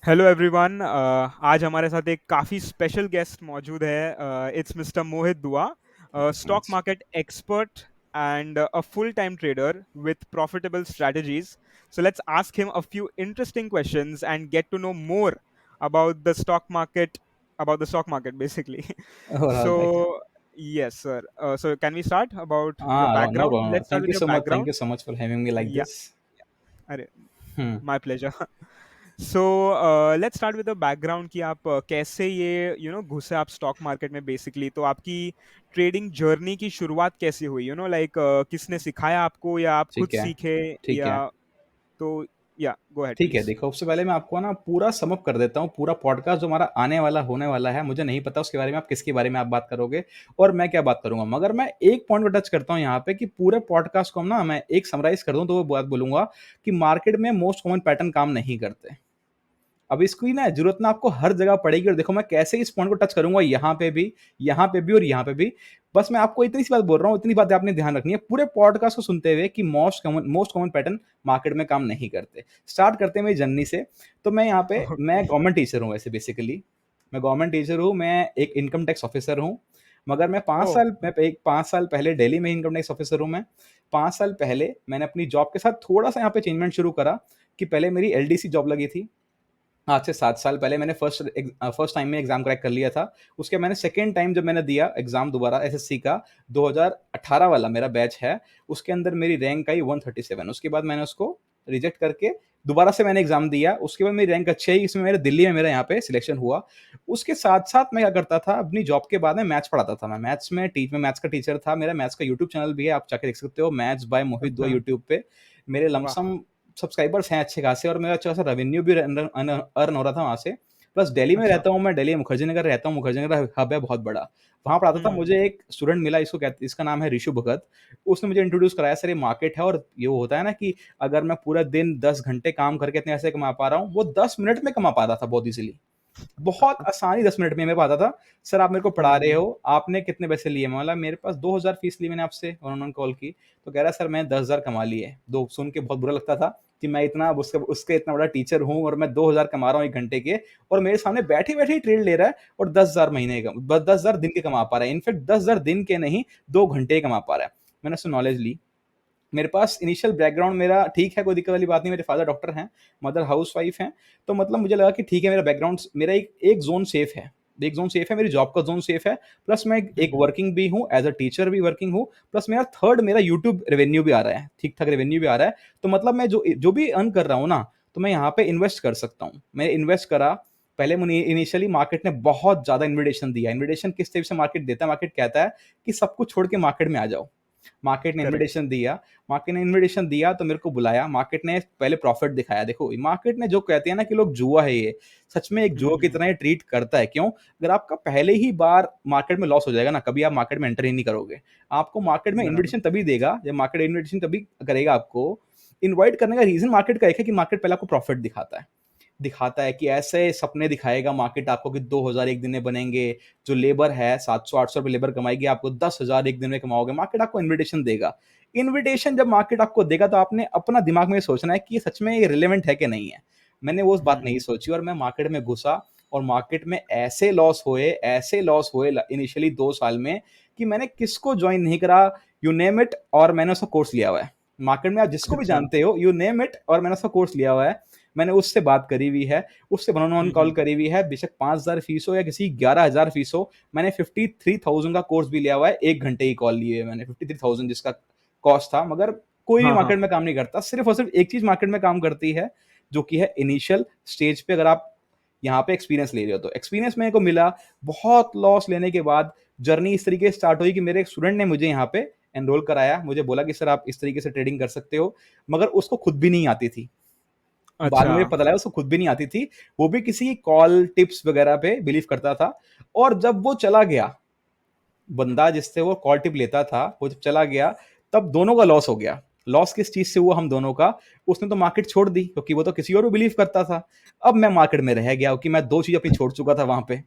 Hello everyone. आज हमारे साथ एक काफ़ी स्पेशल गेस्ट मौजूद है। इट्स मिस्टर मोहित दुआ, stock much. Market expert and a full time trader with profitable strategies. So let's ask him a few interesting questions and get to know more about the stock market, basically. All So right. yes, sir. So can we start about your No background? problem. Let's start with your Thank you background. so much for having me like Yeah. this. अरे, Hmm. my pleasure. So let's start with the background कि आप कैसे ये घुसे आप stock market में basically. तो आपकी ट्रेडिंग जर्नी की शुरुआत कैसे हुई, लाइक किसने सिखाया आपको या आप खुद ठीक है। सीखे? ठीक या है। तो या गो अहेड ठीक है, प्लीज। देखो सबसे पहले मैं आपको ना पूरा सम अप कर देता हूँ, पूरा पॉडकास्ट जो हमारा आने वाला होने वाला है, मुझे नहीं पता उसके बारे में आप किसके बारे में आप बात करोगे और मैं क्या बात करूँगा। मगर मैं एक पॉइंट को टच करता हूँ यहाँ पे कि पूरे पॉडकास्ट को हम ना मैं एक समराइज़ कर दूँ तो वो बात बोलूँगा कि मार्केट में मोस्ट कॉमन पैटर्न काम नहीं करते। अब इसकी ना ज़रूरत ना आपको हर जगह पड़ेगी और देखो मैं कैसे इस पॉइंट को टच करूँगा यहाँ पे भी और यहाँ पे भी। बस मैं आपको इतनी सी बात बोल रहा हूँ, इतनी बातें आपने ध्यान रखनी है पूरे पॉडकास्ट को सुनते हुए कि मोस्ट कॉमन पैटर्न मार्केट में काम नहीं करते। स्टार्ट करते हैं मेरी जर्नी से। तो मैं यहाँ पे ओके। मैं गवर्नमेंट टीचर हूँ वैसे बेसिकली। मैं गवर्नमेंट टीचर हूँ, मैं एक इनकम टैक्स ऑफिसर हूँ। मगर ओ। मैं एक 5 साल पहले दिल्ली में इनकम टैक्स ऑफिसर हूँ मैं। 5 साल पहले मैंने अपनी जॉब के साथ थोड़ा-सा यहाँ पे चेंजमेंट शुरू करा कि पहले मेरी एलडीसी जॉब लगी थी। आज से 7 साल पहले मैंने फर्स्ट टाइम में एग्ज़ाम क्रैक कर लिया था। उसके मैंने सेकंड टाइम जब मैंने दिया एग्ज़ाम दोबारा एसएससी का 2018 वाला मेरा बैच है, उसके अंदर मेरी रैंक आई 137। उसके बाद मैंने उसको रिजेक्ट करके दोबारा से मैंने एग्ज़ाम दिया। उसके बाद मेरी रैंक अच्छी आई, इसमें मेरे दिल्ली में मेरा यहाँ पे सिलेक्शन हुआ। उसके साथ-साथ मैं क्या करता था, अपनी जॉब के बाद में मैथ्स पढ़ाता था। मैं मैथ्स का टीचर था। मेरा मैथ्स का यूट्यूब चैनल भी है, आप जाके देख सकते हो, मैथ्स बाय मोहित दुआ अच्छा। यूट्यूब पे। मेरे वाह। लमसम सब्सक्राइबर्स हैं अच्छे खासे और मेरा अच्छा खासा रेवेन्यू भी अर्न हो रहा था वहाँ से। प्लस दिल्ली में अच्छा। रहता हूँ मैं, दिल्ली में मुखर्जी नगर रहता हूँ, मुखर्जी नगर हब है बहुत बड़ा। वहाँ पढ़ाता था, हम्म। मुझे एक स्टूडेंट मिला, इसका नाम है ऋषु भगत। उसने मुझे इंट्रोड्यूस कराया, सर ये मार्केट है और ये वो होता है ना कि अगर मैं पूरा दिन 10 घंटे काम करके इतने पैसे कमा पा रहा हूँ, वो 10 मिनट में कमा पा रहा था बहुत ईज़िली। बहुत आसानी 10 मिनट में मैं पाता था। सर आप मेरे को पढ़ा रहे हम्म। हो, आपने कितने पैसे लिए? मैं बोला मेरे पास 2000 फीस ली मैंने आपसे और उन्होंने कॉल की। तो कह रहा है सर मैंने 10,000 कमा लिए। दो सुन के बहुत बुरा लगता था कि मैं इतना उसके उसके इतना बड़ा टीचर हूँ और मैं 2000 कमा रहा हूँ 1 घंटे के और मेरे सामने बैठे-बैठे ही ट्रेड ले रहा है और 10,000 महीने का ब 10,000 दिन के कमा पा रहा है। इनफैक्ट 10,000 दिन के नहीं, 2 घंटे कमा पा रहा है। मैंने उससे नॉलेज ली। मेरे पास इनिशियल बैकग्राउंड मेरा ठीक है, कोई दिक्कत वाली बात नहीं। मेरे फादर डॉक्टर हैं, मदर हाउसवाइफ हैं। तो मतलब मुझे लगा कि ठीक है, मेरा बैकग्राउंड मेरा एक एक ज़ोन सेफ है। एक ज़ोन सेफ है, मेरी जॉब का ज़ोन सेफ है। प्लस मैं एक हम्म। वर्किंग भी हूँ, एज़ अ टीचर भी वर्किंग हूँ। प्लस मेरा यूट्यूब रेवेन्यू भी आ रहा है, ठीक-ठाक रेवेन्यू भी आ रहा है। तो मतलब मैं जो जो भी अर्न कर रहा हूँ ना, तो मैं यहाँ पे इन्वेस्ट कर सकता हूँ। मैंने इन्वेस्ट करा, पहले मुझे इनिशियली मार्केट ने बहुत ज़्यादा इन्विटेशन दिया। इन्विटेशन किस टाइप से मार्केट देता है, मार्केट कहता है कि सब कुछ छोड़ के मार्केट में आ जाओ। मार्केट ने करेक्ट। इन्विटेशन दिया। तो मेरे को बुलाया। मार्केट ने पहले प्रॉफिट दिखाया। देखो, मार्केट ने जो कहते हैं ना कि लोग जुआ है ये, सच में एक जुआ की हम्म। तरह ये ट्रीट करता है। क्यों? अगर आपका पहले ही बार मार्केट में लॉस हो जाएगा ना, कभी आप मार्केट में एंटर ही नहीं करोगे। आपको मार्केट में बराबर। इन्विटेशन तभी देगा, जब मार्केट इन्विटेशन तभी करेगा आपको। इनवाइट करने का रीज़न मार्केट का एक है कि मार्केट पहले आपको प्रॉफिट दिखाता है कि ऐसे सपने दिखाएगा मार्केट आपको कि 2000 एक दिन में बनेंगे। जो लेबर है 700-800 रुपए लेबर कमाएगी, आपको 10,000 एक दिन में कमाओगे। मार्केट आपको इन्विटेशन देगा। इन्विटेशन जब मार्केट आपको देगा तो आपने अपना दिमाग में ये सोचना है कि ये सच में ये रिलेवेंट है कि नहीं है। मैंने वो बात नहीं हम्म। सोची और मैं मार्केट में घुसा और मार्केट में ऐसे लॉस हुए इनिशियली 2 साल में कि मैंने किसको जॉइन नहीं करा, यू नेम इट, और मैंने उसका कोर्स लिया हुआ है। मार्केट में आप जिसको भी अच्छा। जानते हो, यू नेम इट, और मैंने उसका कोर्स लिया हुआ है। मैंने उससे बात करी हुई है, उससे वन ऑन वन कॉल हम्म। करी हुई है, बेशक 5,000 फीस हो या किसी 11,000 फीस हो। मैंने 53,000 का कोर्स भी लिया हुआ है, 1 घंटे की कॉल ली है मैंने, 53,000 जिसका कॉस्ट था। मगर कोई भी हाँ हाँ। मार्केट में काम नहीं करता, सिर्फ और सिर्फ एक चीज़ मार्केट में काम करती है, जो कि है इनिशियल स्टेज पे अगर आप यहाँ पे एक्सपीरियंस ले रहे हो तो। एक्सपीरियंस मेरे को मिला, बहुत लॉस लेने के बाद जर्नी इस तरीके से स्टार्ट हुई कि मेरे एक स्टूडेंट ने मुझे यहाँ पे एनरोल कराया, मुझे बोला कि सर आप इस तरीके से ट्रेडिंग कर सकते हो, मगर उसको खुद भी नहीं आती थी। बाद में अच्छा। मुझे पता लगा उसको खुद भी नहीं आती थी। वो भी किसी कॉल टिप्स वगैरह पे बिलीव करता था और जब वो चला गया, बंदा जिससे वो कॉल टिप लेता था, वो जब चला गया, तब दोनों का लॉस हो गया। लॉस किस चीज़ से हुआ हम दोनों का? उसने तो मार्केट छोड़ दी क्योंकि वो तो किसी और को बिलीव करता था। अब मैं मार्केट में रह गया क्योंकि मैं 2 चीज़ अपनी छोड़ चुका था वहाँ पे।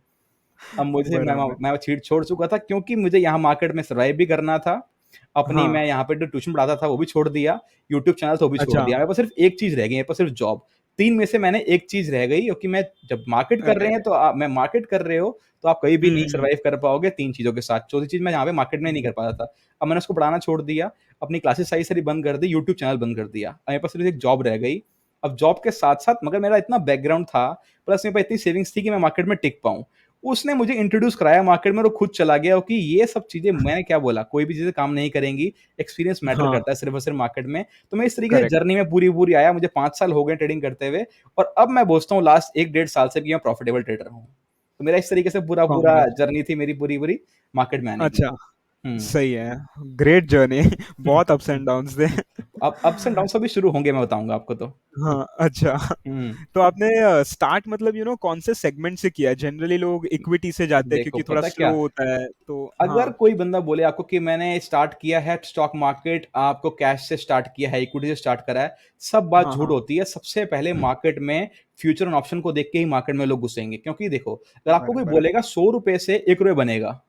अब मुझे बराबर। मैं चीट छोड़ चुका था क्योंकि मुझे यहाँ मार्केट में सर्वाइव भी करना था। अपनी हाँ। मैं यहाँ पे जो ट्यूशन पढ़ाता था वो भी छोड़ दिया, यूट्यूब चैनल था वो भी छोड़ अच्छा। दिया। मेरे पास सिर्फ़ एक चीज़ रह गई, मेरे पास सिर्फ़ जॉब। 3 में से मैंने एक चीज़ रह गई, क्योंकि मैं जब मार्केट कर अरे! रहे हैं तो मैं मार्केट कर रहे हो, तो आप कहीं भी हुँ, नहीं हुँ, हुँ। सर्वाइव कर पाओगे 3 चीज़ों के साथ। चौथी चीज़ मैं यहाँ पे मार्केट में नहीं कर पाता था। अब मैंने उसको पढ़ाना छोड़ दिया, अपनी क्लासेस सारी बंद कर दी, यूट्यूब चैनल बंद कर दिया। अब मेरे पास सिर्फ एक जॉब रह गई। अब जॉब के साथ-साथ मगर मेरा इतना बैकग्राउंड था, प्लस मेरे पास इतनी सेविंग्स थी कि मैं मार्केट में टिक पाऊँ। उसने मुझे इंट्रोड्यूस कराया मार्केट में और वो खुद चला गया, कि ये सब चीज़ें मैंने क्या बोला, कोई भी चीज़ें काम नहीं करेंगी, एक्सपीरियंस मैटर हाँ, करता है सिर्फ़ और सिर्फ़ मार्केट में। तो मैं इस तरीके से करेक्ट। जर्नी में पूरी-पूरी आया, मुझे 5 साल हो गए ट्रेडिंग करते हुए, और अब मैं बोलता हूँ लास्ट 1 डेढ़ साल से कि मैं प्रॉफिटेबल ट्रेडर हूँ। तो मेरा इस तरीके से पूरा-पूरा कांग्रेचुलेशन। जर्नी थी मेरी पूरी-पूरी मार्केट में आने की। अच्छा, हुँ। सही है। Great journey. बहुत अप्स एंड डाउन्स थे। अब अप्स एंड डाउन्स अभी शुरू होंगे, मैं बताऊँगा आपको तो। हाँ, अच्छा। हुँ। तो आपने स्टार्ट मतलब कौन से सेगमेंट से किया? जनरली लोग इक्विटी से जाते हैं देखो, क्योंकि थोड़ा पता है स्लो क्या? होता है, तो अगर हाँ। कोई बंदा बोले आपको कि मैंने स्टार्ट किया है स्टॉक मार्केट, आपको कैश से स्टार्ट किया है, इक्विटी से स्टार्ट करा है, सब बात हाँ, झूठ हाँ। होती है। सबसे पहले मार्केट में फ्यूचर एंड ऑप्शन को देख के ही मार्केट में लोग घुसेंगे। क्योंकि देखो, अगर आपको कोई बराबर है। बोलेगा ₹100 से ₹1 बनेगा,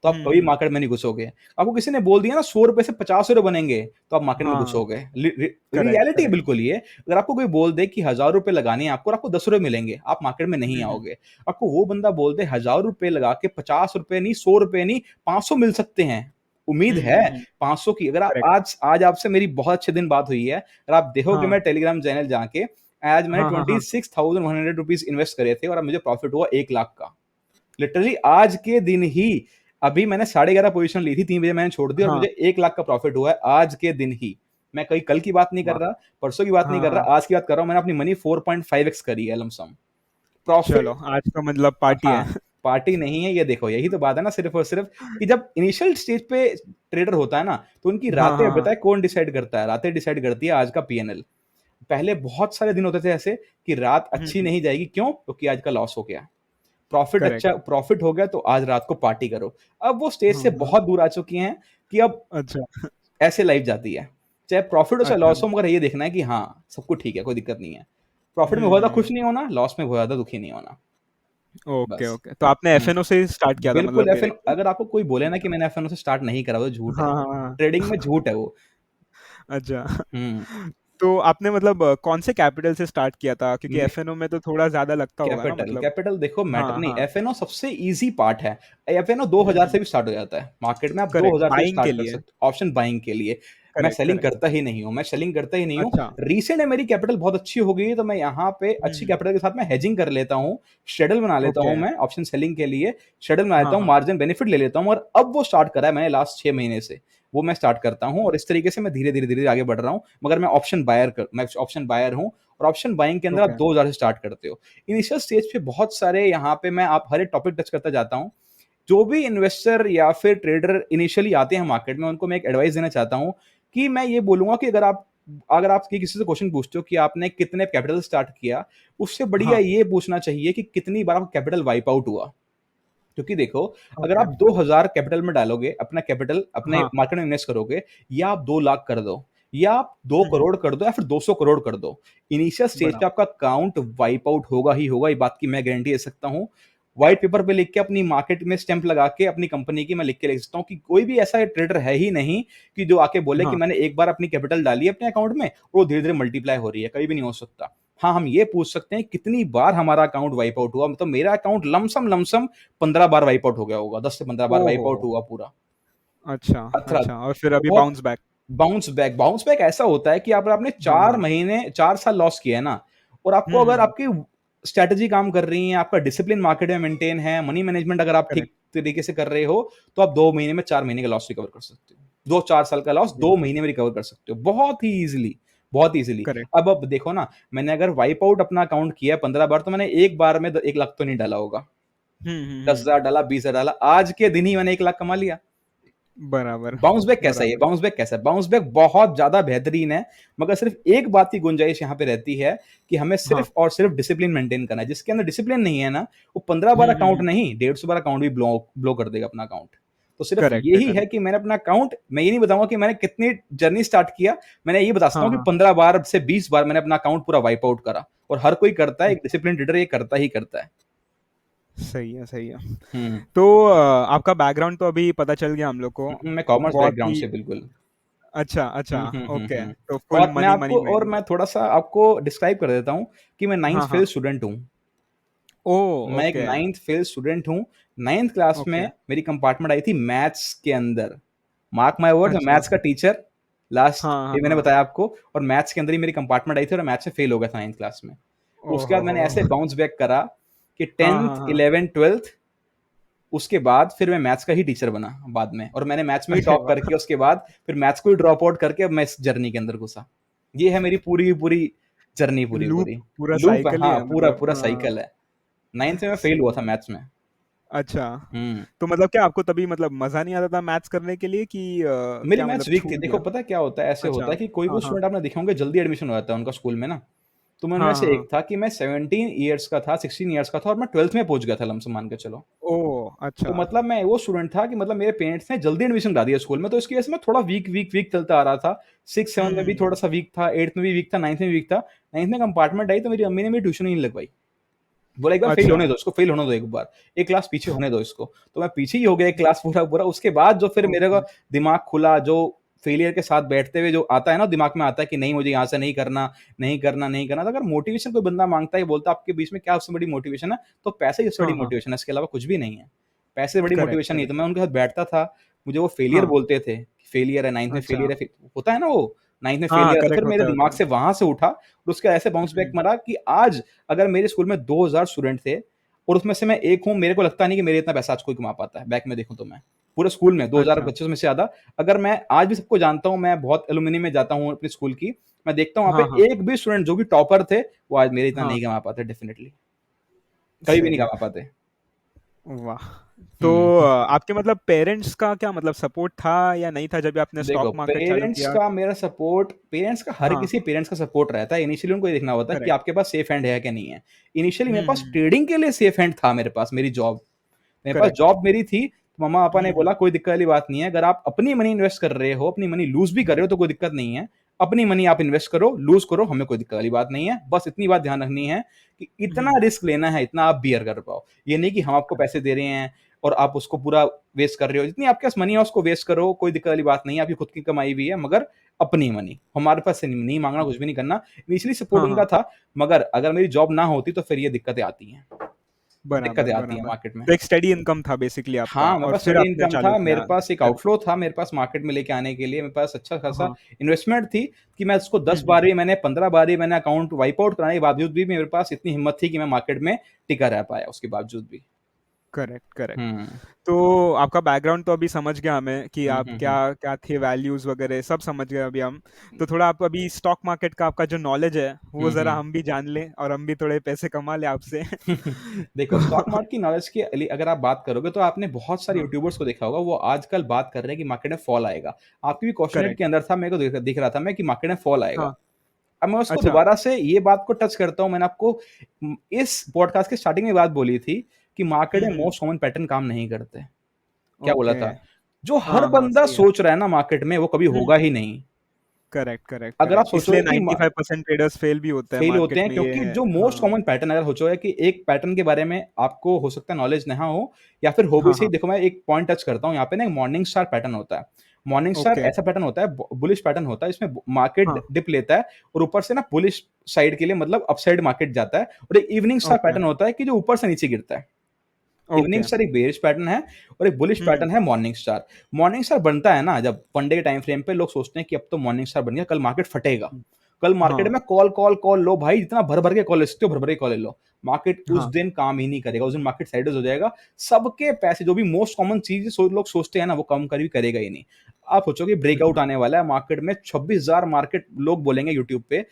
तो आप हुँ, कभी हुँ। मार्केट में नहीं घुसोगे। आपको किसी ने बोल दिया ना ₹100 से ₹50 बनेंगे, तो आप मार्केट में हाँ, घुसोगे। रि रि करेक्ट, रियलिटी करेक्ट। बिल्कुल ये है। अगर आपको कोई बोल दे कि ₹1000 लगाने हैं आपको और आपको ₹10 मिलेंगे, आप मार्केट में नहीं हुँ, हुँ। आओगे। आपको वो बंदा बोल दे ₹1000 लगा के ₹50 नहीं, ₹100 नहीं, 500 मिल सकते हैं। उम्मीद हुँ, है हुँ, हुँ। 500 की। अगर आप करेक्ट। आज आपसे मेरी बहुत अच्छे दिन बात हुई है, अगर आप देखोगे हाँ। मेरे टेलीग्राम चैनल जाके, आज मैंने हाँ, हाँ, हाँ। ₹26,100 इन्वेस्ट करे थे और अब मुझे प्रॉफिट हुआ 1 लाख का। लिटरली आज के दिन ही, अभी मैंने 11:30 पोजीशन ली थी, 3 बजे मैंने छोड़ दी और हाँ। मुझे 1 लाख का प्रॉफिट हुआ है आज के दिन ही। मैं कहीं कल की बात नहीं कर वाह! रहा, परसों की बात नहीं हाँ, कर हाँ। रहा, आज की बात कर रहा हूँ। मैंने अपनी मनी 4.5x करी है लमसम। प्रॉफिट। चलो, आज का मतलब पार्टी है। हाँ, पार्टी नहीं है ये, देखो यही तो बात है ना सिर्फ़ और सिर्फ़, कि जब इनिशियल स्टेज पे ट्रेडर होता है ना, तो उनकी हाँ, रातें हाँ, हाँ। पता है कौन डिसाइड करता है? रातें डिसाइड करती है आज का पीएनएल। पहले बहुत सारे दिन होते थे ऐसे कि रात हुँ, अच्छी हुँ। नहीं जाएगी, क्यों? क्योंकि आज का लॉस हो गया। करेक्ट। प्रॉफिट हो गया तो आज रात को पार्टी करो। अब वो स्टेज हाँ, से हाँ। बहुत दूर आ चुकी हैं कि अब अच्छा, ऐसे लाइफ जाती है। चाहे प्रॉफिट हो चाहे अच्छा। लॉस हो, मगर ये देखना है कि हाँ, सब कुछ ठीक है, कोई दिक्कत नहीं है। प्रॉफिट में हुँ, बहुत ज़्यादा खुश हुँ। नहीं होना, लॉस में बहुत ज़्यादा दुखी नहीं होना, ओके, बस। ओके। तो आपने हुँ। एफएनओ से ही स्टार्ट किया था बिल्कुल मतलब एफएन, डायरेक्टली? अगर आपको कोई बोले ना कि अच्छा। मैंने एफएनओ से स्टार्ट नहीं करा, वो झूठ है। हाँ, हाँ, हाँ। ट्रेडिंग में झूठ है वो। अच्छा। हुँ। तो आपने मतलब कौन से कैपिटल से स्टार्ट किया था? क्योंकि मैं एफएनओ में तो थोड़ा ज़्यादा लगता होगा ना कैपिटल मतलब। कैपिटल देखो मैटर हाँ, नहीं, हाँ। एफएनओ सबसे ईज़ी पार्ट है। एफएनओ हुँ, 2000 हुँ। से भी स्टार्ट हो जाता है। मार्केट में आप करेक्ट, 2000 से बाइंग स्टार्ट के कर लिए। सकते हो, ऑप्शन बाइंग के लिए। मैं करेक्ट, सेलिंग करेक्ट। करता ही नहीं हूँ, मैं सेलिंग करता ही नहीं हूँ। अच्छा। रिसेंट में मेरी कैपिटल बहुत अच्छी हो गई है, तो मैं यहाँ पे हुँ, अच्छी हुँ। कैपिटल के साथ मैं हेजिंग कर लेता हूँ, शेड्यूल बना लेता ओके। हूँ मैं ऑप्शन सेलिंग के लिए, शेड्यूल बना हाँ, लेता हूँ, हाँ। मार्जिन बेनिफिट ले लेता हूँ, और अब वो स्टार्ट करा है मैंने लास्ट 6 महीने से। वो मैं स्टार्ट करता हूँ और इस तरीके से मैं धीरे-धीरे आगे बढ़ रहा हूँ। मगर मैं ऑप्शन बायर हूँ, और ऑप्शन बाइंग के अंदर आप ओके। 2000 से स्टार्ट करते हो। इनिशियल स्टेज पे बहुत सारे यहाँ पे मैं आप हर एक टॉपिक टच करता जाता हूँ। जो भी इन्वेस्टर या फिर ट्रेडर इनिशियली आते हैं मार्केट में, उनको मैं एक एडवाइस देना चाहता हूँ कि मैं ये बोलूँगा कि अगर आप किसी से क्वेश्चन पूछते हो कि आपने कितने कैपिटल स्टार्ट किया, उससे बढ़िया हाँ, ये पूछना चाहिए कि कितनी बार आपका कैपिटल वाइप आउट हुआ। क्योंकि देखो, अगर ओके। आप 2000 कैपिटल में डालोगे, अपना कैपिटल अपने हाँ। मार्केट में इन्वेस्ट करोगे, या आप 2 लाख कर दो, या आप 2 हुँ, हुँ। करोड़ कर दो, या फिर 200 करोड़ कर दो। इनिशियल स्टेज पे बराबर। आपका अकाउंट वाइप आउट होगा ही होगा, ये बात की मैं गारंटी दे सकता हूँ। व्हाइट पेपर पे लिख के अपनी मार्केट में स्टैम्प लगा के अपनी कंपनी की मैं लिख के ले सकता हूँ कि कोई भी ऐसा ट्रेडर है ही नहीं कि जो आके बोले कि हाँ। मैंने एक बार अपनी कैपिटल डाली है अपने अकाउंट में, और वो धीरे-धीरे मल्टीप्लाई हो रही है, कहीं भी नहीं हो सकता। हाँ, हम ये पूछ सकते हैं कितनी बार हमारा अकाउंट वाइप आउट हुआ, मतलब मेरा अकाउंट लमसम 15 बार वाइप आउट हो गया होगा, 10 से 15 बार ओह वाइप हो, आउट हो! हुआ पूरा। अच्छा, अथरा अच्छा और फिर अभी बहुत बाउंस बैक। बाउंस बैक ऐसा होता है कि अगर आपने हाँ, 4 हाँ। महीने 4 साल लॉस किया है ना, और हुँ, आपको हुँ, अगर हुँ। आपकी स्ट्रैटेजी काम कर रही है, आपका डिसिप्लिन मार्केट में मेंटेन है, मनी मैनेजमेंट अगर आप ठीक करेक्ट, तरीके से कर रहे हो, तो आप 2 महीने में 4 महीने का लॉस रिकवर कर सकते हो। 2-4 साल का लॉस 2 बिल्कुल, महीने में रिकवर कर सकते हो, बहुत ही ईज़िली, बहुत ईज़िली। करेक्ट। अब देखो ना, मैंने अगर वाइप आउट अपना अकाउंट किया है 15 बार, तो मैंने एक बार में द 1 लाख तो नहीं डाला होगा। हुँ, हुँ, हुँ। 10,000 डाला, 20,000 डाला, आज के दिन ही मैंने 1 लाख कमा लिया। बराबर, बाउंस बैक कैसा है ये? बराबर। बाउंस बैक कैसा है? बाउंस बैक बहुत ज़्यादा बेहतरीन है, मगर सिर्फ़ एक बात की गुंजाइश यहाँ पे रहती है कि हमें हाँ। सिर्फ़ और सिर्फ़ डिसिप्लिन मेंटेन करना है। जिसके अंदर डिसिप्लिन नहीं है ना, वो 15 हुँ, बार हुँ, अकाउंट हुँ। नहीं, 150 बार अकाउंट भी ब्लो कर देगा अपना अकाउंट। तो सिर्फ़ करेक्ट है, यही है करेक्ट। कि मैंने अपना अकाउंट, मैं ये नहीं बताऊँगा कि मैंने कितनी जर्नी स्टार्ट किया, मैंने ये बता सकता हाँ, हूँ कि हाँ। 15 बार से 20 बार मैंने अपना अकाउंट पूरा वाइप आउट करा, और हर कोई करता है, एक अच्छा, डिसिप्लिन ट्रेडर ये करता ही करता है। सही है, सही है। हुँ। तो आपका बैकग्राउंड तो अभी पता चल गया हम लोग को। मैं कॉमर्स बहुत बैकग्राउंड ही से बिल्कुल। अच्छा, अच्छा, ओके, तो फुल और मनी मनी मैं माइंडेड। थोड़ा-सा आपको डिस्क्राइब कर देता हूँ कि मैं 9th हाँ, फेल हाँ। स्टूडेंट हूँ। ओह! मैं एक ओके, 9th फेल स्टूडेंट हूँ। 9th class okay. में मेरी कंपार्टमेंट आई थी मैथ्स के अंदर। मार्क माय वर्ड्स, मैं अच्छा। मैथ्स का टीचर लास्ट हाँ, हाँ, ये मैंने हाँ। बताया आपको, और मैथ्स के अंदर ही मेरी कंपार्टमेंट आई थी और मैथ्स में फेल हो गया था 9th क्लास में। उसके ओहो बाद मैंने हो! ऐसे बाउंस बैक करा कि हाँ, हाँ, 10th, हाँ। 11th, 12th, उसके बाद फिर मैं मैथ्स का ही टीचर बना बाद में, और मैंने मैथ्स में ही अरे टॉप वाह! करके उसके बाद फिर मैथ्स को ही ड्रॉप आउट करके अब मैं इस जर्नी के अंदर घुसा। ये है मेरी पूरी की पूरी जर्नी लूप, पूरी-पूरी। पूरा लूप है, साइकिल ही हाँ, है मतलब, पूरा हाँ। साइकिल है। 9th में मैं फेल हुआ था सही है। मैथ्स में। अच्छा, हुँ। तो मतलब क्या आपको तभी मतलब मज़ा नहीं आता था मैथ्स करने के लिए, कि मेरी क्या मतलब मैथ्स वीक थी। छूट देखो गया? पता है क्या होता है, ऐसे अच्छा, होता है कि कोई-कोई हाँ, हाँ। स्टूडेंट आपने देखे होंगे जल्दी एडमिशन हो जाता है उनका स्कूल में ना। तो मैं उनमें हाँ, हाँ, से हाँ। एक था कि मैं 17 इयर्स का था, 16 इयर्स का था और मैं 12th में पहुँच गया था लमसम मान के चलो। ओह! तो अच्छा। मतलब मैं वो स्टूडेंट था कि मतलब मेरे पेरेंट्स ने जल्दी एडमिशन करा दिया स्कूल में, तो इसकी वजह से मैं थोड़ा वीक चलता आ रहा था। 6-7 में भी हुँ, थोड़ा-सा वीक था, 8th में भी वीक था, 9th में भी वीक था। 9th में कंपार्टमेंट आई तो मेरी मम्मी ने मेरी ट्यूशन ही नहीं लगवाई। बोला एक बार फेल अच्छा। होने दो इसको, फेल होने दो एक बार। एक क्लास पीछे होने दो इसको। तो मैं पीछे ही हो गया एक क्लास पूरा-पूरा। उसके बाद जो फिर मेरे ओके। का दिमाग खुला, जो फेलियर के साथ बैठते हुए जो आता है ना दिमाग में आता है कि नहीं मुझे यहाँ से नहीं करना, नहीं करना, नहीं करना। तो अगर मोटिवेशन कोई बंदा माँगता है, बोलता है आपके बीच में क्या सबसे बड़ी मोटिवेशन है? तो पैसे ही सबसे बड़ी हाँ, हाँ। मोटिवेशन है, इसके अलावा कुछ भी नहीं है। पैसे से बड़ी करेक्ट, मोटिवेशन नहीं है। तो करेक्ट। मैं उनके साथ बैठता था, मुझे वो फेलियर हाँ, बोलते थे, फेलियर है 9th में अच्छा। फेलियर है, होता है ना वो, 9th में हाँ, हाँ, फेलियर है, तो फिर करेक्ट मेरे होता है, दिमाग होता है। से वहाँ से उठा और उसका ऐसे बाउंस बैक हुँ, मारा कि आज अगर मेरे स्कूल में 2000 स्टूडेंट थे और उसमें से मैं एक हूँ, मेरे को लगता नहीं कि मेरे इतना पैसा आज कोई कमा पाता है, बैक में देखूँ तो मैं। पूरे स्कूल में 2000 अच्छा। बच्चों में से ज़्यादा, अगर मैं आज भी सबको जानता हूँ, मैं बहुत एलुमनी में जाता हूँ अपने स्कूल की, मैं देखता हूँ वहाँ हाँ, हाँ, पे एक भी स्टूडेंट जो कि टॉपर थे, वो आज मेरे इतना हाँ, नहीं कमा पाते डेफिनिटली। कभी भी सही नहीं है। कमा पाते। वाह! तो हुँ। आपके मतलब पेरेंट्स का क्या मतलब सपोर्ट था या नहीं था जब भी आपने देखो, स्टॉक मार्केट चालू किया? पेरेंट्स का हर हाँ, किसी पेरेंट्स का सपोर्ट रहता है। इनिशियली उनको ये देखना होता है कि करेक्ट। आपके पास सेफ हैंड है कि नहीं है। इनिशियली मेरे हुँ, पास हुँ, ट्रेडिंग के लिए सेफ हैंड था मेरे पास, मेरे पास करेक्ट। जॉब मेरी थी, तो मम्मा-पापा हुँ, ने हुँ, बोला कोई दिक्कत वाली बात नहीं है, अगर आप अपनी मनी इन्वेस्ट कर रहे हो, अपनी मनी लूज़ भी कर रहे हो तो कोई दिक्कत नहीं है। अपनी मनी आप इन्वेस्ट करो, लूज़ करो, हमें कोई दिक्कत वाली बात नहीं है। बस इतनी बात ध्यान रखनी है कि इतना हुँ, रिस्क लेना है, इतना आप बियर कर पाओ। ये नहीं कि हम आपको करेक्ट। पैसे दे रहे हैं और आप उसको पूरा वेस्ट कर रहे हो। जितनी आपके पास मनी है उसको वेस्ट करो, कोई दिक्कत वाली बात नहीं है, आपकी खुद की कमाई भी है मगर अपनी मनी। हमारे पास से नहीं माँगना, कुछ भी नहीं करना। इनिशियली सपोर्ट हाँ, उनका हाँ, था, मगर अगर मेरी जॉब ना होती तो फिर ये दिक्कतें आती हैं। बराबर, दिक्कतें आती हैं बराबर। मार्केट में। तो एक स्टेडी इनकम था बेसिकली आपका, हाँ, मेरे और पास फिर स्टडी आपने इनकम चालू था, मेरे किया। पास एक करेक्ट। आउटफ्लो था, मेरे पास मार्केट में लेके आने के लिए, मेरे पास अच्छा खासा हाँ। इन्वेस्टमेंट थी कि मैं उसको हुँ, 10 हुँ। बार भी मैंने 15 बार भी मैंने अकाउंट वाइप आउट कराने के बावजूद भी मेरे पास इतनी हिम्मत थी कि मैं मार्केट में टिका रह पाया उसके बावजूद भी। Correct, correct. हुँ। तो आपका बैकग्राउंड तो अभी समझ गया हमें कि हुँ, आप हुँ, क्या हुँ। क्या थे, वैल्यूज वगैरह सब समझ गए अभी हम। तो थोड़ा आप अभी स्टॉक मार्केट का आपका जो नॉलेज है वो हुँ, जरा हुँ। हम भी जान लें और हम भी थोड़े पैसे कमा लें आपसे। देखो, स्टॉक मार्केट की नॉलेज की अगर आप बात करोगे तो आपने बहुत सारे हाँ, यूट्यूबर्स को देखा होगा, वो आजकल बात कर रहे हैं कि मार्केट में फॉल आएगा। आपकी भी क्वेश्चनेट करेक्ट। के अंदर था, मेरे को दिख रहा था मैं कि मार्केट में फॉल आएगा। हाँ, अब मैं उसको अच्छा। दोबारा से ये बात को टच करता हूँ, मैंने आपको इस पॉडकास्ट के स्टार्टिंग में बात बोली थी कि मार्केट हुँ, में हुँ। मोस्ट कॉमन पैटर्न काम नहीं करते। क्या बोला ओके। था? जो हर हाँ, हाँ, बंदा सही है। सोच रहा है ना मार्केट में वो कभी हुँ, होगा ही नहीं। करेक्ट, करेक्ट, अगर आप करेक्ट। इसलिए सोचोगे कि 95% ट्रेडर्स फेल भी होते हैं फेल होते मार्केट हैं में, ये क्योंकि है। जो मोस्ट हाँ, कॉमन पैटर्न अगर सोचोगे कि एक पैटर्न के बारे में आपको हो सकता है नॉलेज ना हो या फिर हो भी हाँ, सही, हाँ। देखो मैं एक पॉइंट टच करता हूँ यहाँ पे ना, एक मॉर्निंग स्टार पैटर्न होता है। Morning star okay. ऐसा पैटर्न होता है, बुलिश पैटर्न होता है, इसमें मार्केट हाँ, डिप लेता है और ऊपर से ना बुलिश साइड के लिए मतलब अपसाइड मार्केट जाता है, और एक इवनिंग स्टार ओके, पैटर्न होता है कि जो ऊपर से नीचे गिरता है। Evening okay. स्टार एक बेयरिश पैटर्न है और एक बुलिश हुँ, पैटर्न है मॉर्निंग स्टार। मॉर्निंग स्टार बनता है ना जब वन डे के टाइम फ्रेम पे लोग सोचते हैं कि अब तो मॉर्निंग स्टार बन गया, कल मार्केट फटेगा। हुँ। कल मार्केट हाँ, में कॉल लो भाई, जितना भर-भर के कॉल ले सकते हो भर-भर के कॉल ले लो। मार्केट उस हाँ। दिन काम ही नहीं करेगा, उस दिन मार्केट साइडवेज़ हो जाएगा। सबके पैसे जो भी मोस्ट कॉमन चीज़ लोग सोचते हैं ना वो काम कभी करेगा ही नहीं। आप सोचोगे ब्रेकआउट अच्छा। आने वाला है मार्केट में, 26,000 मार्केट लोग बोलेंगे यूट्यूब पे,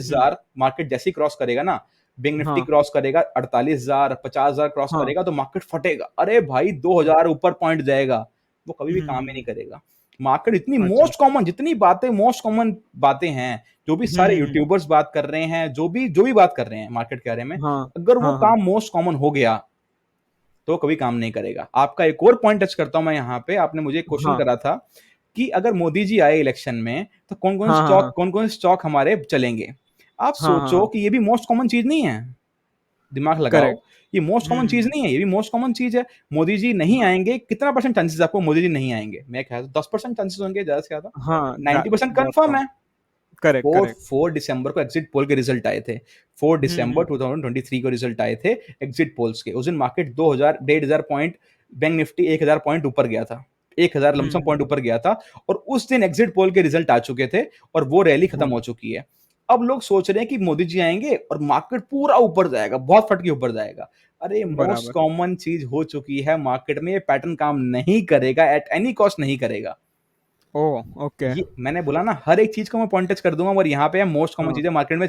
हुँ। 26,000 मार्केट जैसे ही क्रॉस करेगा ना, बैंक निफ्टी हाँ, क्रॉस करेगा 48,000, 50,000 क्रॉस हाँ। करेगा तो मार्केट फटेगा। अरे भाई हाँ। 2,000 ऊपर पॉइंट जाएगा, वो कभी भी हुँ, काम ही नहीं हुँ। करेगा। मार्केट इतनी अच्छा। मोस्ट कॉमन जितनी बातें मोस्ट कॉमन बातें हैं, जो भी हुँ, सारे हुँ, हुँ। यूट्यूबर्स बात कर रहे हैं, जो भी बात कर रहे हैं मार्केट के बारे में, हाँ, अगर वो हाँ, हाँ। काम मोस्ट कॉमन हो गया, तो कभी काम नहीं करेगा। आपका एक और पॉइंट टच करता हूँ मैं यहाँ पे, आपने मुझे एक क्वेश्चन हाँ। करा था कि अगर मोदी जी आए इलेक्शन में, तो हाँ, हाँ, हाँ। कौन-कौन स्टॉक हमारे चलेंगे? आप हाँ, हाँ, सोचो हाँ। कि ये भी मोस्ट कॉमन चीज़ नहीं है? दिमाग लगाओ, करेक्ट। ये मोस्ट कॉमन चीज़ नहीं है, ये भी मोस्ट कॉमन चीज़ है। मोदी जी नहीं हाँ, आएँगे, कितना परसेंट चांसेस है आपको मोदी जी नहीं आएँगे? मेरे ख्याल से 10% चांसेस होंगे ज़्यादा से ज़्यादा, हाँ, 90% बहुत कन्फर्म कम। है। Correct, 4 correct. 4 दिसंबर को एग्ज़िट पोल के रिज़ल्ट आए थे। 4 हुँ। दिसंबर 2023 को रिज़ल्ट आए थे एग्ज़िट पोल्स के। उस दिन मार्केट 2000 डेढ़ हज़ार पॉइंट, बैंक निफ्टी 1000 पॉइंट ऊपर गया था। 1000 हुँ, लमसम हुँ। पॉइंट ऊपर गया था और उस दिन एग्ज़िट पोल के रिज़ल्ट आ चुके थे और वो रैली खत्म हाँ, हो चुकी है। अब लोग सोच रहे हैं कि मोदी जी आएँगे और मार्केट पूरा ऊपर जाएगा, बहुत फट के ऊपर जाएगा। अरे मोस्ट बराबर। कॉमन चीज़ हो चुकी है मार्केट में, ये पैटर्न काम नहीं करेगा, एट एनी कॉस्ट नहीं करेगा। ओह! ओके। ये मैंने बोला ना, हर एक चीज़ को मैं पॉइंट टच कर दूँगा और यहाँ पे है मोस्ट कॉमन हाँ, चीज़ें मार्केट में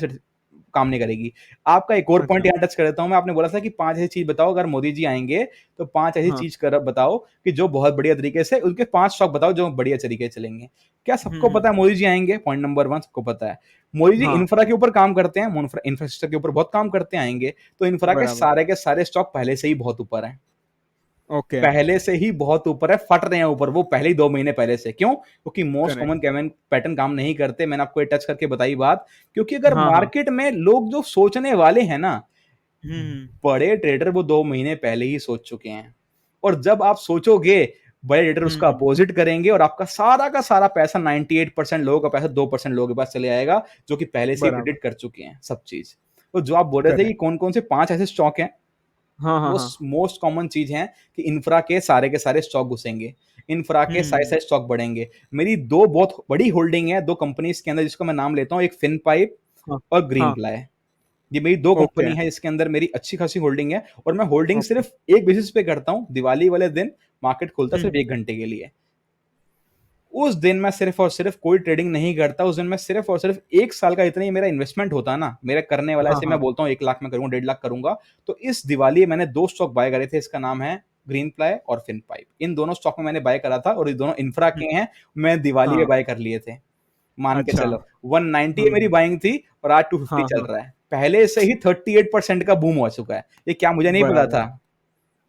काम नहीं करेगी। आपका एक और पॉइंट अच्छा। यहाँ टच कर देता हूँ मैं, आपने बोला था कि 5 ऐसी चीज़ बताओ अगर मोदी जी आएँगे, तो 5 ऐसी हाँ। चीज़ कर बताओ कि जो बहुत बढ़िया तरीके से उनके 5 स्टॉक बताओ जो बढ़िया तरीके से चलेंगे। क्या हुँ, सबको हुँ। पता है मोदी जी आएँगे? पॉइंट नंबर 1 सबको पता है। मोदी जी हाँ, इंफ्रा के ऊपर काम करते हैं, इंफ्रास्ट्रक्चर के ऊपर बहुत काम करते हैं आएँगे, तो इंफ्रा बराबर। के सारे स्टॉक पहले से ही बहुत ऊपर हैं। ओके, पहले से ही बहुत ऊपर है, फट रहे हैं ऊपर वो पहले ही 2 महीने पहले से। क्यों? क्योंकि most correct. Common common pattern काम नहीं करते। मैंने आपको ये टच करके बताई बात, क्योंकि अगर हाँ, हाँ। मार्केट में लोग जो सोचने वाले हैं ना, हुँ, हुँ। बड़े ट्रेडर वो 2 महीने पहले ही सोच चुके हैं। और जब आप सोचोगे, बड़े ट्रेडर हुँ, उसका हुँ। अपोज़िट करेंगे और आपका सारा का सारा पैसा 98% लोगों का पैसा 2% लोगों के पास चले जाएगा, जो कि पहले से ही बराबर। प्रेडिक्ट कर चुके हैं सब चीज़। तो जो आप बोल रहे थे कि करेक्ट। कौन-कौन से 5 ऐसे स्टॉक हैं, हाँ, हाँ, वो हाँ। मोस्ट कॉमन चीज़ है कि इंफ्रा के सारे स्टॉक घुसेंगे। इंफ्रा हुँ, के हुँ। सारे-सारे स्टॉक बढ़ेंगे। मेरी 2 बहुत बड़ी होल्डिंग है, 2 कंपनीज़ के अंदर जिसको मैं नाम लेता हूँ, एक फिनपाइप हाँ, और हाँ। ग्रीनप्लाई। ये मेरी 2 ओके, कंपनी है जिसके अंदर मेरी अच्छी खासी होल्डिंग है और मैं होल्डिंग ओके। सिर्फ़ एक बेसिस पे करता हूँ, दिवाली वाले दिन मार्केट खुलता है हुँ, सिर्फ़ 1 घंटे के लिए। उस दिन मैं सिर्फ़ और सिर्फ़ कोई ट्रेडिंग नहीं करता, उस दिन मैं सिर्फ़ और सिर्फ़ 1 साल का इतना ही मेरा इन्वेस्टमेंट होता है ना, मेरा करने वाला हाँ, ऐसे मैं हाँ। बोलता हूँ 1 लाख में करूँगा, 1.5 लाख करूँगा, तो इस दिवाली मैंने 2 स्टॉक बाय करे थे, इसका नाम है ग्रीनप्लाई और फिनपाइप। इन दोनों स्टॉक में मैंने बाय करा था और ये दोनों इंफ्रा हुँ, के हैं, मैं दिवाली में हाँ। बाय कर लिए थे। मान के अच्छा। चलो 190 हुँ, मेरी हुँ। बाइंग थी और आज 250 हाँ, चल हाँ। रहा है। पहले से ही 38% का बूम हो चुका है। ये क्या मुझे नहीं पता बराबर। था।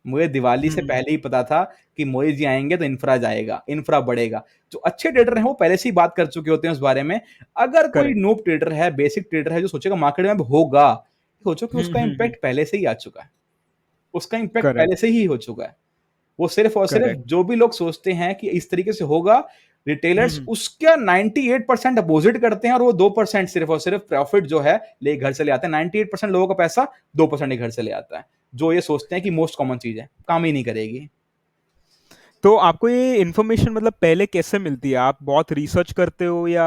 मुझे दिवाली हुँ, से हुँ। पहले ही पता था कि मोदी जी आएँगे तो इंफ्रा जाएगा, इंफ्रा बढ़ेगा। जो अच्छे ट्रेडर हैं वो पहले से ही बात कर चुके होते हैं उस बारे में। अगर कोई करेक्ट। नूब ट्रेडर है, बेसिक ट्रेडर है जो सोचेगा मार्केट में अब होगा, सोचो कि हुँ, उसका हुँ, हुँ। इम्पैक्ट पहले से ही आ चुका है। उसका इम्पैक्ट पहले करेक्ट, से ही हो चुका है। वो सिर्फ़ और सिर्फ़ करेक्ट। जो भी लोग सोचते हैं कि इस तरीके से होगा, हुँ, रिटेलर्स हुँ। उसका 98% अपोज़िट करते हैं और वो 2% सिर्फ़ और सिर्फ़ प्रॉफ़िट जो है ले घर चले आते हैं। 98% लोगों का पैसा 2% ही घर चले आता है। जो ये सोचते हैं कि मोस्ट कॉमन चीज़ है, काम ही नहीं करेगी। तो आपको ये इन्फॉर्मेशन मतलब पहले कैसे मिलती है? आप बहुत रिसर्च करते हो या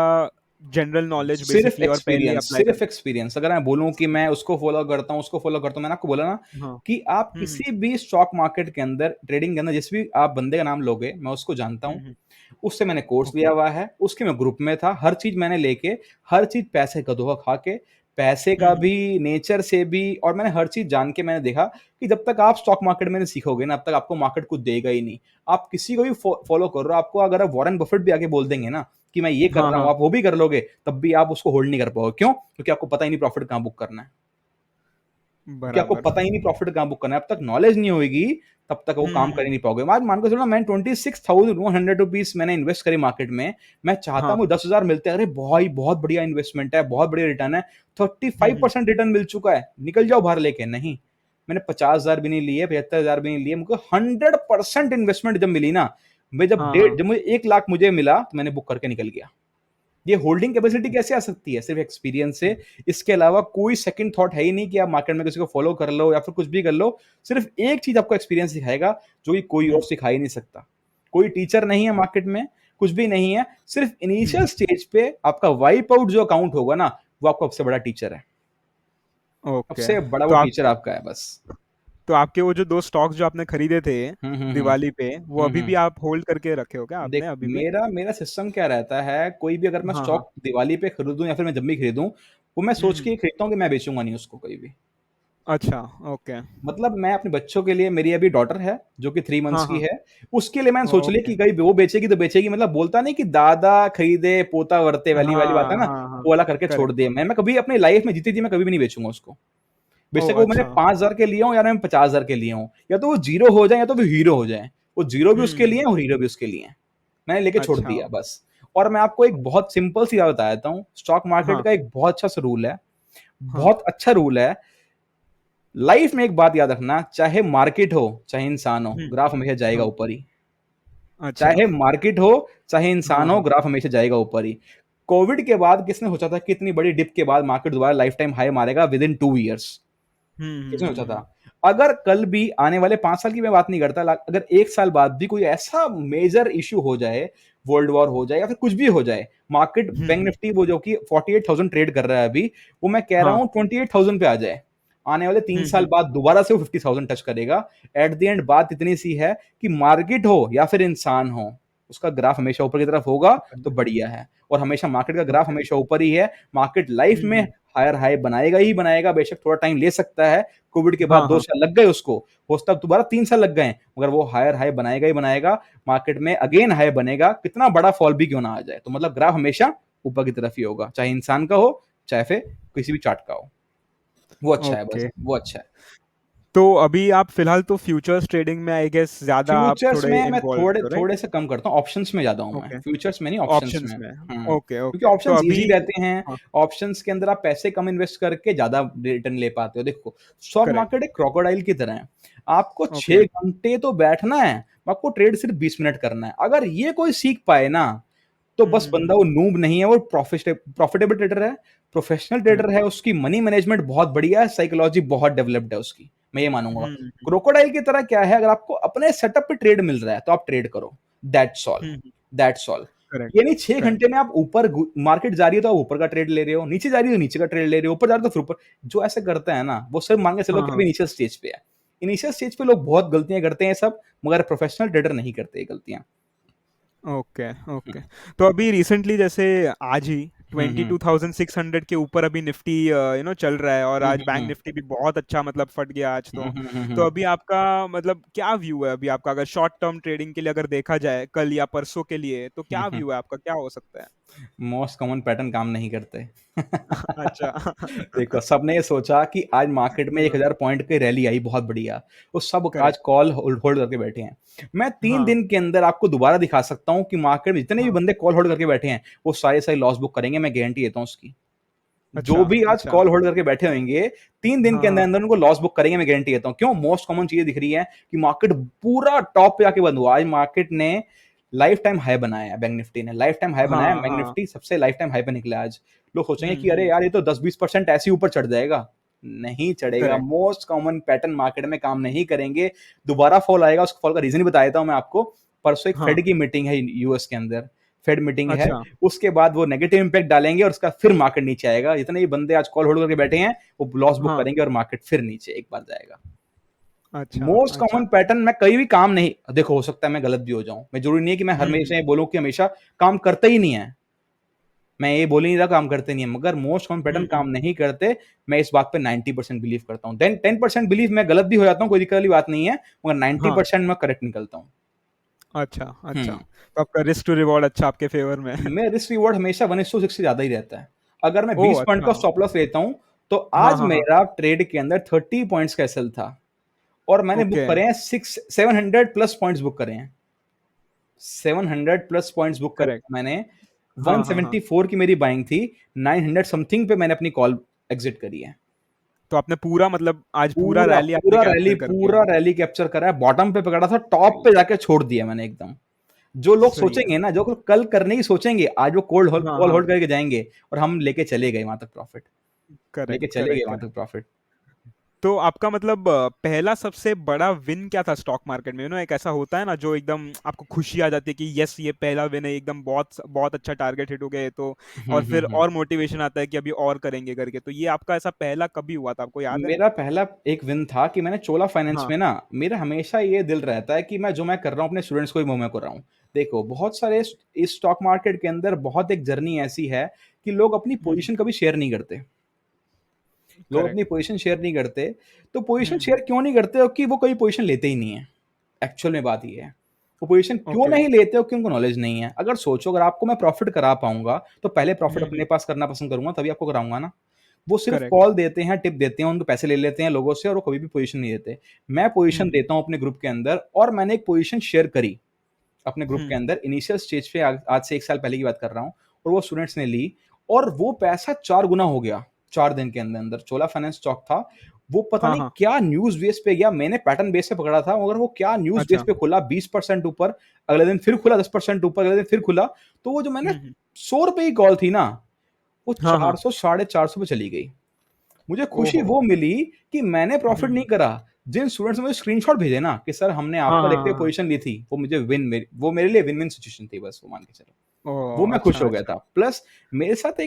जनरल नॉलेज बेसिकली और पहले ही अप्लाई सिर्फ़ करते एक्सपीरियंस अगर मैं बोलूँ कि मैं उसको फ़ॉलो करता हूँ, उसको फ़ॉलो करता हूँ, मैंने आपको बोला ना हो? हाँ। कि आप हुँ, हुँ। किसी भी स्टॉक मार्केट के अंदर, ट्रेडिंग के अंदर जिस भी आप बंदे का नाम लोगे, मैं उसको जानता हुँ, हूँ। हुँ। उससे मैंने कोर्स ओके। लिया हुआ है, उसके मैं ग्रुप में था, हर चीज़ मैंने लेके, हर चीज़ पैसे का धोखा खा के, पैसे हुँ, का हुँ। भी, नेचर से भी और मैंने हर चीज़ जान के मैंने देखा कि जब तक आप स्टॉक मार्केट में नहीं सीखोगे ना, तब तक आपको मार्केट कुछ देगा ही नहीं। आप किसी को भी फ़ॉलो कर रहे हो, आपको अगर वॉरेन बफेट भी आके बोल देंगे ना कि मैं ये कर हाँ, रहा हूँ, हाँ। आप वो भी कर लोगे, तब भी आप उसको होल्ड नहीं कर पाओगे। क्यों? क्योंकि आपको पता ही नहीं प्रॉफिट कहाँ बुक करना है। क्योंकि आपको बराबर। पता ही नहीं प्रॉफिट कहाँ बुक करना है। अब तक नॉलेज नहीं होएगी, तब तक वो हुँ, काम हुँ, कर ही हुँ। नहीं पाओगे। आज मान के चलो ना मैंने 26,100 रुपीज़ मैंने इन्वेस्ट करी मार्केट में। मैं चाहता हाँ। हूँ 10,000 मिलते हैं। अरे भाई बहुत बढ़िया इन्वेस्टमेंट है, बहुत बढ़िया रिटर्न है। हुँ, हुँ। 35% रिटर्न मिल चुका है। निकल जाओ बाहर लेके। नहीं, मैंने 50,000 भी नहीं लिए, 75,000 भी नहीं लिए। मुझको 100% इन्वेस्टमेंट जब मिली ना, मैं हाँ, हाँ। जब मुझे 1 लाख मुझे मिला, तो मैंने बुक करके निकल गया। ये होल्डिंग कैपेसिटी कैसे आ सकती है? सिर्फ एक्सपीरियंस से। हुँ, इसके अलावा कोई सेकंड थॉट है ही नहीं कि आप मार्केट में किसी को फॉलो कर लो या फिर कुछ भी कर लो। सिर्फ एक चीज़ आपको एक्सपीरियंस सिखाएगा, जो कि कोई और हुँ, सिखा ही नहीं सकता। कोई टीचर नहीं है मार्केट में, कुछ भी नहीं है। सिर्फ हुँ। इनिशियल स्टेज पे आपका वाइप आउट जो अकाउंट होगा ना, वो आपका सबसे बड़ा टीचर है। ओके। सबसे बड़ा वो तो आप टीचर आपका है बस। तो आपके वो जो 2 स्टॉक्स जो आपने खरीदे थे हुँ, हुँ, हुँ। दिवाली पे, वो हुँ, अभी भी हुँ। आप होल्ड करके रखे हो क्या आपने देख, अभी भी? मेरा मेरा सिस्टम क्या रहता है, कोई भी अगर मैं हाँ, हाँ। स्टॉक दिवाली पे खरीदूँ या फिर मैं जब भी खरीदूँ, वो मैं हुँ, सोच हुँ। के खरीदता हूँ कि मैं बेचूँगा नहीं उसको कभी भी। अच्छा, ओके। मतलब मैं अपने बच्चों के लिए, मेरी अभी डॉटर है, जो कि 3 मंथ्स हाँ, की हाँ। है, उसके लिए मैंने सोच लिया ओके। कि कहीं वो बेचेगी तो बेचेगी, मतलब बोलता नहीं कि दादा खरीदे, पोता वर्ते वाली वाली बात है हाँ, ना, हाँ, हाँ। वो वाला करके छोड़ करेक्ट। दिया। मैं कभी अपनी लाइफ में जीती जी मैं कभी भी नहीं बेचूँगा उसको। बेशक ओह! वो मैंने अच्छा। 5,000 के लिए हों या मैं 50,000 के लिए हों, या तो वो ज़ीरो हो जाए या तो वो हीरो हो जाए। वो ज़ीरो भी उसके लिए हुँ। है और हीरो भी उसके लिए है। मैंने लेके छोड़ अच्छा। दिया बस। और मैं आपको एक बहुत सिंपल सी बात बता देता हूँ, स्टॉक मार्केट हाँ, का एक बहुत अच्छा सा रूल है, हाँ। बहुत अच्छा रूल है। लाइफ में एक बात याद रखना, चाहे मार्केट हो, चाहे इंसान हो, हम्म। ग्राफ हमेशा जाएगा हाँ। ऊपर ही। अच्छा। चाहे मार्केट हो, चाहे इंसान हाँ हो, हाँ। ग्राफ हमेशा जाएगा ऊपर ही। कोविड के बाद किसने सोचा था कि इतनी बड़ी डिप के बाद मार्केट दोबारा लाइफ टाइम हाई मारेगा विद इन 2 ईयर्स? किसने सोचा था? हम्म। अगर कल भी आने वाले 5 साल की मैं बात नहीं करता, अगर 1 साल बाद भी कोई ऐसा मेजर इश्यू हो जाए, वर्ल्ड वॉर हो जाए या फिर कुछ भी हो जाए, मार्केट बैंक हम्म। निफ्टी वो जो कि 48,000 ट्रेड कर रहा है अभी, वो मैं कह रहा हाँ। हूं 28,000 पे आ जाए, आने वाले 3 साल हम्म। बाद दोबारा से वो 50,000 टच करेगा। एट द एंड बात इतनी सी है कि मार्केट हो या फिर इंसान हो, उसका ग्राफ हमेशा ऊपर की तरफ होगा, ऊपर तो ही है। बढ़िया है। और हमेशा मार्केट का ग्राफ ओके। हमेशा ऊपर ही है। मार्केट लाइफ में हम्म। हायर हाई बनाएगा ही बनाएगा, बेशक थोड़ा टाइम ले सकता है। कोविड के बाद हाँ दो हाँ। साल लग गए उसको, हो सकता है दोबारा 3 साल लग गए, मगर वो हायर हाई बनाएगा ही बनाएगा। मार्केट में अगेन हाई बनेगा, कितना बड़ा फॉल भी क्यों ना आ जाए। तो मतलब ग्राफ हमेशा ऊपर की तरफ ही होगा, चाहे इंसान का हो, चाहे फिर किसी भी चार्ट का हो। वो अच्छा है, बस ओके। वो अच्छा है। तो अभी आप फिलहाल तो फ्यूचर्स ट्रेडिंग में आई गेस ज्यादा आप फ्यूचर्स थोड़े में मैं इन्वॉल्व थोड़े हो, राइट? थोड़े से कम करता हूँ, ऑप्शंस में ज्यादा हूँ मैं, ओके। फ्यूचर्स में नहीं, ऑप्शंस में। ऑप्शंस में। ओके क्योंकि ओके, तो ऑप्शंस अभी। इजी रहते हैं। हाँ। ऑप्शंस के अंदर आप पैसे कम इन्वेस्ट करके ज्यादा रिटर्न ले पाते हो। देखो, स्टॉक करेक्ट। मार्केट एक क्रोकोडाइल की तरह है। आपको ओके। 6 घंटे तो बैठना है, आपको ट्रेड सिर्फ 20 मिनट करना है। अगर ये कोई सीख पाए ना, तो बस बंदा वो हम्म। नूब नहीं है, वो प्रॉफिटेबल ट्रेडर है, प्रोफेशनल ट्रेडर करेक्ट। है। उसकी मनी मैनेजमेंट बहुत बढ़िया है, साइकोलॉजी बहुत डेवलप्ड है उसकी, मैं ये मानूंगा। हम्म। क्रोकोडाइल की तरह क्या है, अगर आपको अपने सेटअप पे ट्रेड मिल रहा है तो आप ट्रेड करो, that's all. Hmm. That's all. Correct. ये नहीं 6 करेक्ट। घंटे में आप ऊपर मार्केट जा रही है तो आप ऊपर का ट्रेड ले रहे हो, नीचे जा रही है तो नीचे का ट्रेड ले रहे हो, ऊपर जा रहे हो तो फिर ऊपर। जो ऐसे करता है ना, वो सिर्फ मान के चलो हाँ कि अभी हाँ। इनिशियल स्टेज पे है। इनिशियल स्टेज पे लोग बहुत गलतियां करते हैं सब, मगर प्रोफेशनल ट्रेडर नहीं करते ये गलतियां। Okay okay. तो अभी रिसेंटली जैसे आज ही हम्म ट्वेंटी हम्म टू थाउजेंड सिक्स हंड्रेड के ऊपर अभी निफ्टी चल रहा है, और हम्म आज बैंक हम्म निफ्टी भी बहुत अच्छा मतलब फट गया आज हम्म तो। हम्म हम्म तो हम्म अभी आपका मतलब क्या व्यू है अभी आपका, अगर शॉर्ट टर्म ट्रेडिंग के लिए अगर देखा जाए कल या परसों के लिए, तो क्या हम्म। व्यू है आपका, क्या हो सकता है? मोस्ट कॉमन पैटर्न काम नहीं करते। अच्छा। देखो, सबने ये सोचा कि आज मार्केट में एक हाँ। हजार पॉइंट की रैली आई बहुत बढ़िया, वो सब आज करेक्ट। कॉल होल्ड होल्ड करके बैठे हैं। मैं तीन हाँ दिन के अंदर आपको दोबारा दिखा सकता हूँ कि मार्केट में जितने भी हाँ। बंदे कॉल होल्ड करके बैठे हैं, वो सारे सारे लॉस बुक करेंगे, मैं गारंटी देता हूँ उसकी। जो अच्छा भी आज अच्छा। कॉल होल्ड करके बैठे होंगे, 3 दिन हाँ के अंदर हाँ। अंदर उनको लॉस बुक करेंगे, मैं गारंटी देता हूँ। क्यों? मोस्ट कॉमन चीजें दिख रही है कि मार्केट पूरा टॉप पे आके बंद हुआ। आज मार्केट ने लाइफ टाइम हाई बनाया है, बैंक निफ्टी ने लाइफ टाइम हाई बनाया है, हाँ बैंक हाँ। निफ्टी सबसे लाइफ टाइम हाई पे निकला आज। लोग सोचेंगे कि अरे हम्म। यार, ये तो 10-20% ऐसे ही ऊपर चढ़ जाएगा। नहीं चढ़ेगा। Correct. Most common pattern market में काम नहीं करेंगे। दोबारा फॉल आएगा, उस फॉल का रीजन भी बता देता हूँ मैं आपको। परसों एक फेड हाँ। की मीटिंग है यूएस के अंदर, फेड मीटिंग है। अच्छा उसके बाद वो नेगेटिव इंपैक्ट डालेंगे और उसका फिर मार्केट नीचे आएगा। जितने भी बंदे आज कॉल होल्ड करके बैठे हैं, वो लॉस बुक हाँ। करेंगे और मार्केट फिर नीचे एक बार जाएगा। अच्छा मोस्ट अच्छा। कॉमन पैटर्न मैं कहीं भी काम नहीं, देखो हो सकता है मैं गलत भी हो जाऊं, मैं जरूरी नहीं है कि मैं हमेशा ये बोलूं कि हमेशा काम करता ही नहीं है। मैं ये बोल ही नहीं रहा काम करते नहीं है, मगर मोस्ट कॉमन पैटर्न काम हम्म। नहीं करते। मैं इस बात पे 90% बिलीव करता हूँ। देन 10% बिलीव मैं गलत भी हो जाता हूँ, कोई दिक्कत वाली बात नहीं है, मगर नाइन्टी हाँ। परसेंट मैं करेक्ट निकलता हूँ। अच्छा अच्छा, हम्म। तो आपका रिस्क टू रिवॉर्ड अच्छा आपके फेवर में है। मैं रिस्क रिवॉर्ड हमेशा 1:6 से ज्यादा ही रहता है। अगर मैं ओह 20 पॉइंट अच्छा। का स्टॉप लॉस लेता हूँ, तो हाँ आज हाँ हाँ। मेरा ट्रेड के अंदर 30 पॉइंट्स का एसएल था, और मैंने बुक ओके। करे हैं 700 प्लस पॉइंट्स बुक करे हैं। 700 प्लस पॉइंट्स बुक करे करेक्ट। हैं मैंने। हाँ हाँ हाँ। 174 की मेरी बाइंग थी, 900 समथिंग पे मैंने अपनी कॉल एग्जिट करी है। तो आपने पूरा मतलब आज पूरा पूरा रैली आपने पूरा रैली कैप्चर कर लिया। पूरा रैली कैप्चर करा है। बॉटम पे पकड़ा था, टॉप पे जाके छोड़ दिया मैंने एकदम। जो लोग सही है। सोचेंगे ना, जो लोग कल करने की सोचेंगे, आज वो कोल्ड होल्ड हाँ कॉल हाँ। होल्ड करके जाएंगे, और हम लेके चले गए वहां तक प्रॉफिट। करेक्ट लेके चले गए करेक्ट वहां करेक्ट। तक प्रॉफिट। तो आपका मतलब पहला सबसे बड़ा विन क्या था स्टॉक मार्केट में? एक ऐसा होता है ना जो एकदम आपको खुशी आ जाती है कि यस ये पहला विन है, एकदम बहुत बहुत अच्छा टारगेट हिट हो गए तो, और फिर हम्म। और मोटिवेशन आता है कि अभी और करेंगे करके। तो ये आपका ऐसा पहला कभी हुआ था, आपको याद है? मेरा पहला एक विन था कि मैंने चोला फाइनेंस हाँ। में ना, मेरा हमेशा ये दिल रहता है कि मैं जो मैं कर रहा हूँ अपने स्टूडेंट्स को ही मुंह में कर रहा हूँ। देखो, बहुत सारे इस स्टॉक मार्केट के अंदर बहुत एक जर्नी ऐसी है कि लोग अपनी हम्म। पोजीशन कभी शेयर नहीं करते। लोग करेक्ट। अपनी पोजीशन शेयर नहीं करते। तो पोजीशन हम्म। शेयर क्यों नहीं करते? क्योंकि वो कभी पोजीशन लेते ही नहीं है। एक्चुअल में बात ये है, वो पोजीशन क्यों ओके। नहीं लेते हो? क्योंकि उनको नॉलेज नहीं है। अगर सोचो, अगर आपको मैं प्रॉफिट करा पाऊंगा, तो पहले प्रॉफिट अपने पास करना पसंद करूंगा, तभी आपको कराऊंगा ना। वो सिर्फ करेक्ट। कॉल देते हैं, टिप देते हैं, उनको पैसे ले लेते हैं लोगों से, और वो कभी भी पोजीशन नहीं देते। मैं पोजीशन हम्म। देता हूं अपने ग्रुप के अंदर, और मैंने एक पोजीशन शेयर करी अपने ग्रुप के हम्म। अंदर इनिशियल स्टेज पे। आज से 1 साल पहले की बात कर रहा हूँ। और वो स्टूडेंट्स ने ली, और वो पैसा 4 गुना हो गया 4 दिन के अंदर अंदर। चोला फाइनेंस स्टॉक था, वो पता हाँ, नहीं हाँ। क्या न्यूज़ बेस पे गया, मैंने पैटर्न बेस पे पकड़ा था, मगर वो क्या न्यूज़ बेस अच्छा। पे खुला 20% ऊपर, अगले दिन फिर खुला 10% ऊपर, अगले दिन फिर खुला। तो वो जो मैंने हुँ, हुँ। ₹100 की कॉल थी ना, वो हाँ, हाँ। 400 साढ़े 400 पे चली गई। मुझे खुशी ओहो! वो मिली कि मैंने हुँ, प्रॉफ़िट नहीं हुँ। करा। जिन स्टूडेंट्स ने मुझे स्क्रीनशॉट भेजे ना कि सर हमने हाँ, आपका हाँ, देखते हाँ, हुए हाँ। पोज़ीशन ली थी, वो मेरे लिए विन-विन सिचुएशन थी बस, वो मान के चलो। वो ओह! मैं खुश अच्छा, हो गया अच्छा। था। प्लस मेरे साथ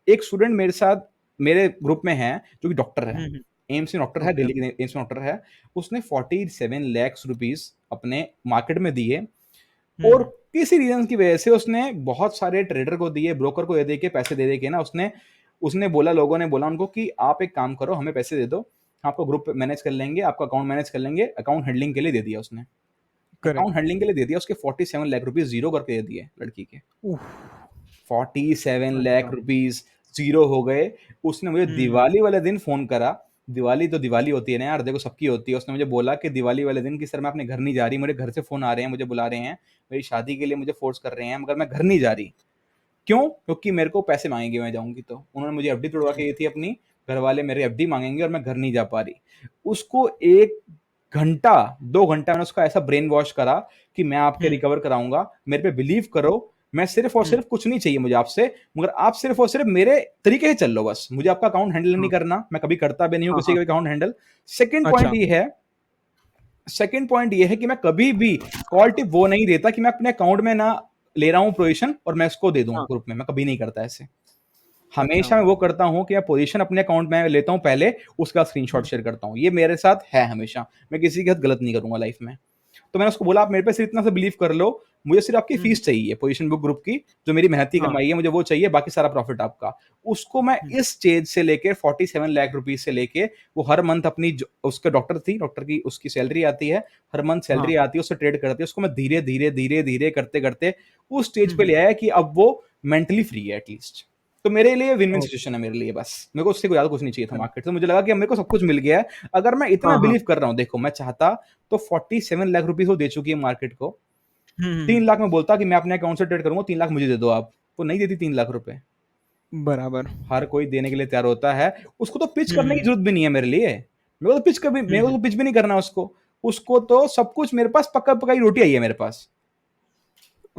एक स्टूडेंट मेरे साथ मेरे ग्रुप में है जो कि डॉक्टर है। हुँ, हुँ। एम्स में डॉक्टर है, ओके। दिल्ली के एम्स में डॉक्टर है। उसने 47 लाख रुपीज़ अपने मार्केट में दिए हुँ, और हुँ। किसी रीज़न की वजह से उसने बहुत सारे ट्रेडर को दिए, ब्रोकर को दे के पैसे दे के ना उसने उसने बोला लोगों ने बोला उनको कि आप एक काम करो, हमें पैसे दे दो, हम आपका ग्रुप मैनेज कर लेंगे, आपका अकाउंट मैनेज कर लेंगे। अकाउंट हैंडलिंग के लिए दे दिया उसने। Account correct. हैंडलिंग के लिए दे दिया, उसके 47 लाख रुपीज़ ज़ीरो करके दे दिए लड़की के। उफ़! 47 लाख अच्छा। रुपीज़ ज़ीरो हो गए। उसने मुझे हुँ, हुँ। दिवाली वाले दिन फ़ोन करा। दिवाली तो दिवाली होती है ना यार, देखो सबकी होती है। उसने मुझे बोला कि दिवाली वाले दिन कि सर मैं अपने घर नहीं जा रही, मेरे घर से फ़ोन आ रहे हैं, मुझे बुला रहे हैं, मेरी शादी के लिए मुझे फ़ोर्स कर रहे हैं, मगर मैं घर नहीं जा रही। क्यों? क्योंकि मेरे को पैसे माँगेंगे मैं जाऊँगी तो। उन्होंने मुझे एफडी तुड़वा के दी थी अपनी, घरवाले मेरे एफडी माँगेंगे और मैं घर नहीं जा पा रही। उसको 1 घंटा, 2 घंटा मैंने उसको ऐसा ब्रेन वॉश करा कि मैं आपके हुँ, रिकवर कराऊँगा। मेरे पे बिलीव करो, मैं सिर्फ़ और हुँ। सिर्फ़ कुछ नहीं चाहिए मुझे आपसे, मगर आप सिर्फ़ और सिर्फ़ मेरे तरीके से चल लो बस। मुझे आपका अकाउंट हैंडल नहीं हाँ, करना, मैं कभी करता भी नहीं हूँ हाँ, किसी हाँ। का भी अकाउंट हैंडल। सेकंड पॉइंट अच्छा। ये है सेकंड पॉइंट ये है कि मैं कभी भी कॉल टिप वो नहीं देता कि मैं अपने अकाउंट में ना ले रहा हूँ पोजीशन और मैं इसको दे दूँ हाँ, ग्रुप में, मैं कभी नहीं करता ऐसे। अच्छा। हमेशा मैं वो करता हूँ कि मैं पोजीशन अपने अकाउंट में लेता हूँ पहले, उसके बाद स्क्रीनशॉट हुँ, शेयर करता हूँ। ये मेरे साथ है हमेशा, मैं किसी के साथ गलत नहीं करूँगा लाइफ में। तो मैंने उसको बोला आप मेरे पे सिर्फ इतना सा बिलीव कर लो, मुझे सिर्फ आपकी हुँ, हुँ। फीस चाहिए पोजीशन बुक ग्रुप की, जो मेरी मेहनत की हाँ। कमाई है मुझे वो चाहिए, बाकी सारा प्रॉफिट आपका। उसको मैं हुँ, इस स्टेज से लेके 47 लाख रुपीज़ से लेके वो हर मंथ अपनी जो उसका डॉक्टर थी, डॉक्टर की उसकी सैलरी आती है, हर मंथ हाँ। सैलरी आती है, उससे ट्रेड करती है, उसको मैं धीरे-धीरे, धीरे-धीरे करते-करते उस स्टेज हुँ, पे हुँ। ले आया कि अब वो मेंटली फ्री है एटलीस्ट। तो मेरे लिए विन-विन ओह! सिचुएशन है मेरे लिए बस। मेरे को उससे ज़्यादा कुछ नहीं चाहिए था करेक्ट। मार्केट से। मुझे लगा कि अब मेरे को सब कुछ मिल गया है। अगर मैं इतना हाँ, हाँ। बिलीव कर रहा हूँ, देखो मैं चाहता तो 47 लाख रुपीज़ वो दे चुकी है मार्केट को। हुँ, हुँ, 3 हुँ। लाख में बोलता कि मैं अपने अकाउंट से ट्रेड करूँगा, 3 लाख मुझे दे दो आप। वो नहीं देती 3 लाख रुपए। बराबर। हर कोई देने के लिए तैयार होता है। उसको तो पिच हुँ, करने की हुँ। ज़रूरत भी नहीं है मेरे लिए। हुँ, मेरे को हुँ। तो पिच भी नहीं करना है उसको। उसको तो सब कुछ मेरे पास पका-पकाई रोटी आई है मेरे पास।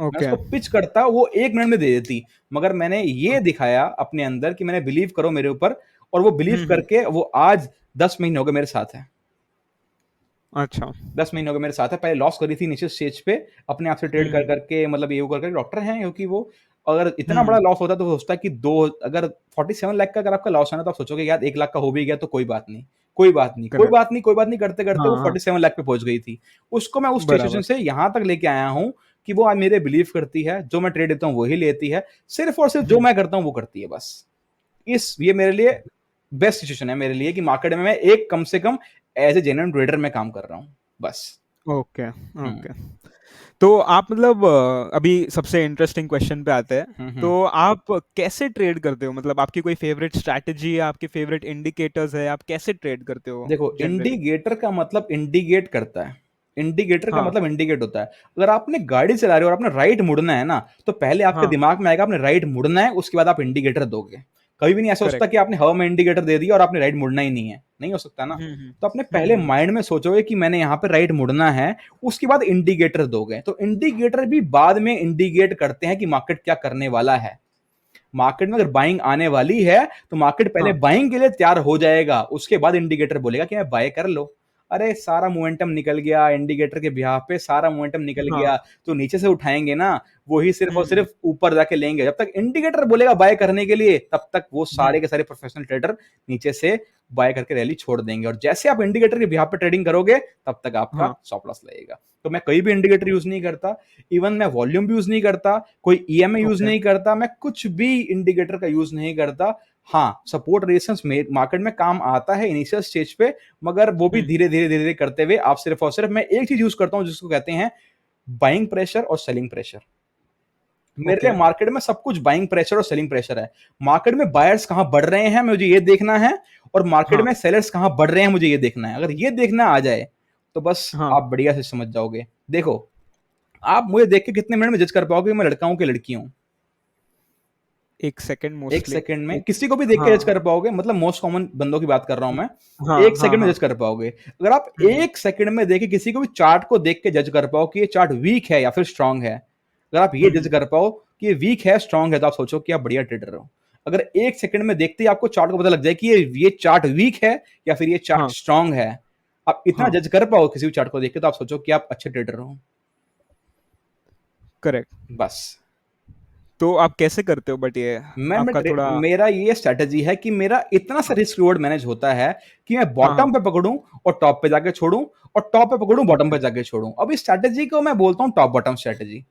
मैं ओके। उसको पिच करता, वो 1 मिनट में दे देती। मगर मैंने हाँ। ये दिखाया अपने अंदर कि मैंने बिलीव करो मेरे ऊपर और वो बिलीव हुँ, हुँ। करके वो आज 10 महीने हो गए मेरे साथ है। अच्छा। 10 महीने हो गए मेरे साथ है। पहले लॉस करी थी इनिशियल स्टेज पे, अपने आप से हुँ, ट्रेड कर हुँ। करके मतलब ये वो कर डॉक्टर हैं क्योंकि वो अगर हुँ, इतना बड़ा हुँ। लॉस होता है तो वो सोचता है कि 2 अगर 47 लाख का अगर आपका लॉस है ना तो आप सोचोगे यार 1 लाख का हो भी गया तो कोई बात नहीं, कोई बात नहीं, कोई करेक्ट। बात नहीं, कोई बात नहीं करते-करते हाँ, वो हाँ। 47 लाख पे पहुँच गई थी। उसको मैं उस बराबर। सिचुएशन से यहाँ तक लेके आया हूँ कि वो आज मेरे बिलीव करती है, जो मैं ट्रेड देता हूँ वही लेती है, सिर्फ़ और सिर्फ़ जो हुँ। मैं करता हूँ वो करती है बस। ये मेरे लिए बेस्ट सिचुएशन है मेरे लिए कि मार्केट में मैं एक कम से कम एज़ अ जेन्युइन ट्रेडर मैं काम कर रहा हूँ, बस। ओके, हुँ। ओके। तो आप मतलब अभी सबसे इंटरेस्टिंग क्वेश्चन पे आते हैं। हुँ, हुँ। तो आप कैसे ट्रेड करते हो? मतलब आपकी कोई फ़ेवरेट स्ट्रैटेजी है, आपके फ़ेवरेट इंडिकेटर्स है, आप कैसे ट्रेड करते हो देखो, जनरली? इंडिकेटर का मतलब इंडिकेट करता है। इंडिकेटर का हाँ, मतलब इंडिकेट होता है। अगर आपने गाड़ी चला रहे हो और आपने राइट मुड़ना है ना, तो पहले आपके हाँ, दिमाग में आएगा आपने राइट मुड़ना है, उसके बाद आप इंडिकेटर दोगे। कभी भी नहीं ऐसा हो सकता करेक्ट। कि आपने हवा में इंडिकेटर दे दिया और आपने राइट मुड़ना ही नहीं है। नहीं हो सकता ना। हुँ, हुँ। तो आपने हुँ, पहले हुँ। माइंड में सोचोगे कि मैंने यहाँ पे राइट मुड़ना है, उसके बाद इंडिकेटर दोगे। तो इंडिकेटर भी बाद में इंडिकेट करते हैं कि मार्केट क्या करने वाला है। मार्केट में अगर बाइंग आने वाली है, तो मार्केट पहले हाँ, बाइंग के लिए तैयार हो जाएगा, उसके बाद इंडिकेटर बोलेगा कि मैं बाय कर लो। अरे सारा मोमेंटम निकल गया इंडिकेटर के बिहाफ पे, सारा मोमेंटम निकल हाँ। गया, तो नीचे से उठाएँगे ना, वही सिर्फ़ हुँ, और हुँ। सिर्फ़ ऊपर जाके लेंगे। जब तक इंडिकेटर बोलेगा बाय करने के लिए, तब तक वो हुँ, सारे के सारे प्रोफेशनल ट्रेडर नीचे से बाय करके रैली छोड़ देंगे और जैसे आप इंडिकेटर के बिहाफ पे ट्रेडिंग करोगे, तब तक आपका हाँ, स्टॉप लॉस लगेगा। तो मैं कहीं भी इंडिकेटर यूज़ नहीं करता, इवन मैं वॉल्यूम भी यूज़ नहीं करता, कोई ईएमए यूज़ ओके। नहीं करता, मैं कुछ भी इंडिकेटर का यूज़ नहीं करता। हाँ, सपोर्ट रेजिस्टेंस में मार्केट में काम आता है इनिशियल स्टेज पे, मगर वो भी हुँ, धीरे-धीरे, धीरे-धीरे करते हुए आप सिर्फ़ और सिर्फ़ मैं एक चीज़ यूज़ करता हूँ जिसको कहते हैं बाइंग प्रेशर और सेलिंग प्रेशर। मेरे ओके। लिए मार्केट में सब कुछ बाइंग प्रेशर और सेलिंग प्रेशर है। मार्केट में बायर्स कहाँ बढ़ रहे हैं मुझे ये देखना है और मार्केट हाँ, में सेलर्स कहाँ बढ़ रहे हैं मुझे ये देखना है। अगर ये देखना आ जाए, तो बस हाँ। आप बढ़िया से समझ जाओगे। देखो, आप मुझे देख के कितने मिनट में जज कर पाओगे कि मैं लड़का हूँ कि लड़की हूँ? 1 सेकंड एक मोस्टली। सेकंड में एक। किसी को भी देख के जज हाँ। कर पाओगे, मतलब मोस्ट कॉमन बंदों की बात कर रहा हूं मैं। हाँ, एक हाँ, सेकंड में हाँ। जज कर पाओगे। अगर आप हम्म। एक सेकंड में देखे किसी को भी चार्ट को देख के जज कर पाओ कि ये चार्ट वीक है या फिर स्ट्रांग है, अगर आप ये जज हम्म। कर पाओ कि ये वीक है स्ट्रांग है, तो आप सोचो कि आप बढ़िया ट्रेडर हो। अगर एक सेकंड में देखते ही आपको चार्ट को पता लग जाए कि ये चार्ट वीक है या फिर ये चार्ट हाँ, स्ट्रांग है, आप इतना हाँ। जज कर पाओ किसी भी चार्ट को देख के, तो आप सोचो कि आप अच्छे ट्रेडर हो। करेक्ट। बस। तो आप कैसे करते हो बट ये मैं आपका थोड़ा। मेरा ये स्ट्रेटजी है कि मेरा इतना सा हाँ, रिस्क रिवॉर्ड मैनेज होता है कि मैं हाँ, हाँ। बॉटम पे पकड़ूं और टॉप पे जाके छोड़ूं, और टॉप पे पकड़ूं बॉटम ओके, पे जाके छोड़ूं। अब इस स्ट्रेटजी को मैं बोलता हूं टॉप बॉटम स्ट्रेटजी।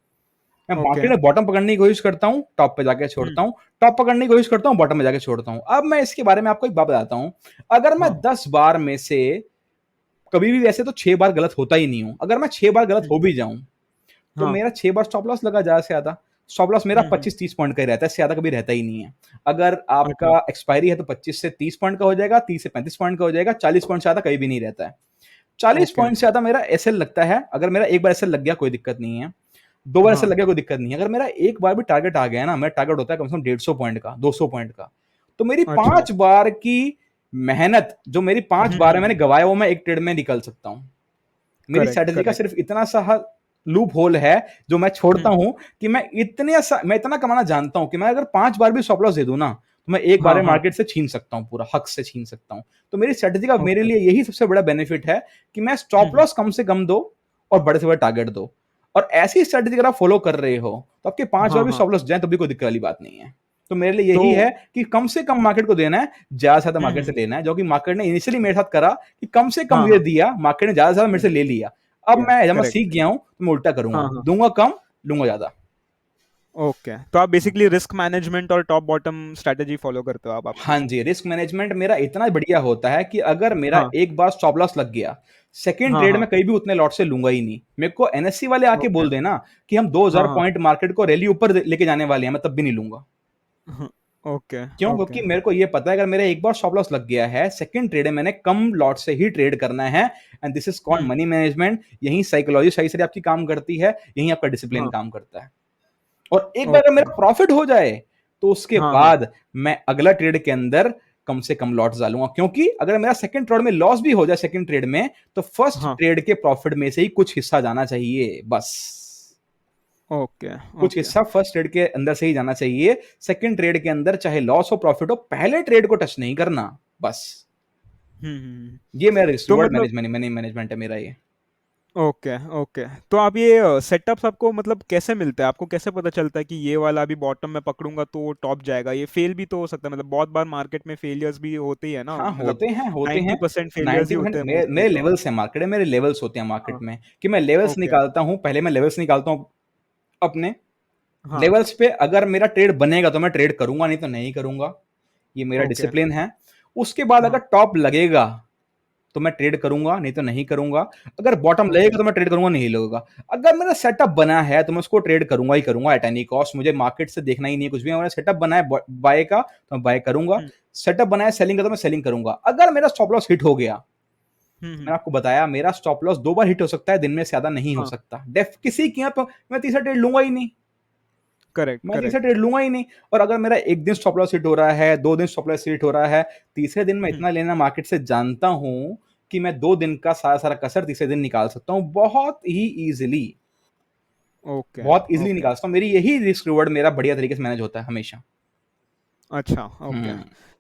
मैं ओके। मार्केट में बॉटम पकड़ने की कोशिश करता हूं, टॉप पे जाके हम्म। छोड़ता हूं, टॉप पकड़ने की कोशिश करता हूं, बॉटम में जाके छोड़ता हूं। अब मैं इसके बारे में आपको एक बात बताता हूं। अगर मैं हाँ, 10 बार में से कभी भी, वैसे तो 6 बार गलत होता ही नहीं हूं, अगर मैं 6 बार गलत हो हम्म। भी जाऊं तो हाँ। मेरा 6 बार स्टॉप लॉस लगा ज्यादा से ज्यादा। स्टॉप लॉस मेरा हम्म। 25-30 पॉइंट का ही रहता है, इससे ज्यादा कभी रहता ही नहीं है। अगर अच्छा। आपका एक्सपायरी है तो 25 से 30 पॉइंट का हो जाएगा, 30 से 35 पॉइंट का हो जाएगा, 40 पॉइंट से ज्यादा कहीं भी नहीं रहता है। 40 ओके। पॉइंट से ज्यादा मेरा एसएल लगता है। अगर मेरा एक बार एसएल लग गया कोई दिक्कत नहीं है, 2 बार एसएल हाँ। लग गया कोई दिक्कत नहीं है। अगर मेरा एक बार भी टारगेट आ गया है ना, मेरा टारगेट होता है कम से कम 150 पॉइंट का, 200 पॉइंट का, तो मेरी अच्छा। 5 बार की मेहनत, जो मेरी 5 बार है मैंने हम्म। गवाया, वो मैं एक ट्रेड में निकल सकता हूँ। मेरी करेक्ट, स्ट्रेटजी का करेक्ट। सिर्फ इतना सा लूप होल है जो मैं छोड़ता हम्म। हूं, कि मैं इतना कमाना जानता हूं कि मैं अगर 5 बार भी स्टॉप लॉस दे दूं ना, तो मैं एक बार हाँ, में हाँ। मार्केट से छीन सकता हूं, पूरा हक से छीन सकता हूं। तो मेरी स्ट्रेटजी का मेरे ओके। लिए यही सबसे बड़ा बेनिफिट है कि मैं स्टॉप हम्म। लॉस कम से कम दो और बड़े से बड़े टारगेट दो। और ऐसी स्ट्रेटजी अगर आप फॉलो कर रहे हो तो आपके 5 बार हाँ, भी हाँ। स्टॉप लॉस जाए तो भी कोई दिक्कत वाली बात नहीं है। तो मेरे लिए तो यही है कि कम से कम मार्केट को देना है, ज्यादा से ज्यादा मार्केट से हम्म। लेना है, जो कि मार्केट ने इनिशियली मेरे साथ करा कि कम से कम हाँ, मुझे हाँ। दिया, मार्केट ने ज्यादा से ज्यादा मेरे से ले लिया। अब या मैं जब मैं करेक्ट। सीख गया हूं तो मैं उल्टा हाँ, करूंगा, हाँ। दूंगा कम, लूंगा ज्यादा। ओके, तो आप बेसिकली रिस्क मैनेजमेंट और टॉप बॉटम स्ट्रेटजी फॉलो करते हो आप आपकी। हाँ जी, रिस्क मैनेजमेंट मेरा इतना बढ़िया होता है कि अगर मेरा हाँ, एक बार स्टॉप लॉस लग गया, सेकंड हाँ, ट्रेड में हाँ। कहीं भी उतने लॉट से लूंगा ही नहीं। मेरे को एनएससी वाले आके ओके। बोल देना कि हम 2000 हाँ, हाँ। पॉइंट मार्केट को रैली ऊपर लेके जाने वाले हैं, मैं तब भी नहीं लूंगा। हाँ, ओके, क्यों? ओके। क्योंकि मेरे को ये पता है अगर मेरा एक बार स्टॉप लॉस लग गया है, सेकंड ट्रेड में मैंने कम लॉट से ही ट्रेड करना है। And this is called hmm. Money management. यही साइकोलॉजी सही से आपकी काम करती है, यही आपका डिसिप्लिन हाँ। काम करता है। और एक बार अगर ओके। मेरा प्रॉफिट हो जाए, तो उसके हाँ, हाँ। बाद मैं अगला ट्रेड के अंदर कम से कम लॉट्स डालूंगा, क्योंकि अगर मेरा सेकंड ट्रेड में लॉस भी हो जाए सेकंड ट्रेड में, तो फर्स्ट हाँ। ट्रेड के प्रॉफिट में से ही कुछ हिस्सा जाना चाहिए बस। ओके, कुछ ओके। हिस्सा फर्स्ट ट्रेड के अंदर से ही जाना चाहिए। सेकंड ट्रेड के अंदर चाहे लॉस हो प्रॉफिट हो, पहले ट्रेड को टच नहीं करना बस। ये मेरा तो रिवॉर्ड मतलब मैनेजमेंट मनी मैनेजमेंट है मेरा ये। Okay, okay. तो आप ये सेटअप्स आपको मतलब कैसे मिलते हैं, आपको कैसे पता चलता है कि ये वाला अभी बॉटम में पकड़ूंगा तो टॉप जाएगा, ये फेल भी तो हो सकता है, मतलब बहुत बार मार्केट में फेलियर्स भी होते ही है ना, हाँ, मतलब होते हैं। 90% फेलियर्स ही 90% होते हैं मेरे मोस्टली मेरे तो। लेवल्स हैं मार्केट में, मेरे लेवल्स होते हैं मार्केट हाँ। में, कि मैं लेवल्स ओके। निकालता हूँ। पहले मैं लेवल्स निकालता हूँ अपने हाँ। लेवल्स पे। अगर मेरा ट्रेड बनेगा तो मैं ट्रेड करूंगा, नहीं तो नहीं करूंगा। ये मेरा ओके। डिसिप्लिन है। उसके बाद अगर हाँ। टॉप लगेगा तो मैं ट्रेड करूंगा, नहीं तो नहीं करूंगा। अगर बॉटम ओके। लगेगा तो मैं ट्रेड करूंगा, नहीं लगेगा। अगर मेरा सेटअप बना है तो मैं उसको ट्रेड करूंगा ही करूंगा एट एनी कॉस्ट। मुझे मार्केट से देखना ही नहीं है कुछ भी। मेरा सेटअप बना है बाय का तो मैं बाय करूंगा। हम्म। सेटअप बना है सेलिंग का तो मैं सेलिंग करूंगा। अगर मेरा स्टॉप लॉस हिट हो गया, मैंने आपको बताया मेरा स्टॉप लॉस 2 बार हिट हो सकता है, दिन में से ज्यादा नहीं हो हाँ। सकता। डेफ किसी की तो मैं तीसरा ट्रेड लूंगा ही नहीं। करेक्ट, मैं तीसरा करेक्ट। ट्रेड लूंगा ही नहीं। और अगर मेरा एक दिन स्टॉप लॉस हिट हो रहा है, 2 दिन स्टॉप लॉस हिट हो रहा है, तीसरे दिन मैं इतना लेना मार्केट से जानता हूं कि मैं 2 दिन का सारा सारा कसर तीसरे दिन निकाल सकता हूं, बहुत ही ईजिली। ओके, बहुत इजीली ओके। निकाल सकता हूं। मेरी यही रिस्क रिवॉर्ड मेरा बढ़िया तरीके से मैनेज होता है हमेशा। अच्छा, ओके। हम्म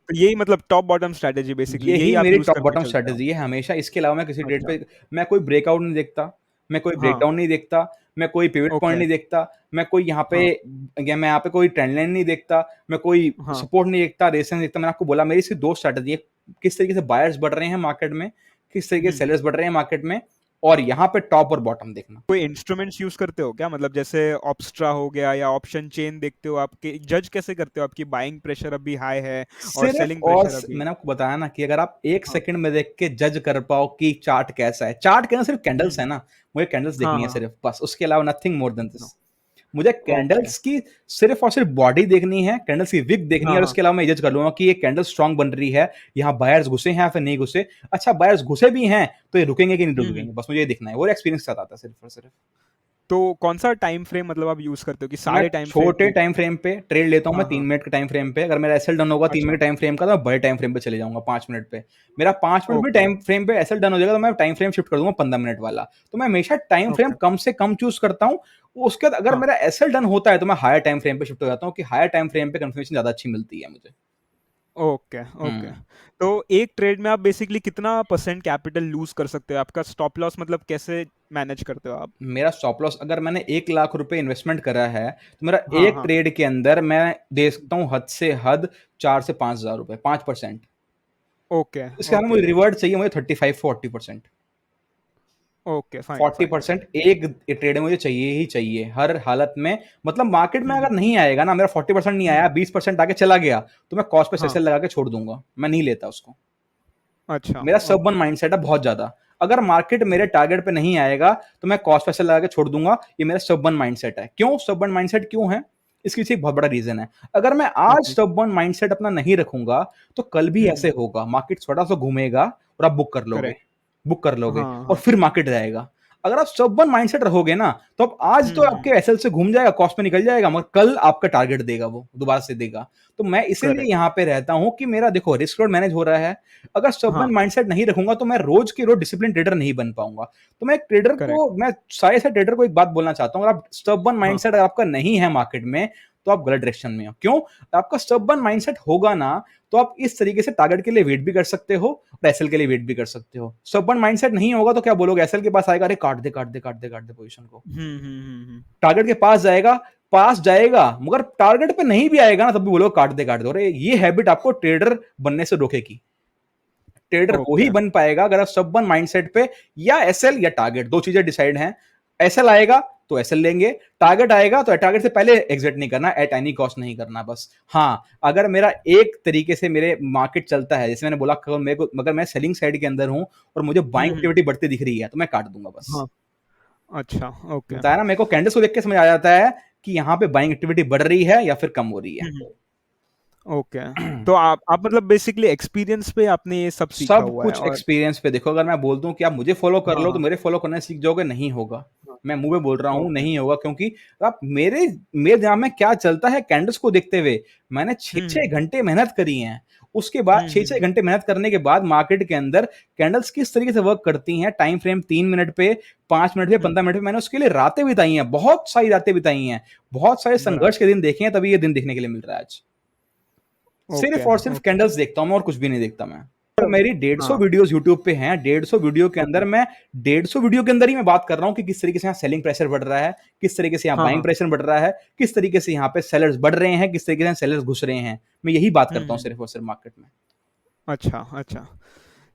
तो यही मतलब टॉप बॉटम स्ट्रेटेजी बेसिकली यही यही आप मेरी यूज टॉप करके बॉटम चलते हो। स्ट्रेटजी है हमेशा। इसके अलावा मैं किसी ट्रेड अच्छा। पे मैं कोई ब्रेकआउट नहीं देखता, मैं कोई हाँ। ब्रेकडाउन नहीं देखता, मैं कोई पिवट पॉइंट ओके। नहीं देखता, मैं कोई यहाँ पे हाँ, या मैं यहाँ पे कोई ट्रेंड लाइन नहीं देखता, मैं कोई हाँ। सपोर्ट नहीं देखता, रेजिस्टेंस नहीं देखता। मैंने आपको बोला मेरी सिर्फ 2 स्ट्रेटजी है। किस तरीके से बायर्स बढ़ रहे हैं मार्केट में, किस तरीके से हम्म। सेलर्स बढ़ रहे हैं मार्केट में, और यहाँ पे टॉप और बॉटम देखना। कोई इंस्ट्रूमेंट्स यूज करते हो क्या, मतलब जैसे ऑप्स्ट्रा हो गया या ऑप्शन चेन देखते हो, आपके जज कैसे करते हो आपकी बाइंग प्रेशर अभी हाई है और सिर्फ सेलिंग और प्रेशर अभी। मैंने आपको बताया ना कि अगर आप एक हाँ, सेकंड में देख के जज कर पाओ कि चार्ट कैसा है। चार्ट के अंदर सिर्फ कैंडल्स है हम्म। ना, मुझे कैंडल्स हाँ, देखनी है हाँ, सिर्फ, बस। उसके अलावा नथिंग मोर देन हाँ। दिस। मुझे ओके। कैंडल्स की सिर्फ और सिर्फ बॉडी देखनी है, कैंडल्स की विक देखनी है, हाँ, और हाँ। उसके अलावा मैं जज कर लूंगा कि ये कैंडल स्ट्रांग बन रही है, यहाँ बायर्स घुसे हैं या फिर नहीं घुसे। अच्छा बायर्स घुसे भी हैं तो ये रुकेंगे कि नहीं हम्म। रुकेंगे, बस मुझे ये दिखना है। वो एक्सपीरियंस के साथ आता है सिर्फ और सिर्फ। तो कौन सा टाइम फ्रेम मतलब आप यूज करते हो कि मैं सारे टाइम फ्रेम छोटे पे? टाइम फ्रेम पे ट्रेड लेता हूँ, मैं हाँ 3 हाँ। मिनट के टाइम फ्रेम पे। अगर मेरा एसएल डन होगा 3 मिनट अच्छा। के टाइम फ्रेम का, तो मैं बड़े टाइम फ्रेम पे चले जाऊँगा 5 मिनट पे। मेरा 5 मिनट भी ओके टाइम फ्रेम पे एसएल डन हो जाएगा, तो मैं टाइम फ्रेम शिफ्ट कर दूँगा 15 मिनट वाला। तो मैं हमेशा टाइम फ्रेम ओके। कम से कम चूज़ करता हूँ। उसके बाद अगर हाँ। मेरा एसएल डन होता है, तो मैं हायर टाइम फ्रेम पे शिफ्ट हो जाता हूँ कि हायर टाइम फ्रेम पे कन्फर्मेशन ज़्यादा अच्छी मिलती है मुझे। Okay okay. हुँ। तो एक ट्रेड में आप बेसिकली कितना परसेंट कैपिटल लूज कर सकते हो? आपका स्टॉप लॉस मतलब कैसे मैनेज करते हो आप? मेरा स्टॉप लॉस, अगर मैंने 1 लाख रुपए इन्वेस्टमेंट करा है, तो मेरा हाँ एक हाँ। ट्रेड के अंदर मैं दे सकता हूँ हद से हद 4 से 5,000 रुपए, 5%। ओके इसके अलावा ओके मुझे रिवर्ट चाहिए, मुझे 35-40%। Okay, fine fine. 40% एक ट्रेड में मुझे चाहिए ही चाहिए, हर हालत में। मतलब मार्केट में हम्म। अगर नहीं आएगा ना, मेरा 40% नहीं आया, हम्म। 20% आके चला गया, तो मैं कॉस्ट पे हाँ। सेसल लगा के छोड़ दूंगा, मैं नहीं लेता उसको। अच्छा। मेरा सब वन ओके। माइंडसेट है बहुत ज्यादा। अगर मार्केट मेरे टारगेट पे नहीं आएगा, तो मैं कॉस्ट पे सेल लगा के छोड़ दूंगा। ये मेरा सब वन माइंडसेट है। क्यों सब वन माइंडसेट क्यों है? इसके पीछे एक बहुत बड़ा रीजन है। अगर मैं आज ओके। सब वन माइंडसेट अपना नहीं रखूंगा, तो कल भी हम्म। ऐसे होगा, मार्केट थोड़ा सा घूमेगा और आप करेक्ट। बुक कर लोगे हाँ और हाँ। फिर मार्केट जाएगा। अगर आप सब वन माइंडसेट रहोगे ना, तो आप आज तो हम्म। आपके एसएल से घूम जाएगा, कॉस्ट पे निकल जाएगा, मगर कल आपका टारगेट देगा, वो दोबारा से देगा। तो मैं इसीलिए करेक्ट। यहां पे रहता हूं कि मेरा देखो रिस्क लोड मैनेज हो रहा है। अगर स्टबर्न हाँ। माइंडसेट नहीं रखूंगा, तो मैं रोज के रोज डिसिप्लिन ट्रेडर नहीं बन पाऊंगा। तो मैं एक ट्रेडर करेक्ट। को, मैं सारे से ट्रेडर को एक बात बोलना चाहता हूँ, अगर आप स्टबर्न हाँ। माइंडसेट अगर आपका नहीं है मार्केट में, तो आप गलत डायरेक्शन में हो। क्यों? आपका स्टबर्न माइंडसेट होगा ना, तो आप इस तरीके से टारगेट के लिए वेट भी कर सकते हो और एसएल के लिए वेट भी कर सकते हो। स्टबर्न माइंडसेट नहीं होगा तो क्या बोलोगे, एसएल के पास आएगा, अरे काट दे काट दे काट दे काट दे पोजीशन को। टारगेट के पास जाएगा, पास जाएगा, मगर टारगेट पे नहीं भी आएगा ना, तब भी बोलोगे काट दे। अरे ये हैबिट आपको ट्रेडर बनने से रोकेगी। ट्रेडर वो ही ओके। बन पाएगा अगर आप सब वन माइंडसेट पे या एसएल या टारगेट, दो चीजें डिसाइड हैं। एसएल आएगा तो एसएल लेंगे, टारगेट आएगा तो टारगेट से पहले एग्जिट नहीं करना, एट एनी कॉस्ट नहीं करना बस। हाँ, अगर मेरा एक तरीके से मेरे मार्केट चलता है, जैसे मैंने बोला, मेरे को अगर मैं सेलिंग साइड के अंदर हूं और मुझे बाइंग हम्म। एक्टिविटी बढ़ती दिख रही है, तो मैं काट दूंगा बस। हाँ। अच्छा। ओके। बताया ना, मेरे को कैंडल्स को देख के समझ आ जाता है कि यहाँ पे बाइंग एक्टिविटी बढ़ रही है या फिर कम हो रही है। ओके। तो आप मतलब बेसिकली एक्सपीरियंस पे आपने ये सब सीखा सब हुआ है कुछ और? एक्सपीरियंस पे। देखो, अगर मैं बोल दूं कि आप मुझे फॉलो कर हाँ लो, तो हाँ मेरे फॉलो करने सीख जाओगे, नहीं होगा। हाँ। मैं मुंह में बोल रहा हूं, ओके। नहीं होगा, क्योंकि आप मेरे मेरे दिमाग में क्या चलता है कैंडल्स को देखते हुए। मैंने छह हम्म। छह घंटे मेहनत करी है। उसके बाद छह छह हम्म। घंटे मेहनत करने के बाद मार्केट के अंदर कैंडल्स किस तरीके से वर्क करती हैं, टाइम फ्रेम 3 मिनट पे, 5 मिनट पे, हम्म। 15 मिनट पे, मैंने उसके लिए रातें बिताई हैं, बहुत सारी रातें बिताई हैं। बहुत सारे संघर्ष बराबर। के दिन देखे हैं, तभी ये दिन देखने के लिए मिल रहा है आज। ओके सिर्फ और सिर्फ ओके। कैंडल्स देखता हूँ मैं, और कुछ भी नहीं देखता मैं। और मेरी 150 हाँ। वीडियोस यूट्यूब पे हैं। 150 वीडियो के ओके। अंदर मैं 150 वीडियो के अंदर ही मैं बात कर रहा हूँ कि किस तरीके से यहाँ सेलिंग प्रेशर बढ़ रहा है, किस तरीके से यहाँ हाँ बाइंग हाँ। प्रेशर बढ़ रहा है, किस तरीके से यहाँ पे सेलर्स बढ़ रहे हैं, किस तरीके से सेलर्स घुस रहे हैं। मैं यही बात करता हूँ हम्म। सिर्फ और सिर्फ मार्केट में। अच्छा अच्छा।